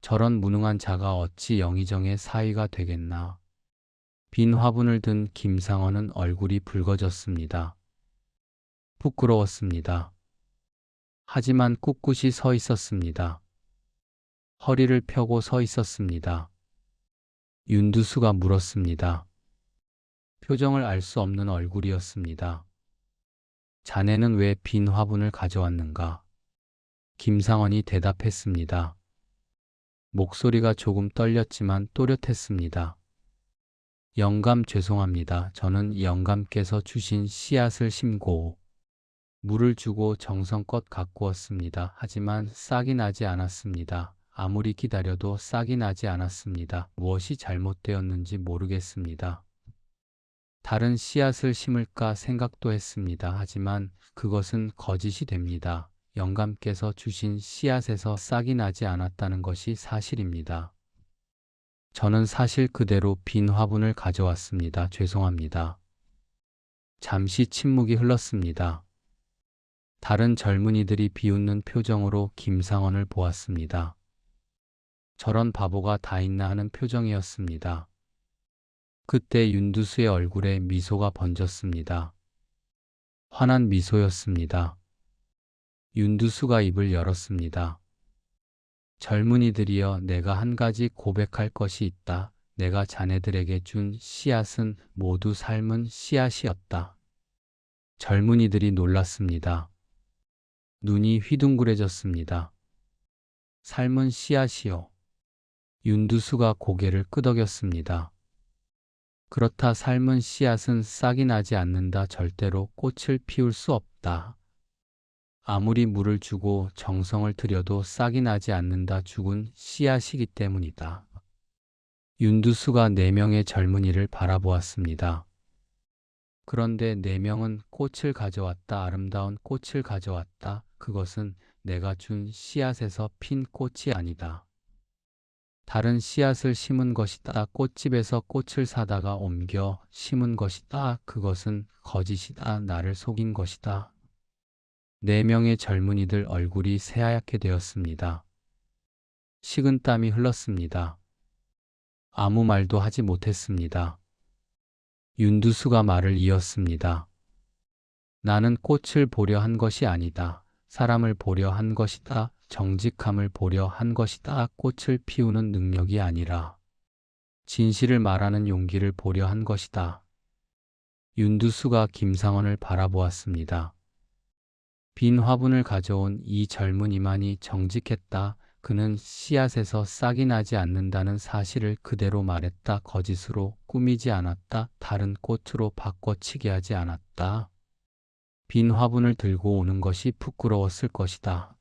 저런 무능한 자가 어찌 영의정의 사위가 되겠나. 빈 화분을 든 김상원은 얼굴이 붉어졌습니다. 부끄러웠습니다. 하지만 꿋꿋이 서 있었습니다. 허리를 펴고 서 있었습니다. 윤두수가 물었습니다. 표정을 알 수 없는 얼굴이었습니다. 자네는 왜 빈 화분을 가져왔는가? 김상원이 대답했습니다. 목소리가 조금 떨렸지만 또렷했습니다. 영감 죄송합니다. 저는 영감께서 주신 씨앗을 심고 물을 주고 정성껏 가꾸었습니다. 하지만 싹이 나지 않았습니다. 아무리 기다려도 싹이 나지 않았습니다. 무엇이 잘못되었는지 모르겠습니다. 다른 씨앗을 심을까 생각도 했습니다. 하지만 그것은 거짓이 됩니다. 영감께서 주신 씨앗에서 싹이 나지 않았다는 것이 사실입니다. 저는 사실 그대로 빈 화분을 가져왔습니다. 죄송합니다. 잠시 침묵이 흘렀습니다. 다른 젊은이들이 비웃는 표정으로 김상원을 보았습니다. 저런 바보가 다 있나 하는 표정이었습니다. 그때 윤두수의 얼굴에 미소가 번졌습니다. 환한 미소였습니다. 윤두수가 입을 열었습니다. 젊은이들이여, 내가 한 가지 고백할 것이 있다. 내가 자네들에게 준 씨앗은 모두 삶은 씨앗이었다. 젊은이들이 놀랐습니다. 눈이 휘둥그레졌습니다. 삶은 씨앗이요. 윤두수가 고개를 끄덕였습니다. 그렇다, 삶은 씨앗은 싹이 나지 않는다. 절대로 꽃을 피울 수 없다. 아무리 물을 주고 정성을 들여도 싹이 나지 않는다. 죽은 씨앗이기 때문이다. 윤두수가 4명의 젊은이를 바라보았습니다. 그런데 4명은 꽃을 가져왔다. 아름다운 꽃을 가져왔다. 그것은 내가 준 씨앗에서 핀 꽃이 아니다. 다른 씨앗을 심은 것이다. 꽃집에서 꽃을 사다가 옮겨 심은 것이다. 그것은 거짓이다. 나를 속인 것이다. 4명의 젊은이들 얼굴이 새하얗게 되었습니다. 식은땀이 흘렀습니다. 아무 말도 하지 못했습니다. 윤두수가 말을 이었습니다. 나는 꽃을 보려 한 것이 아니다. 사람을 보려 한 것이다. 정직함을 보려 한 것이다. 꽃을 피우는 능력이 아니라 진실을 말하는 용기를 보려 한 것이다. 윤두수가 김상원을 바라보았습니다. 빈 화분을 가져온 이 젊은이만이 정직했다. 그는 씨앗에서 싹이 나지 않는다는 사실을 그대로 말했다. 거짓으로 꾸미지 않았다. 다른 꽃으로 바꿔치기 하지 않았다. 빈 화분을 들고 오는 것이 부끄러웠을 것이다.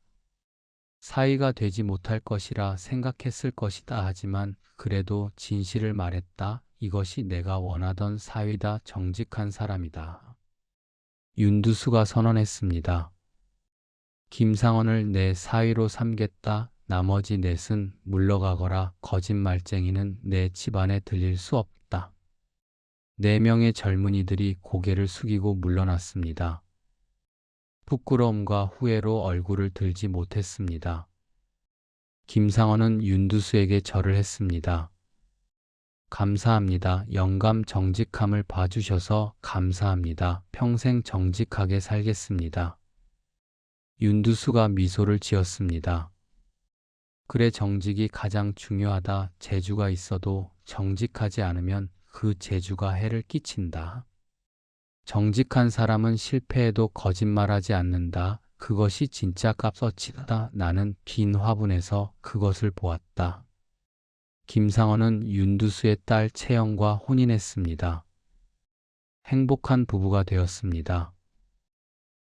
사이가 되지 못할 것이라 생각했을 것이다. 하지만 그래도 진실을 말했다. 이것이 내가 원하던 사위다. 정직한 사람이다. 윤두수가 선언했습니다. 김상원을 내 사위로 삼겠다. 나머지 넷은 물러가거라. 거짓말쟁이는 내 집안에 들릴 수 없다. 4명의 젊은이들이 고개를 숙이고 물러났습니다. 부끄러움과 후회로 얼굴을 들지 못했습니다. 김상원은 윤두수에게 절을 했습니다. 감사합니다. 영감, 정직함을 봐주셔서 감사합니다. 평생 정직하게 살겠습니다. 윤두수가 미소를 지었습니다. 그래, 정직이 가장 중요하다. 재주가 있어도 정직하지 않으면 그 재주가 해를 끼친다. 정직한 사람은 실패해도 거짓말하지 않는다. 그것이 진짜 값어치다. 나는 빈 화분에서 그것을 보았다. 김상원은 윤두수의 딸 채영과 혼인했습니다. 행복한 부부가 되었습니다.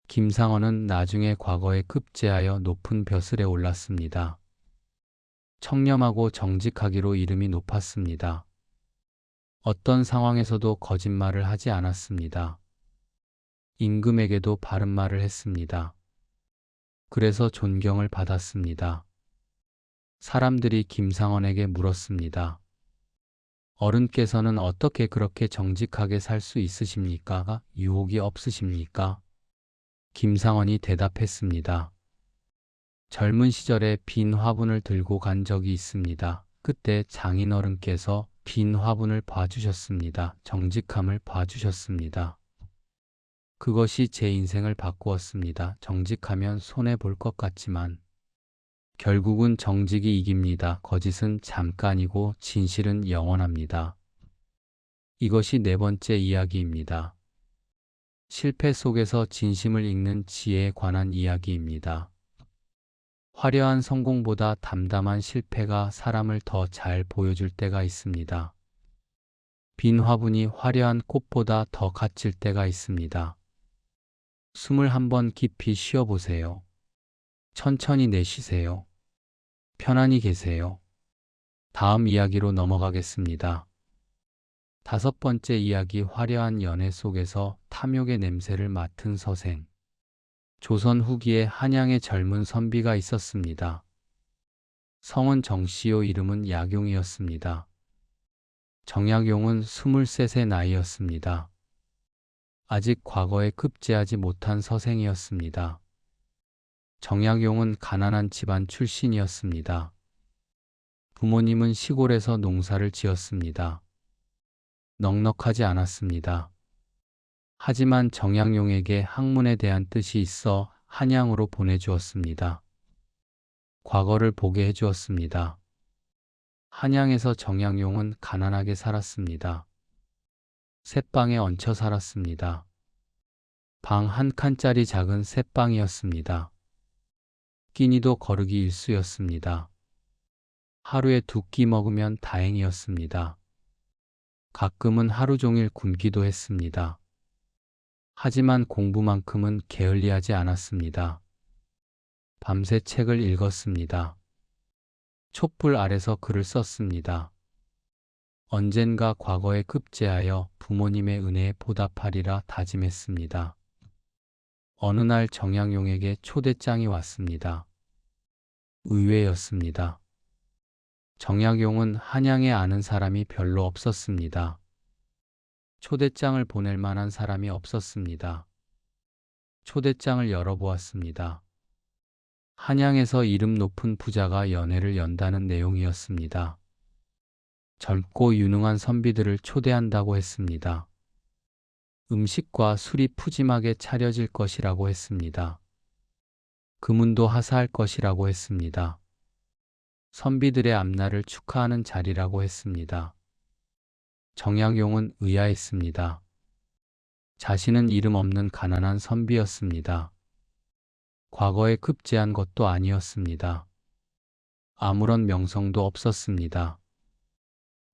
김상원은 나중에 과거에 급제하여 높은 벼슬에 올랐습니다. 청렴하고 정직하기로 이름이 높았습니다. 어떤 상황에서도 거짓말을 하지 않았습니다. 임금에게도 바른 말을 했습니다. 그래서 존경을 받았습니다. 사람들이 김상원에게 물었습니다. 어른께서는 어떻게 그렇게 정직하게 살 수 있으십니까? 유혹이 없으십니까? 김상원이 대답했습니다. 젊은 시절에 빈 화분을 들고 간 적이 있습니다. 그때 장인어른께서 빈 화분을 봐주셨습니다. 정직함을 봐주셨습니다. 그것이 제 인생을 바꾸었습니다. 정직하면 손해볼 것 같지만 결국은 정직이 이깁니다. 거짓은 잠깐이고 진실은 영원합니다. 이것이 4번째 이야기입니다. 실패 속에서 진심을 읽는 지혜에 관한 이야기입니다. 화려한 성공보다 담담한 실패가 사람을 더 잘 보여줄 때가 있습니다. 빈 화분이 화려한 꽃보다 더 갇힐 때가 있습니다. 숨을 한번 깊이 쉬어보세요. 천천히 내쉬세요. 편안히 계세요. 다음 이야기로 넘어가겠습니다. 5번째 이야기, 화려한 연애 속에서 탐욕의 냄새를 맡은 서생. 조선 후기에 한양에 젊은 선비가 있었습니다. 성은 정씨요, 이름은 약용이었습니다. 정약용은 23세 나이였습니다. 아직 과거에 급제하지 못한 서생이었습니다. 정약용은 가난한 집안 출신이었습니다. 부모님은 시골에서 농사를 지었습니다. 넉넉하지 않았습니다. 하지만 정약용에게 학문에 대한 뜻이 있어 한양으로 보내주었습니다. 과거를 보게 해주었습니다. 한양에서 정약용은 가난하게 살았습니다. 셋방에 얹혀 살았습니다. 방 한 칸짜리 작은 셋방이었습니다. 끼니도 거르기 일쑤였습니다. 하루에 2끼 먹으면 다행이었습니다. 가끔은 하루 종일 굶기도 했습니다. 하지만 공부만큼은 게을리하지 않았습니다. 밤새 책을 읽었습니다. 촛불 아래서 글을 썼습니다. 언젠가 과거에 급제하여 부모님의 은혜에 보답하리라 다짐했습니다. 어느 날 정약용에게 초대장이 왔습니다. 의외였습니다. 정약용은 한양에 아는 사람이 별로 없었습니다. 초대장을 보낼 만한 사람이 없었습니다. 초대장을 열어보았습니다. 한양에서 이름 높은 부자가 연애를 연다는 내용이었습니다. 젊고 유능한 선비들을 초대한다고 했습니다. 음식과 술이 푸짐하게 차려질 것이라고 했습니다. 금운도 하사할 것이라고 했습니다. 선비들의 앞날을 축하하는 자리라고 했습니다. 정약용은 의아했습니다. 자신은 이름 없는 가난한 선비였습니다. 과거에 급제한 것도 아니었습니다. 아무런 명성도 없었습니다.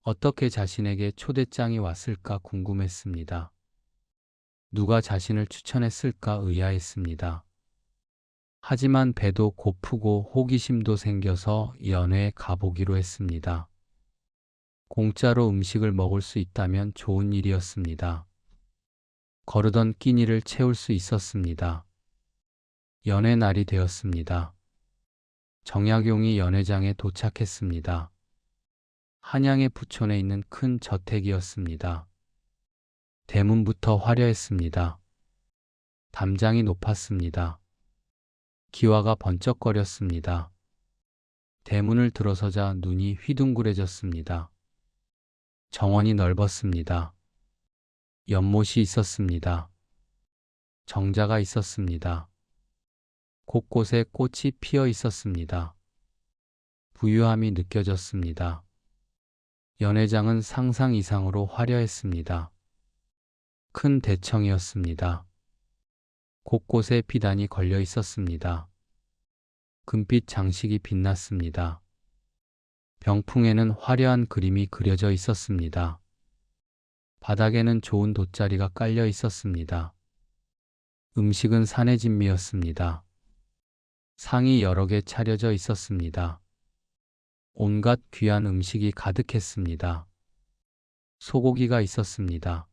어떻게 자신에게 초대장이 왔을까 궁금했습니다. 누가 자신을 추천했을까 의아했습니다. 하지만 배도 고프고 호기심도 생겨서 연회에 가보기로 했습니다. 공짜로 음식을 먹을 수 있다면 좋은 일이었습니다. 거르던 끼니를 채울 수 있었습니다. 연회 날이 되었습니다. 정약용이 연회장에 도착했습니다. 한양의 부촌에 있는 큰 저택이었습니다. 대문부터 화려했습니다. 담장이 높았습니다. 기와가 번쩍거렸습니다. 대문을 들어서자 눈이 휘둥그레졌습니다. 정원이 넓었습니다. 연못이 있었습니다. 정자가 있었습니다. 곳곳에 꽃이 피어 있었습니다. 부유함이 느껴졌습니다. 연회장은 상상 이상으로 화려했습니다. 큰 대청이었습니다. 곳곳에 비단이 걸려 있었습니다. 금빛 장식이 빛났습니다. 병풍에는 화려한 그림이 그려져 있었습니다. 바닥에는 좋은 돗자리가 깔려 있었습니다. 음식은 산해진미였습니다. 상이 여러 개 차려져 있었습니다. 온갖 귀한 음식이 가득했습니다. 소고기가 있었습니다.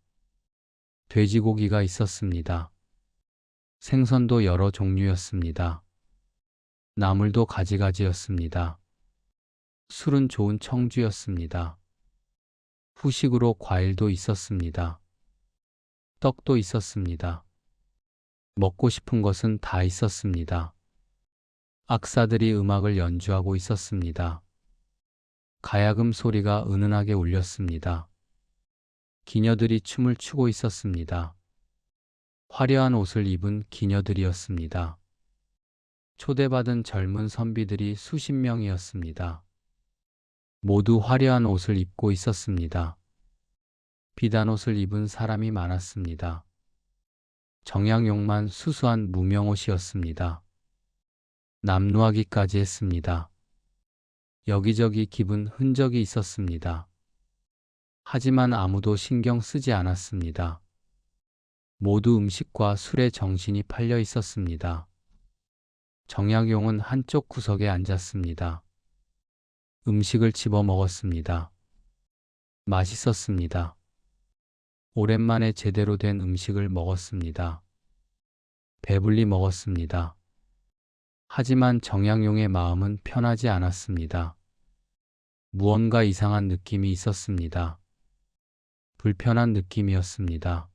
돼지고기가 있었습니다. 생선도 여러 종류였습니다. 나물도 가지가지였습니다. 술은 좋은 청주였습니다. 후식으로 과일도 있었습니다. 떡도 있었습니다. 먹고 싶은 것은 다 있었습니다. 악사들이 음악을 연주하고 있었습니다. 가야금 소리가 은은하게 울렸습니다. 기녀들이 춤을 추고 있었습니다. 화려한 옷을 입은 기녀들이었습니다. 초대받은 젊은 선비들이 수십 명이었습니다. 모두 화려한 옷을 입고 있었습니다. 비단 옷을 입은 사람이 많았습니다. 정약용만 수수한 무명옷이었습니다. 남루하기까지 했습니다. 여기저기 기분 흔적이 있었습니다. 하지만 아무도 신경 쓰지 않았습니다. 모두 음식과 술에 정신이 팔려 있었습니다. 정약용은 한쪽 구석에 앉았습니다. 음식을 집어 먹었습니다. 맛있었습니다. 오랜만에 제대로 된 음식을 먹었습니다. 배불리 먹었습니다. 하지만 정약용의 마음은 편하지 않았습니다. 무언가 이상한 느낌이 있었습니다. 불편한 느낌이었습니다.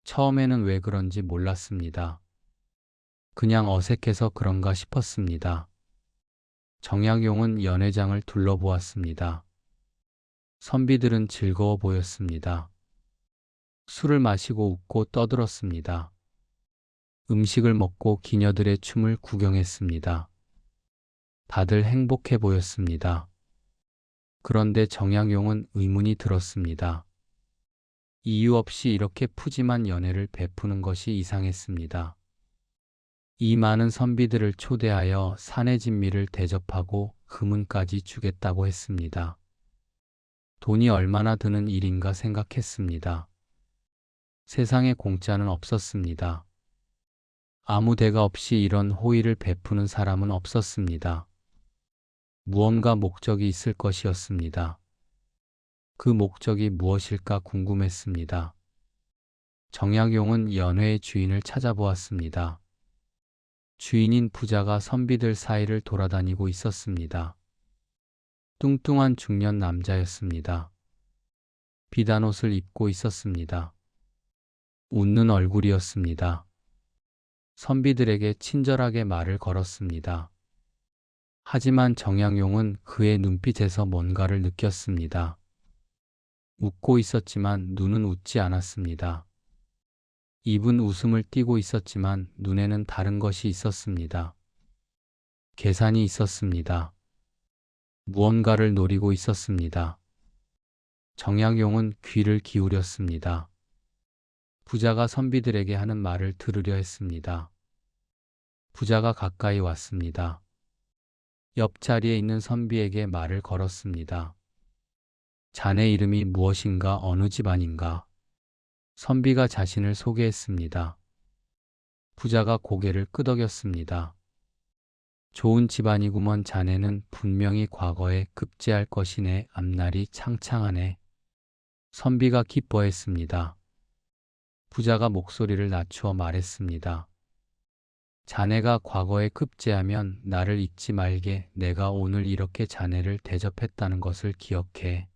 처음에는 왜 그런지 몰랐습니다. 그냥 어색해서 그런가 싶었습니다. 정약용은 연회장을 둘러보았습니다. 선비들은 즐거워 보였습니다. 술을 마시고 웃고 떠들었습니다. 음식을 먹고 기녀들의 춤을 구경했습니다. 다들 행복해 보였습니다. 그런데 정약용은 의문이 들었습니다. 이유 없이 이렇게 푸짐한 연회를 베푸는 것이 이상했습니다. 이 많은 선비들을 초대하여 산의 진미를 대접하고 금은까지 주겠다고 했습니다. 돈이 얼마나 드는 일인가 생각했습니다. 세상에 공짜는 없었습니다. 아무 대가 없이 이런 호의를 베푸는 사람은 없었습니다. 무언가 목적이 있을 것이었습니다. 그 목적이 무엇일까 궁금했습니다. 정약용은 연회의 주인을 찾아보았습니다. 주인인 부자가 선비들 사이를 돌아다니고 있었습니다. 뚱뚱한 중년 남자였습니다. 비단 옷을 입고 있었습니다. 웃는 얼굴이었습니다. 선비들에게 친절하게 말을 걸었습니다. 하지만 정약용은 그의 눈빛에서 뭔가를 느꼈습니다. 웃고 있었지만 눈은 웃지 않았습니다. 입은 웃음을 띠고 있었지만 눈에는 다른 것이 있었습니다. 계산이 있었습니다. 무언가를 노리고 있었습니다. 정약용은 귀를 기울였습니다. 부자가 선비들에게 하는 말을 들으려 했습니다. 부자가 가까이 왔습니다. 옆자리에 있는 선비에게 말을 걸었습니다. 자네 이름이 무엇인가, 어느 집안인가? 선비가 자신을 소개했습니다. 부자가 고개를 끄덕였습니다. 좋은 집안이구먼. 자네는 분명히 과거에 급제할 것이네. 앞날이 창창하네. 선비가 기뻐했습니다. 부자가 목소리를 낮추어 말했습니다. 자네가 과거에 급제하면 나를 잊지 말게. 내가 오늘 이렇게 자네를 대접했다는 것을 기억해.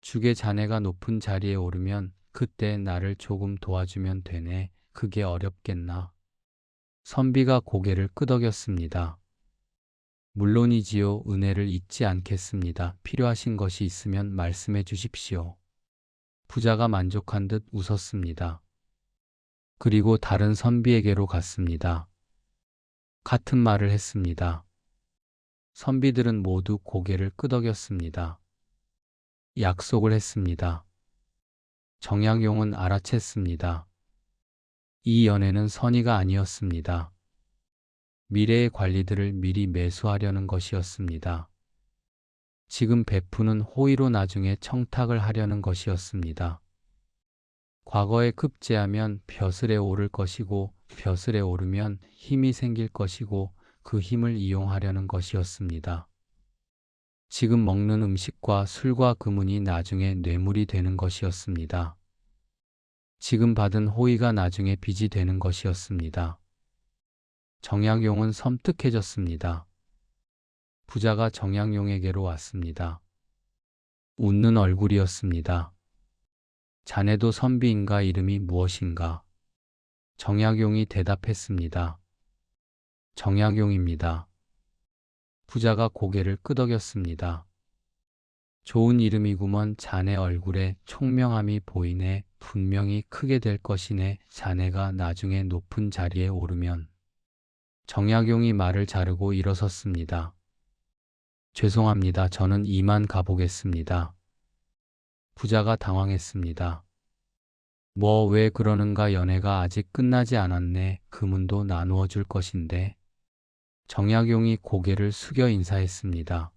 죽에 자네가 높은 자리에 오르면 그때 나를 조금 도와주면 되네. 그게 어렵겠나? 선비가 고개를 끄덕였습니다. 물론이지요. 은혜를 잊지 않겠습니다. 필요하신 것이 있으면 말씀해 주십시오. 부자가 만족한 듯 웃었습니다. 그리고 다른 선비에게로 갔습니다. 같은 말을 했습니다. 선비들은 모두 고개를 끄덕였습니다. 약속을 했습니다. 정약용은 알아챘습니다. 이 연애는 선의가 아니었습니다. 미래의 관리들을 미리 매수하려는 것이었습니다. 지금 베푸는 호의로 나중에 청탁을 하려는 것이었습니다. 과거에 급제하면 벼슬에 오를 것이고 벼슬에 오르면 힘이 생길 것이고 그 힘을 이용하려는 것이었습니다. 지금 먹는 음식과 술과 금은이 나중에 뇌물이 되는 것이었습니다. 지금 받은 호의가 나중에 빚이 되는 것이었습니다. 정약용은 섬뜩해졌습니다. 부자가 정약용에게로 왔습니다. 웃는 얼굴이었습니다. 자네도 선비인가? 이름이 무엇인가? 정약용이 대답했습니다. 정약용입니다. 부자가 고개를 끄덕였습니다. 좋은 이름이구먼. 자네 얼굴에 총명함이 보이네. 분명히 크게 될 것이네. 자네가 나중에 높은 자리에 오르면. 정약용이 말을 자르고 일어섰습니다. 죄송합니다. 저는 이만 가보겠습니다. 부자가 당황했습니다. 뭐 왜 그러는가? 연애가 아직 끝나지 않았네. 금은도 나누어 줄 것인데. 정약용이 고개를 숙여 인사했습니다.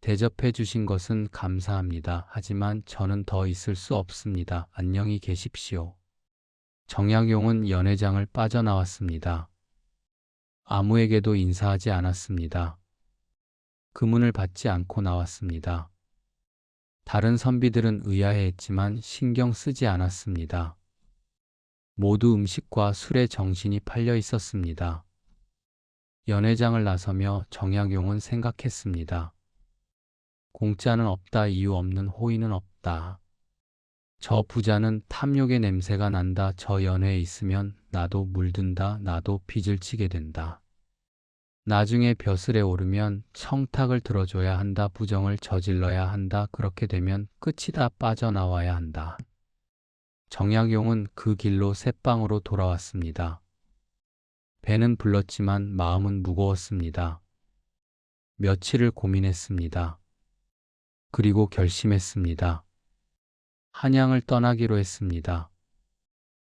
대접해 주신 것은 감사합니다. 하지만 저는 더 있을 수 없습니다. 안녕히 계십시오. 정약용은 연회장을 빠져나왔습니다. 아무에게도 인사하지 않았습니다. 그 문을 받지 않고 나왔습니다. 다른 선비들은 의아해했지만 신경 쓰지 않았습니다. 모두 음식과 술에 정신이 팔려 있었습니다. 연회장을 나서며 정약용은 생각했습니다. 공짜는 없다. 이유 없는 호의는 없다. 저 부자는 탐욕의 냄새가 난다. 저 연회에 있으면 나도 물든다. 나도 빚을 지게 된다. 나중에 벼슬에 오르면 청탁을 들어줘야 한다. 부정을 저질러야 한다. 그렇게 되면 끝이다. 빠져나와야 한다. 정약용은 그 길로 새방으로 돌아왔습니다. 배는 불렀지만 마음은 무거웠습니다. 며칠을 고민했습니다. 그리고 결심했습니다. 한양을 떠나기로 했습니다.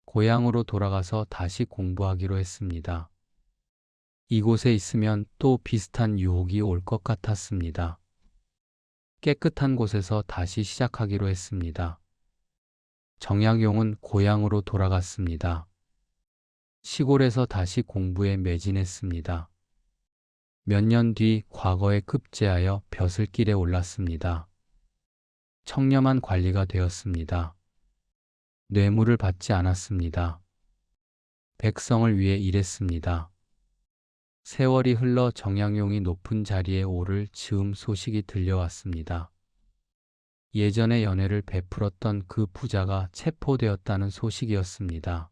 고향으로 돌아가서 다시 공부하기로 했습니다. 이곳에 있으면 또 비슷한 유혹이 올 것 같았습니다. 깨끗한 곳에서 다시 시작하기로 했습니다. 정약용은 고향으로 돌아갔습니다. 시골에서 다시 공부에 매진했습니다. 몇 년 뒤 과거에 급제하여 벼슬길에 올랐습니다. 청렴한 관리가 되었습니다. 뇌물을 받지 않았습니다. 백성을 위해 일했습니다. 세월이 흘러 정약용이 높은 자리에 오를 즈음 소식이 들려왔습니다. 예전에 연회를 베풀었던 그 부자가 체포되었다는 소식이었습니다.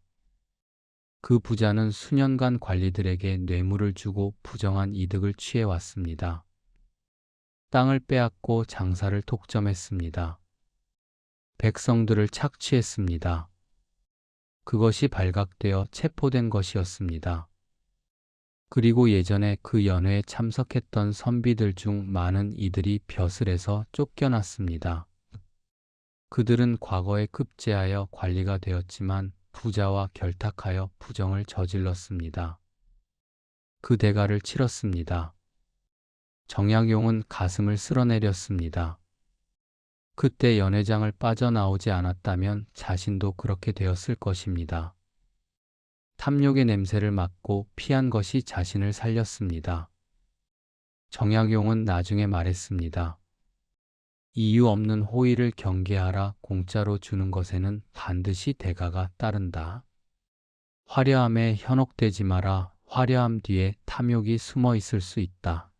그 부자는 수년간 관리들에게 뇌물을 주고 부정한 이득을 취해왔습니다. 땅을 빼앗고 장사를 독점했습니다. 백성들을 착취했습니다. 그것이 발각되어 체포된 것이었습니다. 그리고 예전에 그 연회에 참석했던 선비들 중 많은 이들이 벼슬에서 쫓겨났습니다. 그들은 과거에 급제하여 관리가 되었지만 부자와 결탁하여 부정을 저질렀습니다. 그 대가를 치렀습니다. 정약용은 가슴을 쓸어내렸습니다. 그때 연회장을 빠져나오지 않았다면 자신도 그렇게 되었을 것입니다. 탐욕의 냄새를 맡고 피한 것이 자신을 살렸습니다. 정약용은 나중에 말했습니다. 이유 없는 호의를 경계하라. 공짜로 주는 것에는 반드시 대가가 따른다. 화려함에 현혹되지 마라. 화려함 뒤에 탐욕이 숨어 있을 수 있다.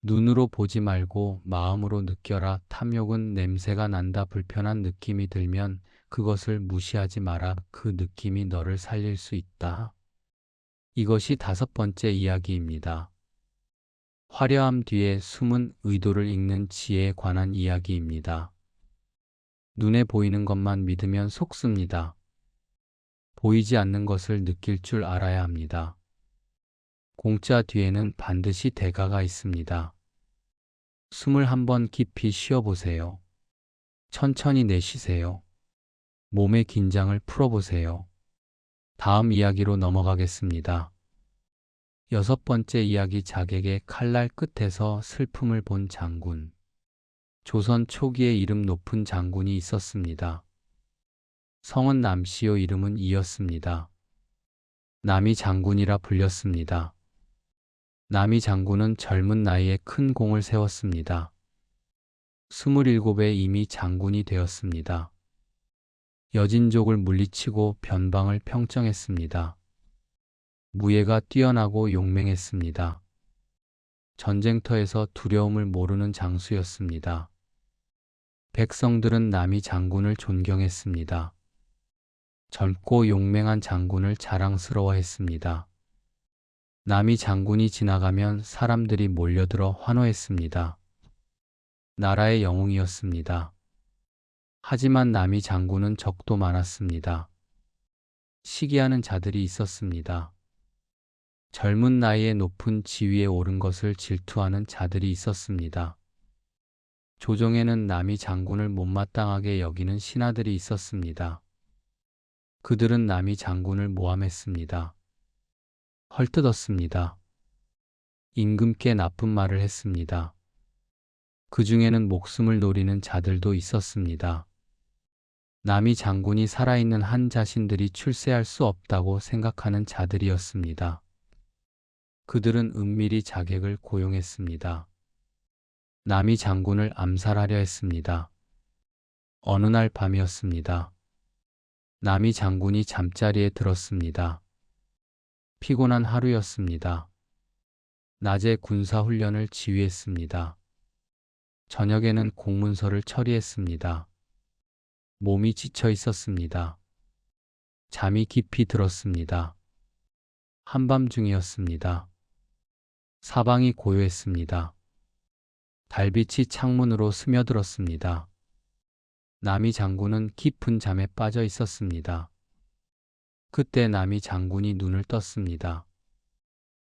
눈으로 보지 말고 마음으로 느껴라. 탐욕은 냄새가 난다. 불편한 느낌이 들면 그것을 무시하지 마라. 그 느낌이 너를 살릴 수 있다. 이것이 5번째 이야기입니다. 화려함 뒤에 숨은 의도를 읽는 지혜에 관한 이야기입니다. 눈에 보이는 것만 믿으면 속습니다. 보이지 않는 것을 느낄 줄 알아야 합니다. 공짜 뒤에는 반드시 대가가 있습니다. 숨을 한번 깊이 쉬어보세요. 천천히 내쉬세요. 몸의 긴장을 풀어보세요. 다음 이야기로 넘어가겠습니다. 6번째 이야기. 자객의 칼날 끝에서 슬픔을 본 장군. 조선 초기에 이름 높은 장군이 있었습니다. 성은 남씨요 이름은 이였습니다. 남이 장군이라 불렸습니다. 남이 장군은 젊은 나이에 큰 공을 세웠습니다. 27에 이미 장군이 되었습니다. 여진족을 물리치고 변방을 평정했습니다. 무예가 뛰어나고 용맹했습니다. 전쟁터에서 두려움을 모르는 장수였습니다. 백성들은 남이 장군을 존경했습니다. 젊고 용맹한 장군을 자랑스러워했습니다. 남이 장군이 지나가면 사람들이 몰려들어 환호했습니다. 나라의 영웅이었습니다. 하지만 남이 장군은 적도 많았습니다. 시기하는 자들이 있었습니다. 젊은 나이에 높은 지위에 오른 것을 질투하는 자들이 있었습니다. 조정에는 남이 장군을 못마땅하게 여기는 신하들이 있었습니다. 그들은 남이 장군을 모함했습니다. 헐뜯었습니다. 임금께 나쁜 말을 했습니다. 그 중에는 목숨을 노리는 자들도 있었습니다. 남이 장군이 살아있는 한 자신들이 출세할 수 없다고 생각하는 자들이었습니다. 그들은 은밀히 자객을 고용했습니다. 남이 장군을 암살하려 했습니다. 어느 날 밤이었습니다. 남이 장군이 잠자리에 들었습니다. 피곤한 하루였습니다. 낮에 군사훈련을 지휘했습니다. 저녁에는 공문서를 처리했습니다. 몸이 지쳐 있었습니다. 잠이 깊이 들었습니다. 한밤중이었습니다. 사방이 고요했습니다. 달빛이 창문으로 스며들었습니다. 남이 장군은 깊은 잠에 빠져 있었습니다. 그때 남이 장군이 눈을 떴습니다.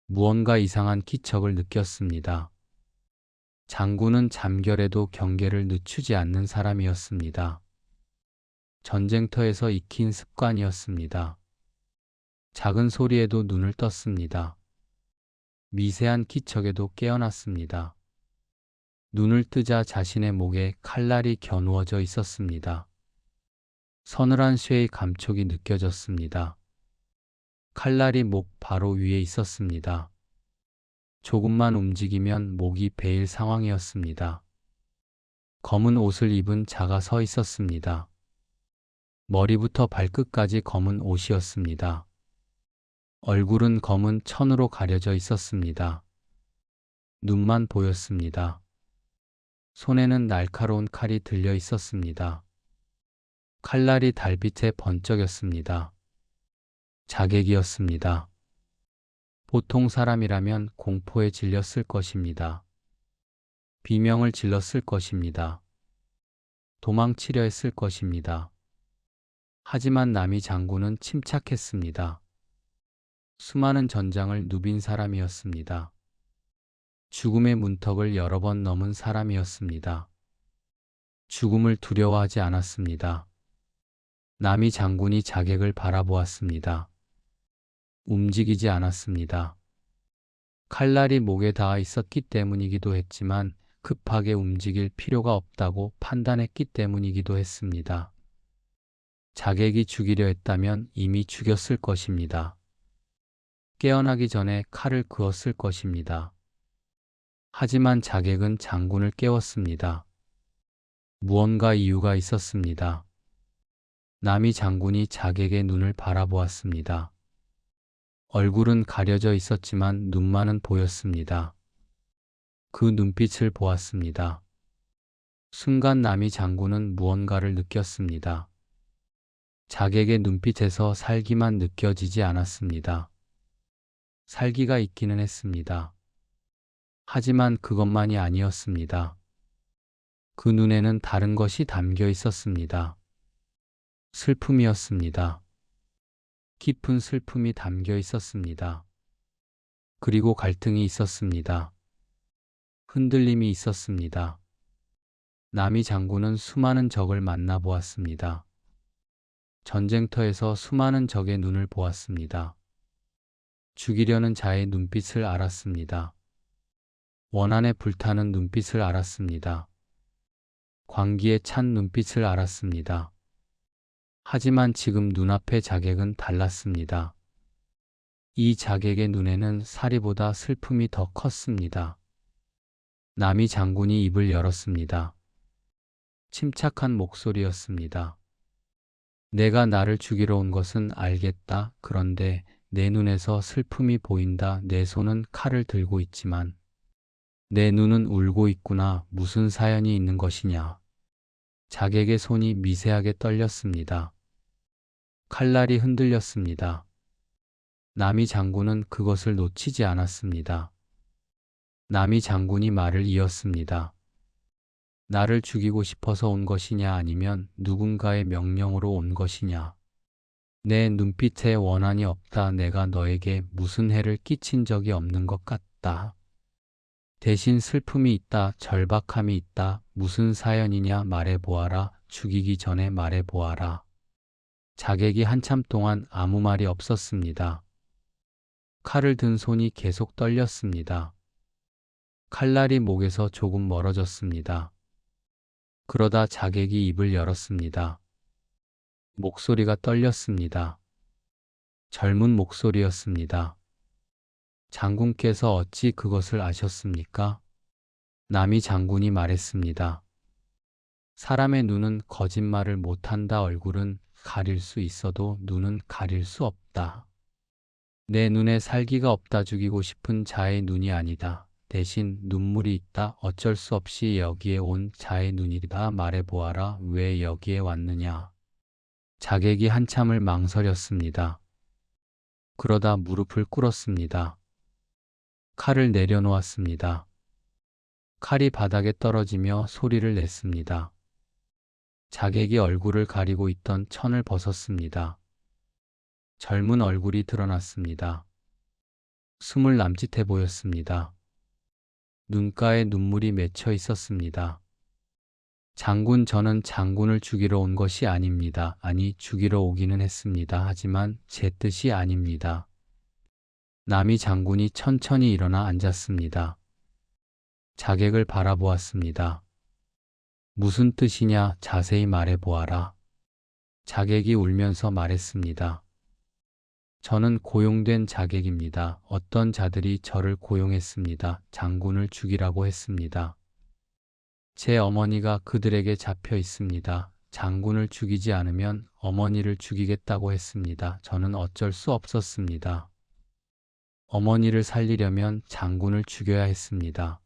무언가 이상한 기척을 느꼈습니다. 장군은 잠결에도 경계를 늦추지 않는 사람이었습니다. 전쟁터에서 익힌 습관이었습니다. 작은 소리에도 눈을 떴습니다. 미세한 기척에도 깨어났습니다. 눈을 뜨자 자신의 목에 칼날이 겨누어져 있었습니다. 서늘한 쇠의 감촉이 느껴졌습니다. 칼날이 목 바로 위에 있었습니다. 조금만 움직이면 목이 베일 상황이었습니다. 검은 옷을 입은 자가 서 있었습니다. 머리부터 발끝까지 검은 옷이었습니다. 얼굴은 검은 천으로 가려져 있었습니다. 눈만 보였습니다. 손에는 날카로운 칼이 들려 있었습니다. 칼날이 달빛에 번쩍였습니다. 자객이었습니다. 보통 사람이라면 공포에 질렸을 것입니다. 비명을 질렀을 것입니다. 도망치려 했을 것입니다. 하지만 남이 장군은 침착했습니다. 수많은 전장을 누빈 사람이었습니다. 죽음의 문턱을 여러 번 넘은 사람이었습니다. 죽음을 두려워하지 않았습니다. 남이 장군이 자객을 바라보았습니다. 움직이지 않았습니다. 칼날이 목에 닿아 있었기 때문이기도 했지만 급하게 움직일 필요가 없다고 판단했기 때문이기도 했습니다. 자객이 죽이려 했다면 이미 죽였을 것입니다. 깨어나기 전에 칼을 그었을 것입니다. 하지만 자객은 장군을 깨웠습니다. 무언가 이유가 있었습니다. 남이 장군이 자객의 눈을 바라보았습니다. 얼굴은 가려져 있었지만 눈만은 보였습니다. 그 눈빛을 보았습니다. 순간 남이 장군은 무언가를 느꼈습니다. 자객의 눈빛에서 살기만 느껴지지 않았습니다. 살기가 있기는 했습니다. 하지만 그것만이 아니었습니다. 그 눈에는 다른 것이 담겨 있었습니다. 슬픔이었습니다. 깊은 슬픔이 담겨 있었습니다. 그리고 갈등이 있었습니다. 흔들림이 있었습니다. 남이 장군은 수많은 적을 만나보았습니다. 전쟁터에서 수많은 적의 눈을 보았습니다. 죽이려는 자의 눈빛을 알았습니다. 원한에 불타는 눈빛을 알았습니다. 광기에 찬 눈빛을 알았습니다. 하지만 지금 눈앞의 자객은 달랐습니다. 이 자객의 눈에는 사리보다 슬픔이 더 컸습니다. 남이 장군이 입을 열었습니다. 침착한 목소리였습니다. 내가 나를 죽이러 온 것은 알겠다. 그런데 내 눈에서 슬픔이 보인다. 내 손은 칼을 들고 있지만 내 눈은 울고 있구나. 무슨 사연이 있는 것이냐. 자객의 손이 미세하게 떨렸습니다. 칼날이 흔들렸습니다. 남이 장군은 그것을 놓치지 않았습니다. 남이 장군이 말을 이었습니다. 나를 죽이고 싶어서 온 것이냐 아니면 누군가의 명령으로 온 것이냐. 내 눈빛에 원한이 없다. 내가 너에게 무슨 해를 끼친 적이 없는 것 같다. 대신 슬픔이 있다. 절박함이 있다. 무슨 사연이냐 말해보아라. 죽이기 전에 말해보아라. 자객이 한참 동안 아무 말이 없었습니다. 칼을 든 손이 계속 떨렸습니다. 칼날이 목에서 조금 멀어졌습니다. 그러다 자객이 입을 열었습니다. 목소리가 떨렸습니다. 젊은 목소리였습니다. 장군께서 어찌 그것을 아셨습니까? 남이 장군이 말했습니다. 사람의 눈은 거짓말을 못한다. 얼굴은 가릴 수 있어도 눈은 가릴 수 없다. 내 눈에 살기가 없다. 죽이고 싶은 자의 눈이 아니다. 대신 눈물이 있다. 어쩔 수 없이 여기에 온 자의 눈이다. 말해보아라. 왜 여기에 왔느냐. 자객이 한참을 망설였습니다. 그러다 무릎을 꿇었습니다. 칼을 내려놓았습니다. 칼이 바닥에 떨어지며 소리를 냈습니다. 자객이 얼굴을 가리고 있던 천을 벗었습니다. 젊은 얼굴이 드러났습니다. 숨을 남짓해 보였습니다. 눈가에 눈물이 맺혀 있었습니다. 장군, 저는 장군을 죽이러 온 것이 아닙니다. 아니, 죽이러 오기는 했습니다. 하지만 제 뜻이 아닙니다. 남이 장군이 천천히 일어나 앉았습니다. 자객을 바라보았습니다. 무슨 뜻이냐, 자세히 말해보아라. 자객이 울면서 말했습니다. 저는 고용된 자객입니다. 어떤 자들이 저를 고용했습니다. 장군을 죽이라고 했습니다. 제 어머니가 그들에게 잡혀 있습니다. 장군을 죽이지 않으면 어머니를 죽이겠다고 했습니다. 저는 어쩔 수 없었습니다. 어머니를 살리려면 장군을 죽여야 했습니다.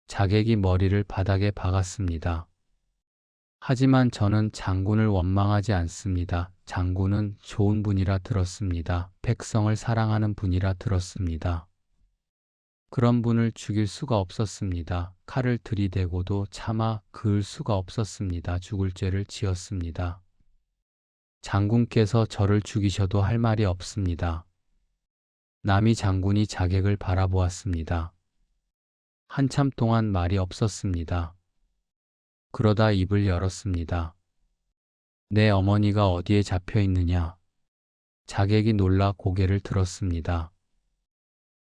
자객이 머리를 바닥에 박았습니다. 하지만 저는 장군을 원망하지 않습니다. 장군은 좋은 분이라 들었습니다. 백성을 사랑하는 분이라 들었습니다. 그런 분을 죽일 수가 없었습니다. 칼을 들이대고도 차마 그을 수가 없었습니다. 죽을 죄를 지었습니다. 장군께서 저를 죽이셔도 할 말이 없습니다. 남이 장군이 자객을 바라보았습니다. 한참 동안 말이 없었습니다. 그러다 입을 열었습니다. 내 어머니가 어디에 잡혀 있느냐? 자객이 놀라 고개를 들었습니다.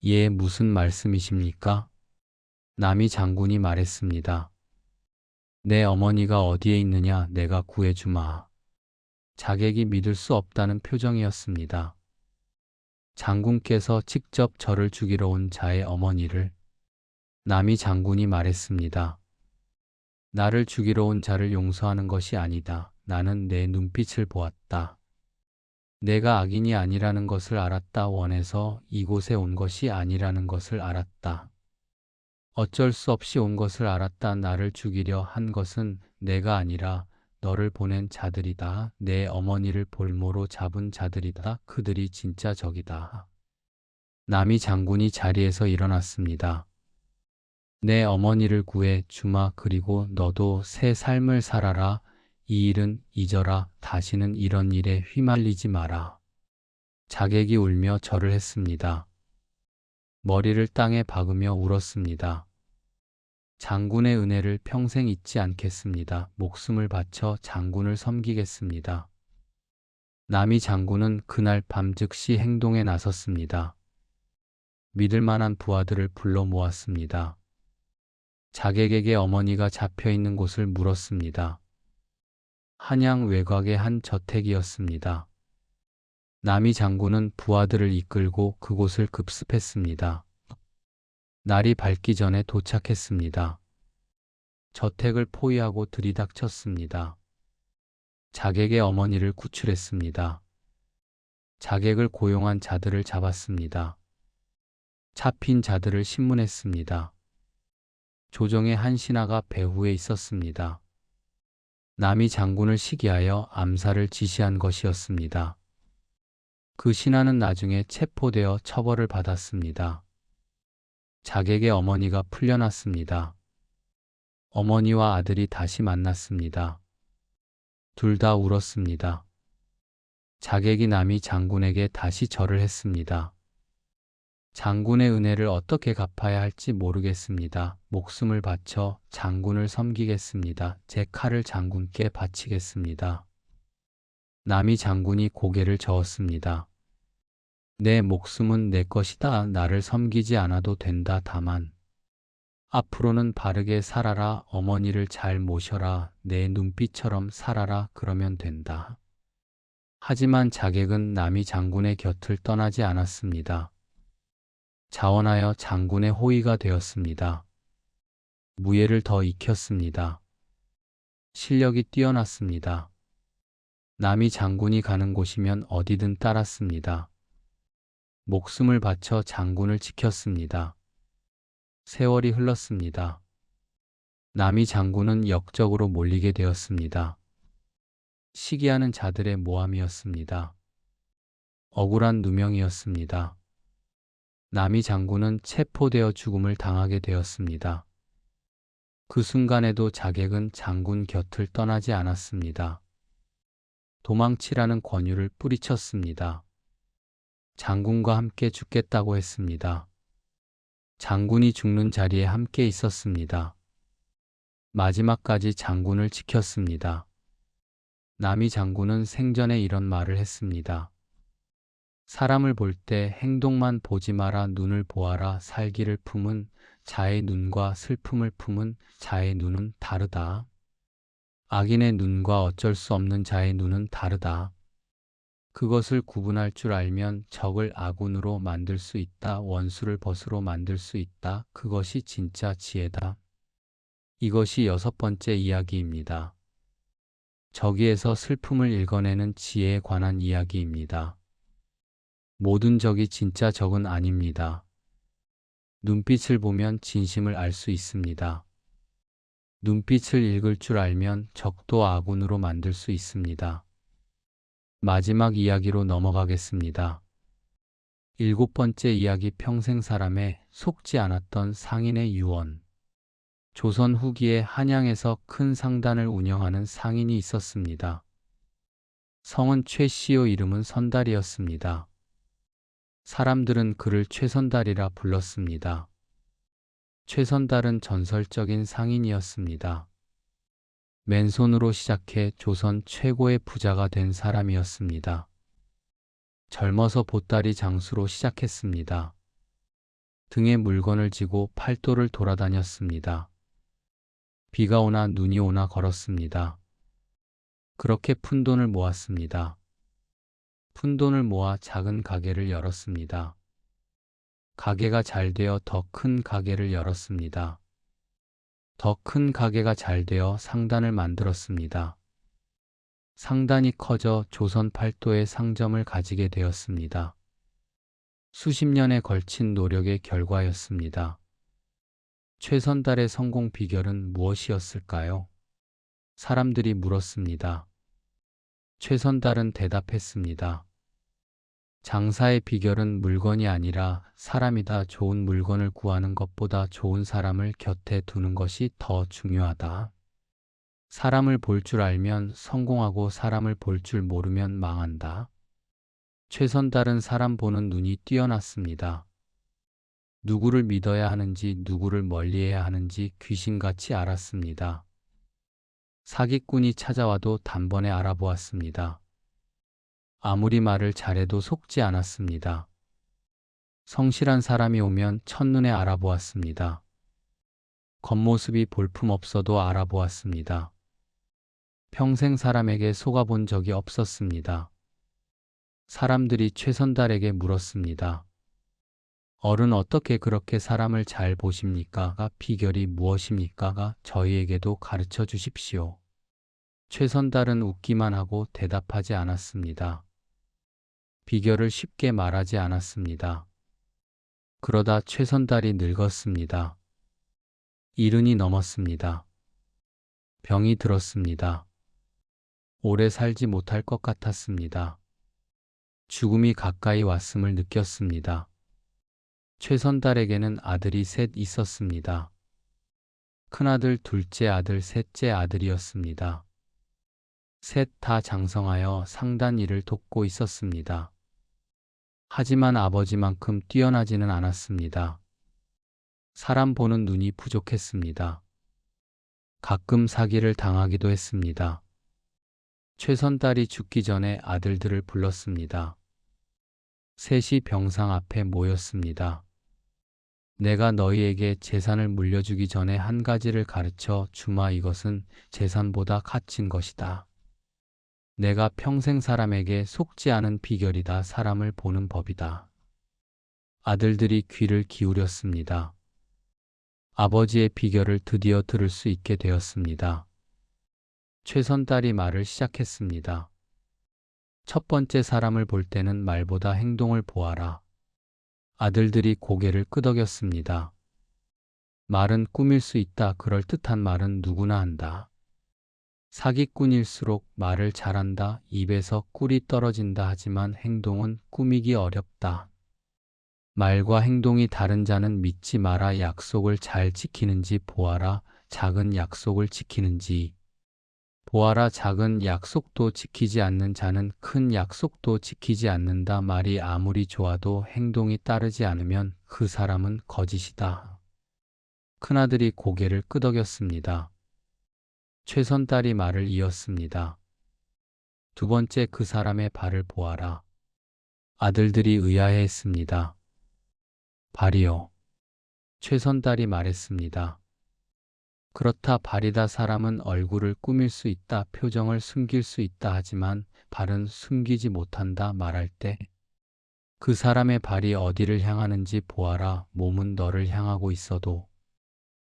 예, 무슨 말씀이십니까? 남이 장군이 말했습니다. 내 어머니가 어디에 있느냐? 내가 구해주마. 자객이 믿을 수 없다는 표정이었습니다. 장군께서 직접 저를 죽이러 온 자의 어머니를. 남이 장군이 말했습니다. 나를 죽이러 온 자를 용서하는 것이 아니다. 나는 내 눈빛을 보았다. 내가 악인이 아니라는 것을 알았다. 원해서 이곳에 온 것이 아니라는 것을 알았다. 어쩔 수 없이 온 것을 알았다. 나를 죽이려 한 것은 내가 아니라 너를 보낸 자들이다. 내 어머니를 볼모로 잡은 자들이다. 그들이 진짜 적이다. 남이 장군이 자리에서 일어났습니다. 내 어머니를 구해 주마. 그리고 너도 새 삶을 살아라. 이 일은 잊어라. 다시는 이런 일에 휘말리지 마라. 자객이 울며 절을 했습니다. 머리를 땅에 박으며 울었습니다. 장군의 은혜를 평생 잊지 않겠습니다. 목숨을 바쳐 장군을 섬기겠습니다. 남이 장군은 그날 밤 즉시 행동에 나섰습니다. 믿을 만한 부하들을 불러 모았습니다. 자객에게 어머니가 잡혀 있는 곳을 물었습니다. 한양 외곽의 한 저택이었습니다. 남이 장군은 부하들을 이끌고 그곳을 급습했습니다. 날이 밝기 전에 도착했습니다. 저택을 포위하고 들이닥쳤습니다. 자객의 어머니를 구출했습니다. 자객을 고용한 자들을 잡았습니다. 잡힌 자들을 신문했습니다. 조정의 한 신하가 배후에 있었습니다. 남이 장군을 시기하여 암살을 지시한 것이었습니다. 그 신하는 나중에 체포되어 처벌을 받았습니다. 자객의 어머니가 풀려났습니다. 어머니와 아들이 다시 만났습니다. 둘 다 울었습니다. 자객이 남이 장군에게 다시 절을 했습니다. 장군의 은혜를 어떻게 갚아야 할지 모르겠습니다. 목숨을 바쳐 장군을 섬기겠습니다. 제 칼을 장군께 바치겠습니다. 남이 장군이 고개를 저었습니다. 내 목숨은 내 것이다. 나를 섬기지 않아도 된다. 다만 앞으로는 바르게 살아라. 어머니를 잘 모셔라. 내 눈빛처럼 살아라. 그러면 된다. 하지만 자객은 남이 장군의 곁을 떠나지 않았습니다. 자원하여 장군의 호위가 되었습니다. 무예를 더 익혔습니다. 실력이 뛰어났습니다. 남이 장군이 가는 곳이면 어디든 따랐습니다. 목숨을 바쳐 장군을 지켰습니다. 세월이 흘렀습니다. 남이 장군은 역적으로 몰리게 되었습니다. 시기하는 자들의 모함이었습니다. 억울한 누명이었습니다. 남이 장군은 체포되어 죽음을 당하게 되었습니다. 그 순간에도 자객은 장군 곁을 떠나지 않았습니다. 도망치라는 권유를 뿌리쳤습니다. 장군과 함께 죽겠다고 했습니다. 장군이 죽는 자리에 함께 있었습니다. 마지막까지 장군을 지켰습니다. 남이 장군은 생전에 이런 말을 했습니다. 사람을 볼 때 행동만 보지 마라. 눈을 보아라. 살기를 품은 자의 눈과 슬픔을 품은 자의 눈은 다르다. 악인의 눈과 어쩔 수 없는 자의 눈은 다르다. 그것을 구분할 줄 알면 적을 아군으로 만들 수 있다. 원수를 벗으로 만들 수 있다. 그것이 진짜 지혜다. 이것이 6번째 이야기입니다. 저기에서 슬픔을 읽어내는 지혜에 관한 이야기입니다. 모든 적이 진짜 적은 아닙니다. 눈빛을 보면 진심을 알 수 있습니다. 눈빛을 읽을 줄 알면 적도 아군으로 만들 수 있습니다. 마지막 이야기로 넘어가겠습니다. 7번째 이야기 평생 사람에 속지 않았던 상인의 유언. 조선 후기에 한양에서 큰 상단을 운영하는 상인이 있었습니다. 성은 최씨요, 이름은 선달이었습니다. 사람들은 그를 최선달이라 불렀습니다. 최선달은 전설적인 상인이었습니다. 맨손으로 시작해 조선 최고의 부자가 된 사람이었습니다. 젊어서 보따리 장수로 시작했습니다. 등에 물건을 지고 팔도를 돌아다녔습니다. 비가 오나 눈이 오나 걸었습니다. 그렇게 푼돈을 모았습니다. 푼돈을 모아 작은 가게를 열었습니다. 가게가 잘 되어 더 큰 가게를 열었습니다. 더 큰 가게가 잘 되어 상단을 만들었습니다. 상단이 커져 조선 팔도의 상점을 가지게 되었습니다. 수십 년에 걸친 노력의 결과였습니다. 최선달의 성공 비결은 무엇이었을까요? 사람들이 물었습니다. 최선달은 대답했습니다. 장사의 비결은 물건이 아니라 사람이다. 좋은 물건을 구하는 것보다 좋은 사람을 곁에 두는 것이 더 중요하다. 사람을 볼 줄 알면 성공하고 사람을 볼 줄 모르면 망한다. 최선달은 사람 보는 눈이 뛰어났습니다. 누구를 믿어야 하는지 누구를 멀리해야 하는지 귀신같이 알았습니다. 사기꾼이 찾아와도 단번에 알아보았습니다. 아무리 말을 잘해도 속지 않았습니다. 성실한 사람이 오면 첫눈에 알아보았습니다. 겉모습이 볼품없어도 알아보았습니다. 평생 사람에게 속아본 적이 없었습니다. 사람들이 최선달에게 물었습니다. 어른, 어떻게 그렇게 사람을 잘 보십니까? 비결이 무엇입니까? 저희에게도 가르쳐 주십시오. 최선달은 웃기만 하고 대답하지 않았습니다. 비결을 쉽게 말하지 않았습니다. 그러다 최선달이 늙었습니다. 70이 넘었습니다. 병이 들었습니다. 오래 살지 못할 것 같았습니다. 죽음이 가까이 왔음을 느꼈습니다. 최선달에게는 아들이 셋 있었습니다. 큰아들, 둘째 아들, 셋째 아들이었습니다. 셋 다 장성하여 상단 일을 돕고 있었습니다. 하지만 아버지만큼 뛰어나지는 않았습니다. 사람 보는 눈이 부족했습니다. 가끔 사기를 당하기도 했습니다. 최선달이 죽기 전에 아들들을 불렀습니다. 셋이 병상 앞에 모였습니다. 내가 너희에게 재산을 물려주기 전에 한 가지를 가르쳐 주마. 이것은 재산보다 값진 것이다. 내가 평생 사람에게 속지 않은 비결이다. 사람을 보는 법이다. 아들들이 귀를 기울였습니다. 아버지의 비결을 드디어 들을 수 있게 되었습니다. 최선딸이 말을 시작했습니다. 첫 번째, 사람을 볼 때는 말보다 행동을 보아라. 아들들이 고개를 끄덕였습니다. 말은 꾸밀 수 있다. 그럴듯한 말은 누구나 한다. 사기꾼일수록 말을 잘한다. 입에서 꿀이 떨어진다. 하지만 행동은 꾸미기 어렵다. 말과 행동이 다른 자는 믿지 마라. 약속을 잘 지키는지 보아라. 작은 약속을 지키는지 보아라. 작은 약속도 지키지 않는 자는 큰 약속도 지키지 않는다. 말이 아무리 좋아도 행동이 따르지 않으면 그 사람은 거짓이다. 큰아들이 고개를 끄덕였습니다. 최선딸이 말을 이었습니다. 두 번째, 그 사람의 발을 보아라. 아들들이 의아해했습니다. 발이요. 최선딸이 말했습니다. 그렇다. 발이다. 사람은 얼굴을 꾸밀 수 있다. 표정을 숨길 수 있다. 하지만 발은 숨기지 못한다. 말할 때 그 사람의 발이 어디를 향하는지 보아라. 몸은 너를 향하고 있어도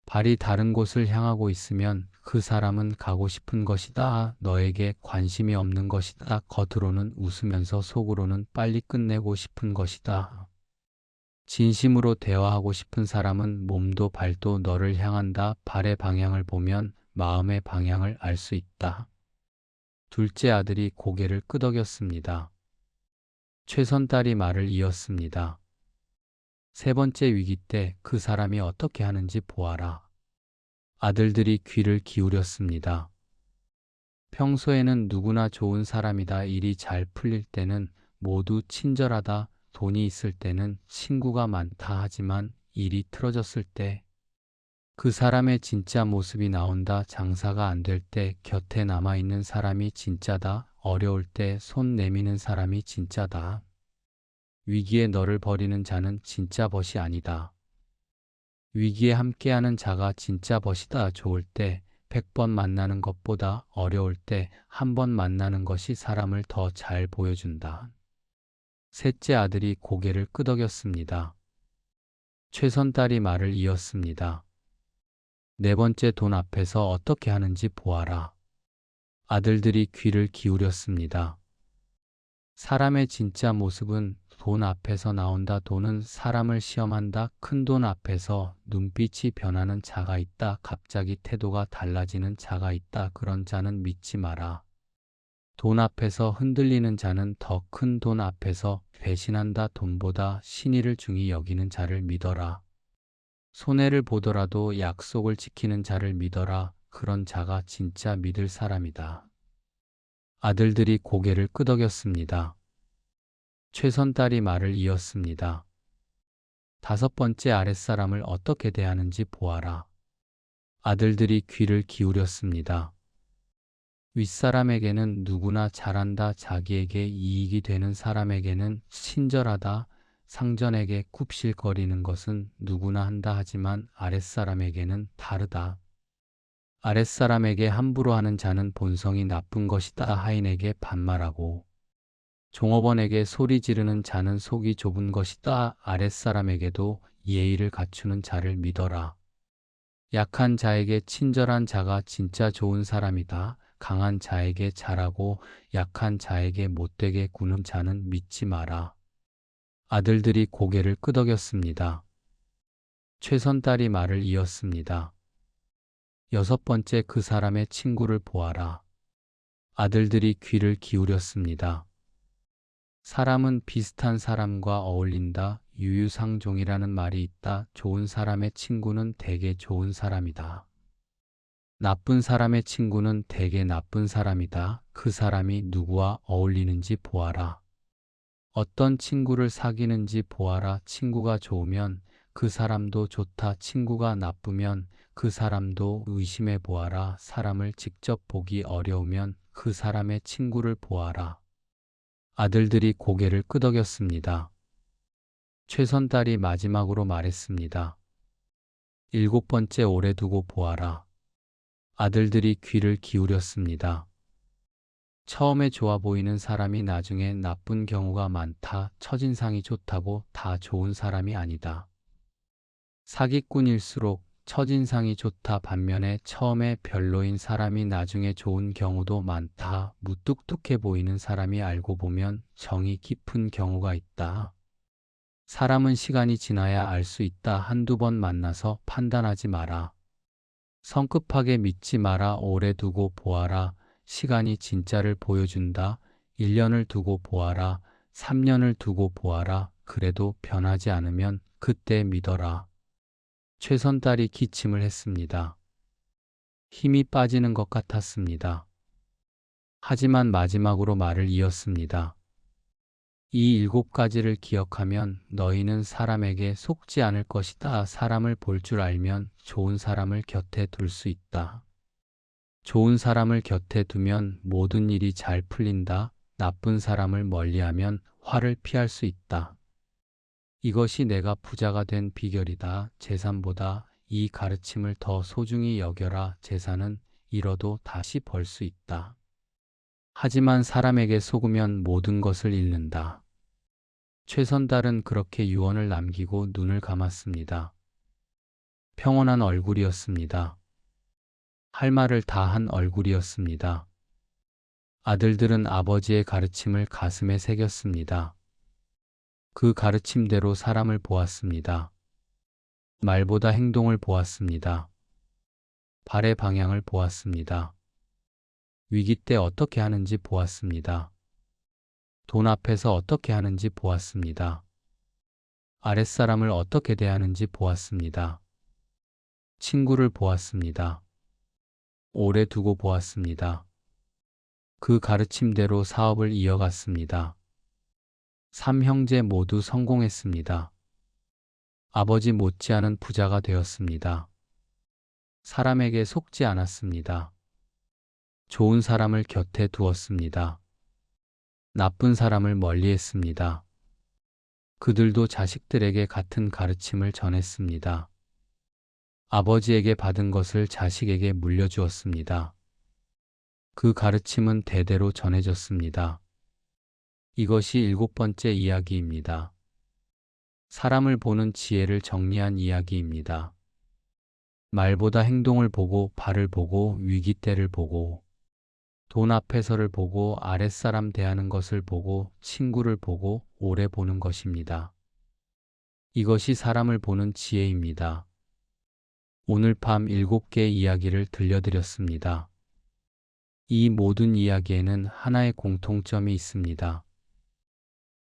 발이 다른 곳을 향하고 있으면 그 사람은 가고 싶은 것이다. 너에게 관심이 없는 것이다. 겉으로는 웃으면서 속으로는 빨리 끝내고 싶은 것이다. 진심으로 대화하고 싶은 사람은 몸도 발도 너를 향한다. 발의 방향을 보면 마음의 방향을 알 수 있다. 둘째 아들이 고개를 끄덕였습니다. 최선딸이 말을 이었습니다. 세 번째 위기 때 그 사람이 어떻게 하는지 보아라. 아들들이 귀를 기울였습니다. 평소에는 누구나 좋은 사람이다. 일이 잘 풀릴 때는 모두 친절하다. 돈이 있을 때는 친구가 많다. 하지만 일이 틀어졌을 때 그 사람의 진짜 모습이 나온다. 장사가 안 될 때 곁에 남아있는 사람이 진짜다. 어려울 때 손 내미는 사람이 진짜다. 위기에 너를 버리는 자는 진짜 벗이 아니다. 위기에 함께하는 자가 진짜 벗이다. 좋을 때 100번 만나는 것보다 어려울 때 한 번 만나는 것이 사람을 더 잘 보여준다. 셋째 아들이 고개를 끄덕였습니다. 최선딸이 말을 이었습니다. 네 번째, 돈 앞에서 어떻게 하는지 보아라. 아들들이 귀를 기울였습니다. 사람의 진짜 모습은 돈 앞에서 나온다. 돈은 사람을 시험한다. 큰 돈 앞에서 눈빛이 변하는 자가 있다. 갑자기 태도가 달라지는 자가 있다. 그런 자는 믿지 마라. 돈 앞에서 흔들리는 자는 더 큰 돈 앞에서 배신한다. 돈보다 신의를 중히 여기는 자를 믿어라. 손해를 보더라도 약속을 지키는 자를 믿어라. 그런 자가 진짜 믿을 사람이다. 아들들이 고개를 끄덕였습니다. 최선딸이 말을 이었습니다. 다섯 번째, 아랫사람을 어떻게 대하는지 보아라. 아들들이 귀를 기울였습니다. 윗사람에게는 누구나 잘한다. 자기에게 이익이 되는 사람에게는 친절하다. 상전에게 굽실거리는 것은 누구나 한다. 하지만 아랫사람에게는 다르다. 아랫사람에게 함부로 하는 자는 본성이 나쁜 것이다. 하인에게 반말하고 종업원에게 소리 지르는 자는 속이 좁은 것이다. 아랫사람에게도 예의를 갖추는 자를 믿어라. 약한 자에게 친절한 자가 진짜 좋은 사람이다. 강한 자에게 잘하고 약한 자에게 못되게 구는 자는 믿지 마라. 아들들이 고개를 끄덕였습니다. 최선딸이 말을 이었습니다. 여섯 번째, 그 사람의 친구를 보아라. 아들들이 귀를 기울였습니다. 사람은 비슷한 사람과 어울린다. 유유상종이라는 말이 있다. 좋은 사람의 친구는 대개 좋은 사람이다. 나쁜 사람의 친구는 대개 나쁜 사람이다. 그 사람이 누구와 어울리는지 보아라. 어떤 친구를 사귀는지 보아라. 친구가 좋으면 그 사람도 좋다. 친구가 나쁘면 그 사람도 의심해 보아라. 사람을 직접 보기 어려우면 그 사람의 친구를 보아라. 아들들이 고개를 끄덕였습니다. 최선달이 마지막으로 말했습니다. 7번째 오래 두고 보아라. 아들들이 귀를 기울였습니다. 처음에 좋아 보이는 사람이 나중에 나쁜 경우가 많다. 첫인상이 좋다고 다 좋은 사람이 아니다. 사기꾼일수록 첫인상이 좋다. 반면에 처음에 별로인 사람이 나중에 좋은 경우도 많다. 무뚝뚝해 보이는 사람이 알고 보면 정이 깊은 경우가 있다. 사람은 시간이 지나야 알 수 있다. 한두 번 만나서 판단하지 마라. 성급하게 믿지 마라. 오래 두고 보아라. 시간이 진짜를 보여준다. 1년을 두고 보아라. 3년을 두고 보아라. 그래도 변하지 않으면 그때 믿어라. 최선달이 기침을 했습니다. 힘이 빠지는 것 같았습니다. 하지만 마지막으로 말을 이었습니다. 이 7가지를 기억하면 너희는 사람에게 속지 않을 것이다. 사람을 볼 줄 알면 좋은 사람을 곁에 둘 수 있다. 좋은 사람을 곁에 두면 모든 일이 잘 풀린다. 나쁜 사람을 멀리하면 화를 피할 수 있다. 이것이 내가 부자가 된 비결이다. 재산보다 이 가르침을 더 소중히 여겨라. 재산은 잃어도 다시 벌 수 있다. 하지만 사람에게 속으면 모든 것을 잃는다. 최선달은 그렇게 유언을 남기고 눈을 감았습니다. 평온한 얼굴이었습니다. 할 말을 다 한 얼굴이었습니다. 아들들은 아버지의 가르침을 가슴에 새겼습니다. 그 가르침대로 사람을 보았습니다. 말보다 행동을 보았습니다. 발의 방향을 보았습니다. 위기 때 어떻게 하는지 보았습니다. 돈 앞에서 어떻게 하는지 보았습니다. 아랫사람을 어떻게 대하는지 보았습니다. 친구를 보았습니다. 오래 두고 보았습니다. 그 가르침대로 사업을 이어갔습니다. 3형제 모두 성공했습니다. 아버지 못지않은 부자가 되었습니다. 사람에게 속지 않았습니다. 좋은 사람을 곁에 두었습니다. 나쁜 사람을 멀리했습니다. 그들도 자식들에게 같은 가르침을 전했습니다. 아버지에게 받은 것을 자식에게 물려주었습니다. 그 가르침은 대대로 전해졌습니다. 이것이 7번째 이야기입니다. 사람을 보는 지혜를 정리한 이야기입니다. 말보다 행동을 보고, 발을 보고, 위기 때를 보고, 돈 앞에서를 보고, 아랫사람 대하는 것을 보고, 친구를 보고, 오래 보는 것입니다. 이것이 사람을 보는 지혜입니다. 오늘 밤 7개의 이야기를 들려드렸습니다. 이 모든 이야기에는 하나의 공통점이 있습니다.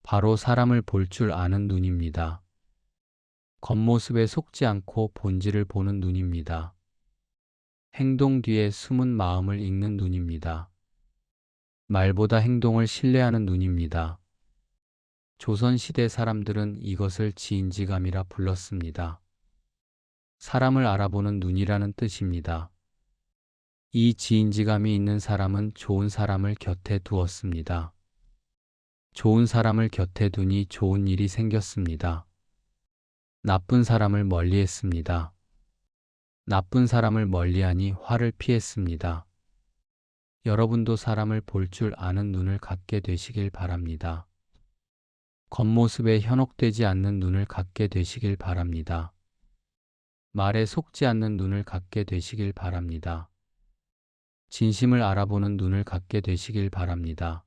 바로 사람을 볼 줄 아는 눈입니다. 겉모습에 속지 않고 본질을 보는 눈입니다. 행동 뒤에 숨은 마음을 읽는 눈입니다. 말보다 행동을 신뢰하는 눈입니다. 조선시대 사람들은 이것을 지인지감이라 불렀습니다. 사람을 알아보는 눈이라는 뜻입니다. 이 지인지감이 있는 사람은 좋은 사람을 곁에 두었습니다. 좋은 사람을 곁에 두니 좋은 일이 생겼습니다. 나쁜 사람을 멀리했습니다. 나쁜 사람을 멀리하니 화를 피했습니다. 여러분도 사람을 볼 줄 아는 눈을 갖게 되시길 바랍니다. 겉모습에 현혹되지 않는 눈을 갖게 되시길 바랍니다. 말에 속지 않는 눈을 갖게 되시길 바랍니다. 진심을 알아보는 눈을 갖게 되시길 바랍니다.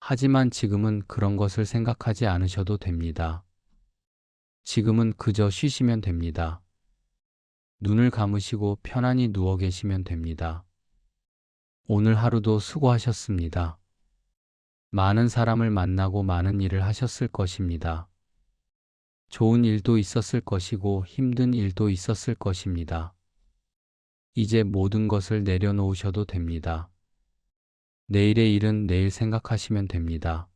하지만 지금은 그런 것을 생각하지 않으셔도 됩니다. 지금은 그저 쉬시면 됩니다. 눈을 감으시고 편안히 누워 계시면 됩니다. 오늘 하루도 수고하셨습니다. 많은 사람을 만나고 많은 일을 하셨을 것입니다. 좋은 일도 있었을 것이고 힘든 일도 있었을 것입니다. 이제 모든 것을 내려놓으셔도 됩니다. 내일의 일은 내일 생각하시면 됩니다.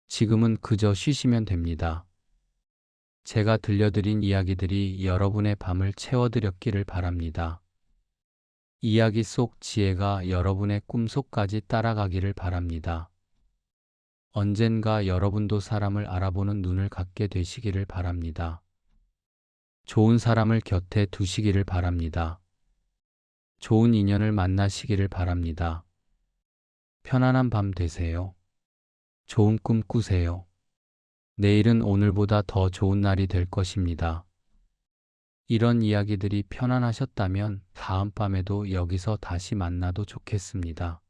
지금은 그저 쉬시면 됩니다. 제가 들려드린 이야기들이 여러분의 밤을 채워드렸기를 바랍니다. 이야기 속 지혜가 여러분의 꿈속까지 따라가기를 바랍니다. 언젠가 여러분도 사람을 알아보는 눈을 갖게 되시기를 바랍니다. 좋은 사람을 곁에 두시기를 바랍니다. 좋은 인연을 만나시기를 바랍니다. 편안한 밤 되세요. 좋은 꿈 꾸세요. 내일은 오늘보다 더 좋은 날이 될 것입니다. 이런 이야기들이 편안하셨다면 다음 밤에도 여기서 다시 만나도 좋겠습니다.